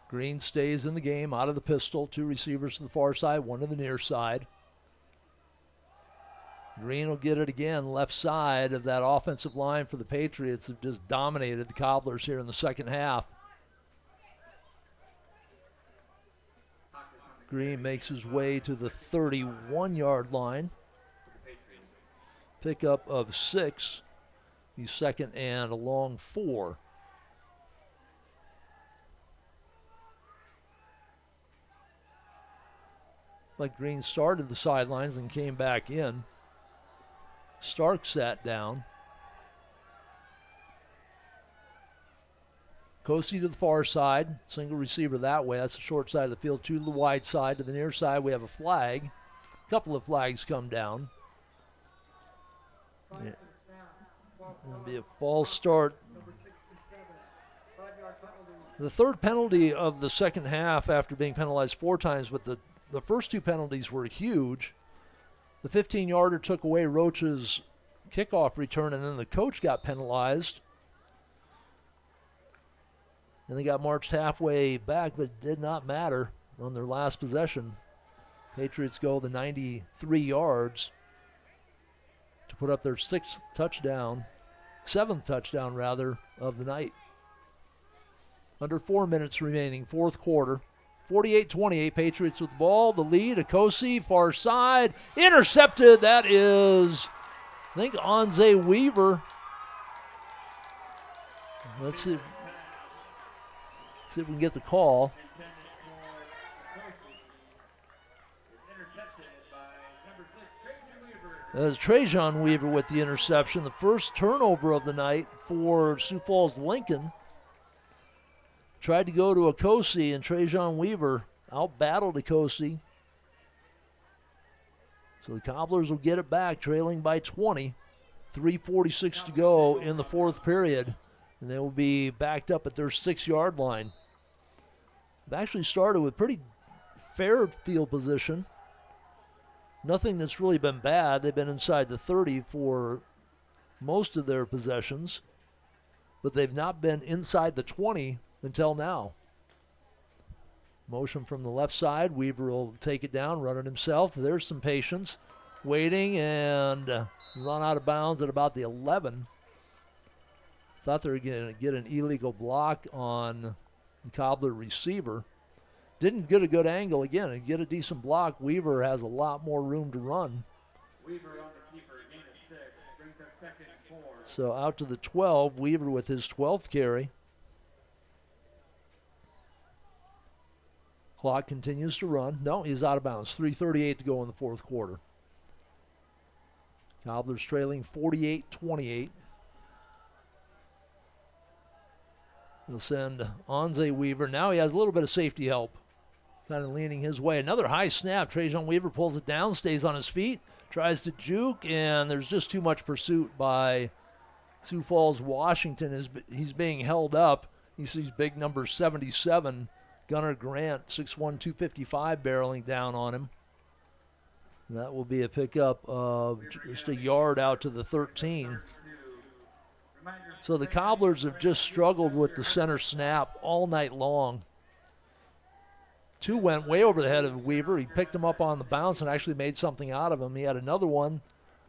Green stays in the game, out of the pistol. 2 receivers to the far side, 1 to the near side. Green will get it again, left side of that offensive line for the Patriots have just dominated the Cobblers here in the second half. Green makes his way to the 31-yard line. Pickup of 6. He's second and a long 4. Like Green started the sidelines and came back in. Stark sat down. Cosi to the far side. Single receiver that way. That's the short side of the field. 2 to the wide side. To the near side, we have a flag. A couple of flags come down. Yeah. It'll be a false start. The third penalty of the second half after being penalized 4 times, but the first 2 penalties were huge. The 15-yarder took away Roach's kickoff return, and then the coach got penalized. And they got marched halfway back, but it did not matter on their last possession. Patriots go the 93 yards to put up their seventh touchdown of the night. Under 4 minutes remaining, fourth quarter. 48-28, Patriots with the ball. The lead, Akosi, far side. Intercepted. That is, I think, Onze Weaver. Let's see if we can get the call. As Trajan Weaver with the interception, the first turnover of the night for Sioux Falls Lincoln. Tried to go to Akosi, and Trajan Weaver out-battled Akosi. So the Cobblers will get it back, trailing by 20. 3:46 to go in the fourth period, and they will be backed up at their 6-yard line. They've actually started with pretty fair field position. Nothing that's really been bad. They've been inside the 30 for most of their possessions, but they've not been inside the 20 until now. Motion from the left side. Weaver will take it down, run it himself. There's some patience. Waiting and run out of bounds at about the 11. Thought they were going to get an illegal block on the Cobbler receiver. Didn't get a good angle again and get a decent block. Weaver has a lot more room to run. Weaver on the keeper, gain of 6, brings up 2nd and 4. So out to the 12, Weaver with his 12th carry. Clock continues to run. No, he's out of bounds. 3:38 to go in the fourth quarter. Cobblers trailing 48-28. He'll send Onze Weaver. Now he has a little bit of safety help. Kind of leaning his way. Another high snap. Trajan Weaver pulls it down, stays on his feet, tries to juke, and there's just too much pursuit by Sioux Falls, Washington. He's being held up. He sees big number 77, Gunnar Grant, 6'1", 255, barreling down on him. And that will be a pickup of just a yard out to the 13. So the Cobblers have just struggled with the center snap all night long. Two went way over the head of Weaver. He picked him up on the bounce and actually made something out of him. He had another one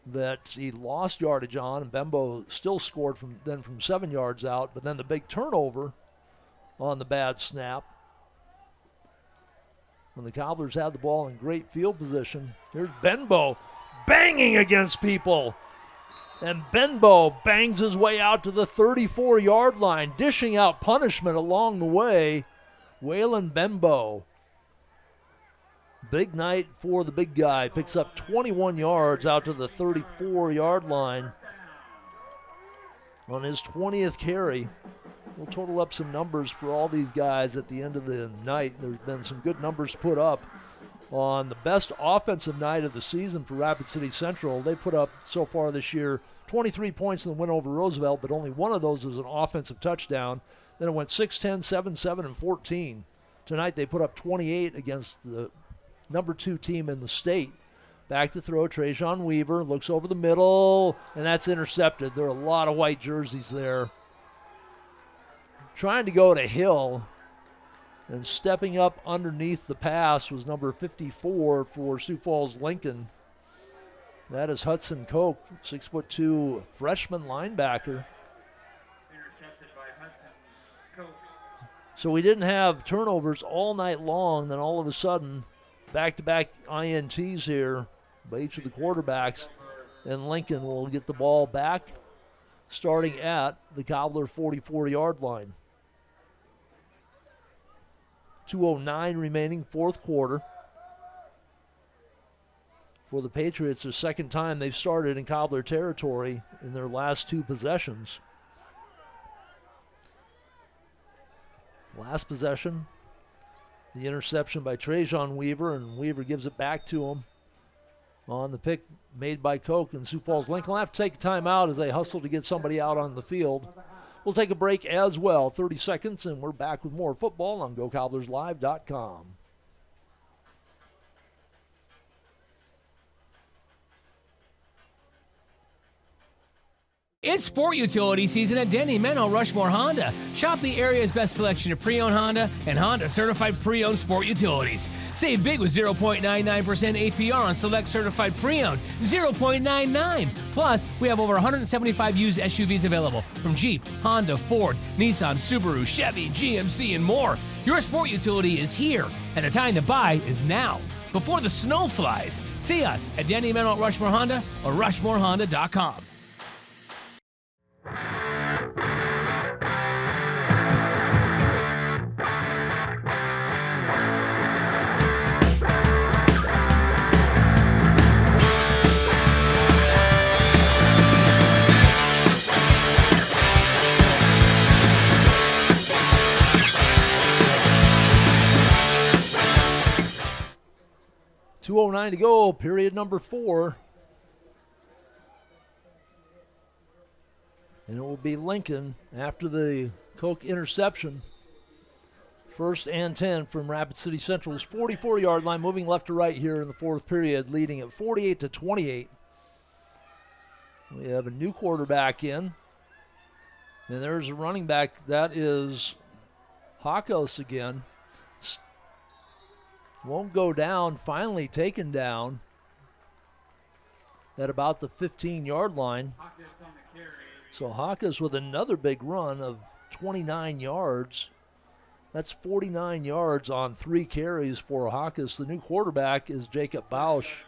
that he lost yardage on, and Bembo still scored from 7 yards out, but then the big turnover on the bad snap. When the Cobblers had the ball in great field position, here's Benbow banging against people. And Benbow bangs his way out to the 34-yard line, dishing out punishment along the way. Waylon Benbow. Big night for the big guy. Picks up 21 yards out to the 34-yard line on his 20th carry. We'll total up some numbers for all these guys at the end of the night. There's been some good numbers put up on the best offensive night of the season for Rapid City Central. They put up so far this year 23 points in the win over Roosevelt, but only one of those was an offensive touchdown. Then it went 6-10, 7-7, and 14. Tonight they put up 28 against the number 2 team in the state. Back to throw, Trajan Weaver looks over the middle, and that's intercepted. There are a lot of white jerseys there. Trying to go to Hill, and stepping up underneath the pass was number 54 for Sioux Falls Lincoln. That is Hudson Koch, 6'2" freshman linebacker. Intercepted by Hudson Koch. So we didn't have turnovers all night long. Then all of a sudden, back-to-back INTs here by each of the quarterbacks, and Lincoln will get the ball back starting at the Cobbler 44-yard line. 2:09 remaining, fourth quarter. For the Patriots, the second time they've started in Cobbler territory in their last 2 possessions. Last possession, the interception by Trajan Weaver, and Weaver gives it back to him on the pick made by Koch, and Sioux Falls Lincoln will have to take a timeout as they hustle to get somebody out on the field. We'll take a break as well, 30 seconds, and we're back with more football on GoCobblersLive.com. It's sport utility season at Denny Menno Rushmore Honda. Shop the area's best selection of pre-owned Honda and Honda certified pre-owned sport utilities. Save big with 0.99% APR on select certified pre-owned, 0.99. Plus, we have over 175 used SUVs available from Jeep, Honda, Ford, Nissan, Subaru, Chevy, GMC, and more. Your sport utility is here, and the time to buy is now, before the snow flies. See us at Denny Menno Rushmore Honda or RushmoreHonda.com. .209 to go, period number 4. And it will be Lincoln after the Koch interception. 1st and 10 from Rapid City Central's 44-yard line, moving left to right here in the 4th period, leading at 48-28. We have a new quarterback in. And there's a running back. That is Hakos again. Won't go down, finally taken down at about the 15-yard line. So Hakos with another big run of 29 yards. That's 49 yards on 3 carries for Hakos. The new quarterback is Jacob Bausch.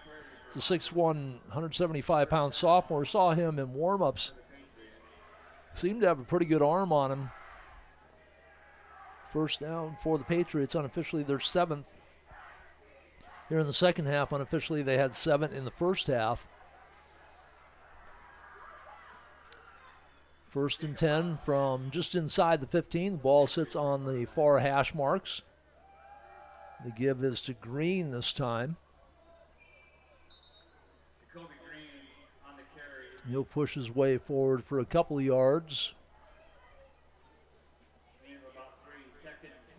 It's a 6'1", 175-pound sophomore. Saw him in warm-ups. Seemed to have a pretty good arm on him. First down for the Patriots, unofficially their 7th. Here in the second half, unofficially, they had 7 in the first half. 1st and 10 from just inside the 15. The ball sits on the far hash marks. The give is to Green this time. He'll push his way forward for a couple of yards.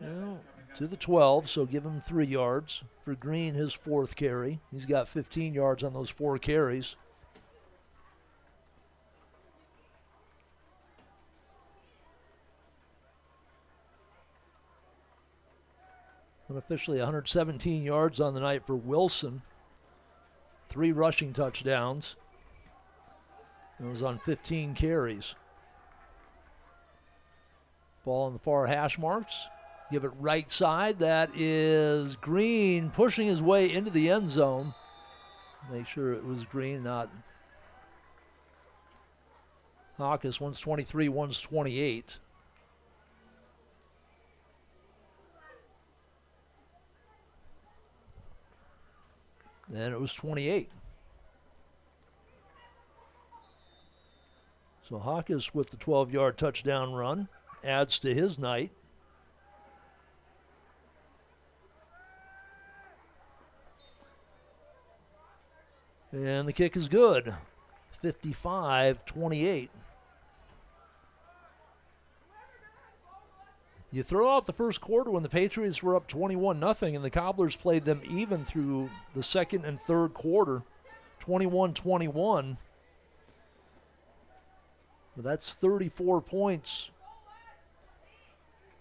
Well, to the 12, so give him 3 yards. For Green, his 4th carry. He's got 15 yards on those 4 carries. Unofficially 117 yards on the night for Wilson. 3 rushing touchdowns. It was on 15 carries. Ball on the far hash marks. Give it right side. That is Green pushing his way into the end zone. Make sure it was Green, not Hakos. One's 23, one's 28. And it was 28. So Hakos with the 12-yard touchdown run adds to his night. And the kick is good. 55-28. You throw out the first quarter when the Patriots were up 21-0, and the Cobblers played them even through the second and third quarter, 21-21. But that's 34 points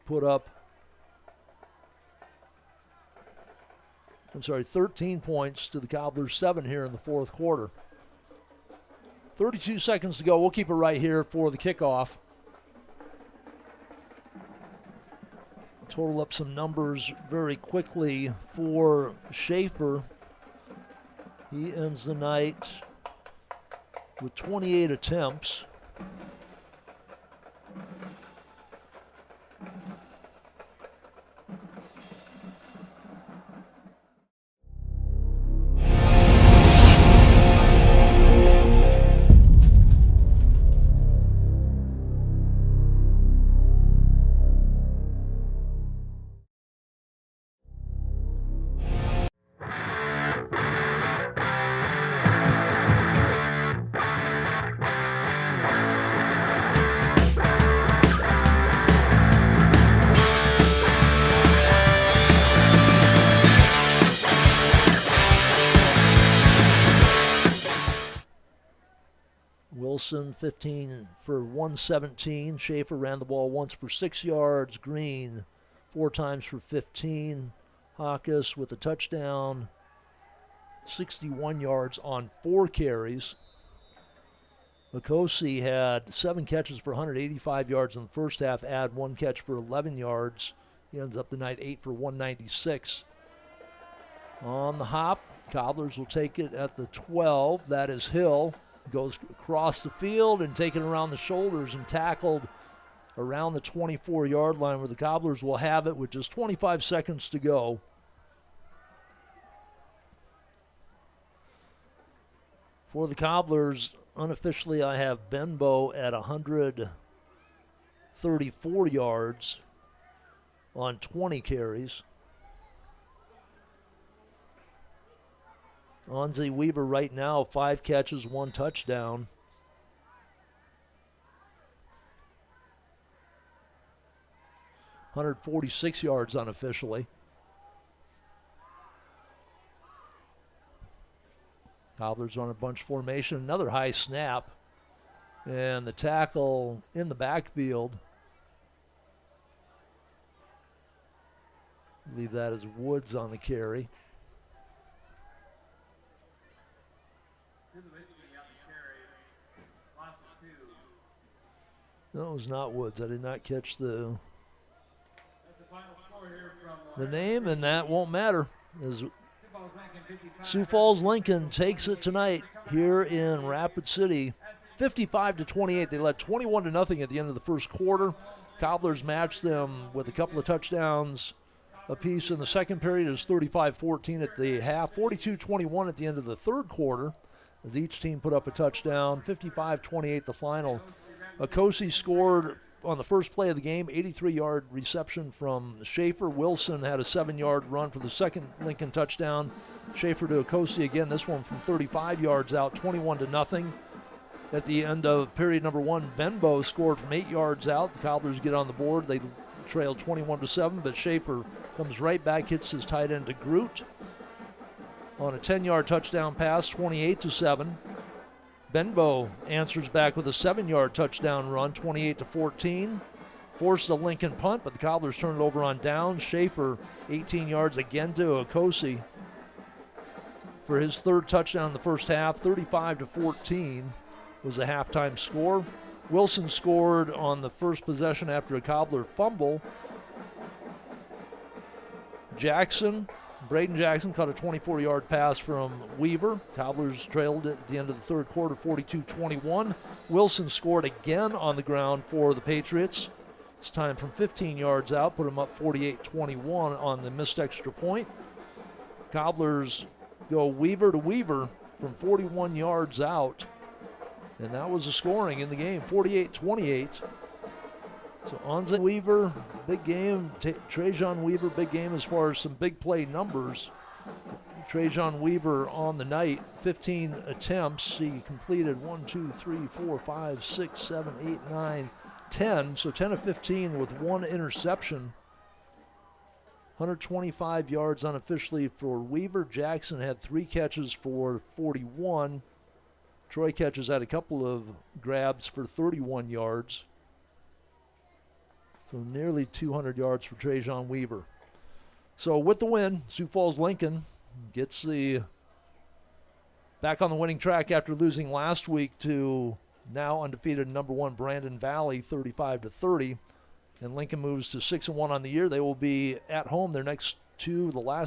put up. 13 points to the Cobblers, 7 here in the fourth quarter. 32 seconds to go. We'll keep it right here for the kickoff. Total up some numbers very quickly for Schaefer. He ends the night with 28 attempts. Wilson, 15 for 117. Schaefer ran the ball once for 6 yards. Green, 4 times for 15. Hawkes with a touchdown, 61 yards on 4 carries. Okosi had 7 catches for 185 yards in the first half, add 1 catch for 11 yards. He ends up the night 8 for 196. On the hop, Cobblers will take it at the 12. That is Hill. Goes across the field and taken around the shoulders and tackled around the 24-yard line, where the Cobblers will have it with just 25 seconds to go. For the Cobblers, unofficially, I have Benbow at 134 yards on 20 carries. Onzie Weaver right now, 5 catches, 1 touchdown. $146 yards unofficially. Cobblers on a bunch formation, another high snap. And the tackle in the backfield. I believe that is Woods on the carry. No, it was not Woods. I did not catch the name, and that won't matter, as Sioux Falls Lincoln takes it tonight here in Rapid City, 55-28. They led 21-0 at the end of the first quarter. Cobblers matched them with a couple of touchdowns apiece in the second period. It was 35-14 at the half, 42-21 at the end of the third quarter, as each team put up a touchdown. 55-28 the final. Okosi scored on the first play of the game, 83-yard reception from Schaefer. Wilson had a 7-yard run for the second Lincoln touchdown. Schaefer to Okosi again, this one from 35 yards out, 21-0. At the end of period number 1, Benbow scored from 8 yards out. The Cobblers get on the board. They trailed 21-7, but Schaefer comes right back, hits his tight end to Groot on a 10-yard touchdown pass, 28-7. Benbow answers back with a 7-yard touchdown run, 28-14. Forced a Lincoln punt, but the Cobblers turn it over on downs. Schaefer, 18 yards again to Okosi for his 3rd touchdown in the first half. 35-14 was the halftime score. Wilson scored on the first possession after a Cobbler fumble. Braden Jackson caught a 24-yard pass from Weaver. Cobblers trailed it at the end of the third quarter, 42-21. Wilson scored again on the ground for the Patriots. This time from 15 yards out, put him up 48-21 on the missed extra point. Cobblers go Weaver to Weaver from 41 yards out, and that was the scoring in the game, 48-28. So Onzie Weaver, big game. Trajan Weaver, big game as far as some big play numbers. Trajan Weaver on the night, 15 attempts. He completed 10. So 10 of 15 with 1 interception. 125 yards unofficially for Weaver. Jackson had 3 catches for 41. Troy Catches had a couple of grabs for 31 yards. So nearly 200 yards for Trajan Weaver. So with the win, Sioux Falls Lincoln gets back on the winning track after losing last week to now undefeated number 1 Brandon Valley, 35-30. And Lincoln moves to 6-1 on the year. They will be at home the last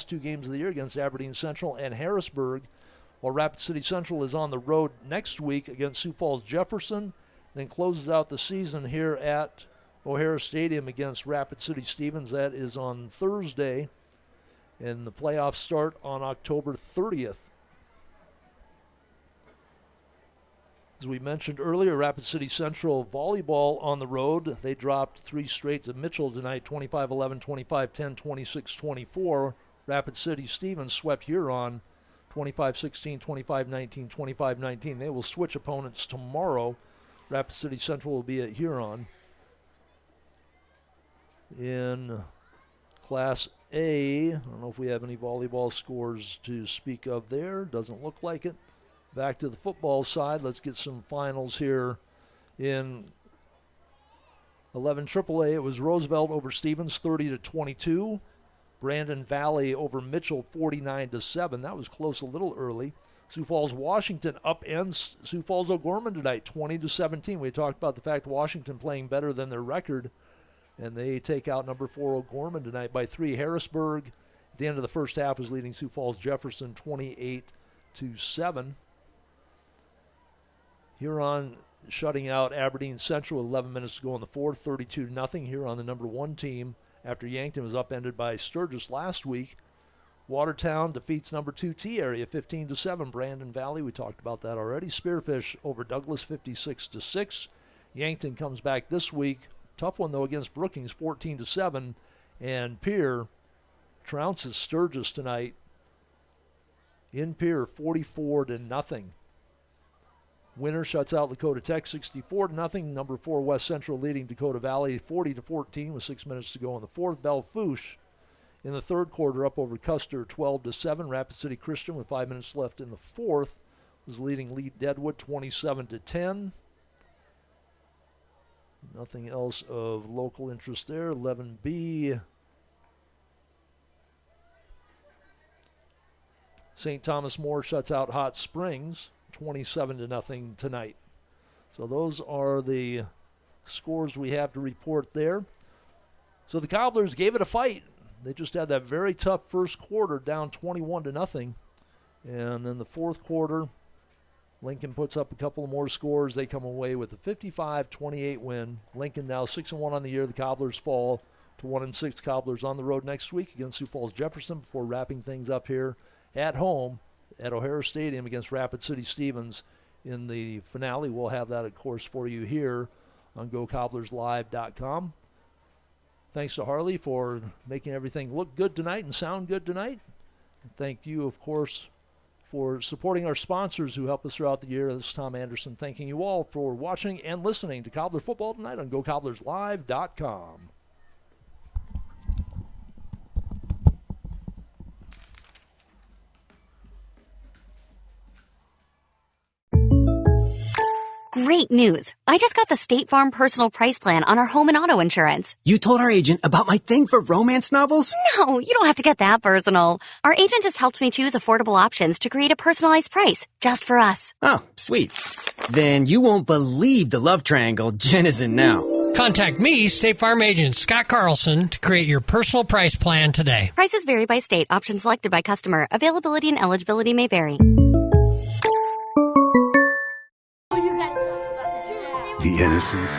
2 games of the year against Aberdeen Central and Harrisburg, while Rapid City Central is on the road next week against Sioux Falls Jefferson, then closes out the season here at O'Hara Stadium against Rapid City Stevens. That is on Thursday, and the playoffs start on October 30th. As we mentioned earlier, Rapid City Central volleyball on the road. They dropped 3 straight to Mitchell tonight, 25-11, 25-10, 26-24. Rapid City Stevens swept Huron 25-16, 25-19, 25-19. They will switch opponents tomorrow. Rapid City Central will be at Huron. In Class A, I don't know if we have any volleyball scores to speak of there. Doesn't look like it. Back to the football side. Let's get some finals here in 11 AAA. It was Roosevelt over Stevens 30-22. Brandon Valley over Mitchell 49-7. That was close a little early. Sioux Falls Washington upends Sioux Falls O'Gorman tonight 20-17. We talked about the fact Washington playing better than their record, and they take out number 4 O'Gorman tonight by 3. Harrisburg at the end of the first half was leading Sioux Falls Jefferson 28-7. Huron shutting out Aberdeen Central with 11 minutes to go in the fourth, 32-0. Huron, the number 1 team, after Yankton was upended by Sturgis last week. Watertown defeats number 2 T-Area 15-7. Brandon Valley, we talked about that already. Spearfish over Douglas 56-6. Yankton comes back this week. Tough one, though, against Brookings 14-7. And Pierre trounces Sturgis tonight in Pierre 44-0. Winner shuts out Lakota Tech 64-0. Number 4 West Central leading Dakota Valley 40-14 with 6 minutes to go in the fourth. Belle-Fourche in the third quarter up over Custer 12-7. Rapid City Christian with 5 minutes left in the fourth was leading Lee Deadwood 27-10. Nothing else of local interest there. 11B. St. Thomas More shuts out Hot Springs 27-0 tonight. So those are the scores we have to report there. So the Cobblers gave it a fight. They just had that very tough first quarter down 21-0. And then the fourth quarter, Lincoln puts up a couple of more scores. They come away with a 55-28 win. Lincoln now 6-1 on the year. The Cobblers fall to 1-6. Cobblers on the road next week against Sioux Falls Jefferson before wrapping things up here at home at O'Hara Stadium against Rapid City Stevens in the finale. We'll have that, of course, for you here on GoCobblersLive.com. Thanks to Harley for making everything look good tonight and sound good tonight. Thank you, of course, for supporting our sponsors who help us throughout the year. This is Tom Anderson thanking you all for watching and listening to Cobbler Football tonight on GoCobblersLive.com. Great news. I just got the State Farm Personal Price Plan on our home and auto insurance. You told our agent about my thing for romance novels? No, you don't have to get that personal. Our agent just helped me choose affordable options to create a personalized price just for us. Oh, sweet. Then you won't believe the love triangle Jen is in now. Contact me, State Farm agent Scott Carlson, to create your personal price plan today. Prices vary by state. Options selected by customer. Availability and eligibility may vary. The innocence,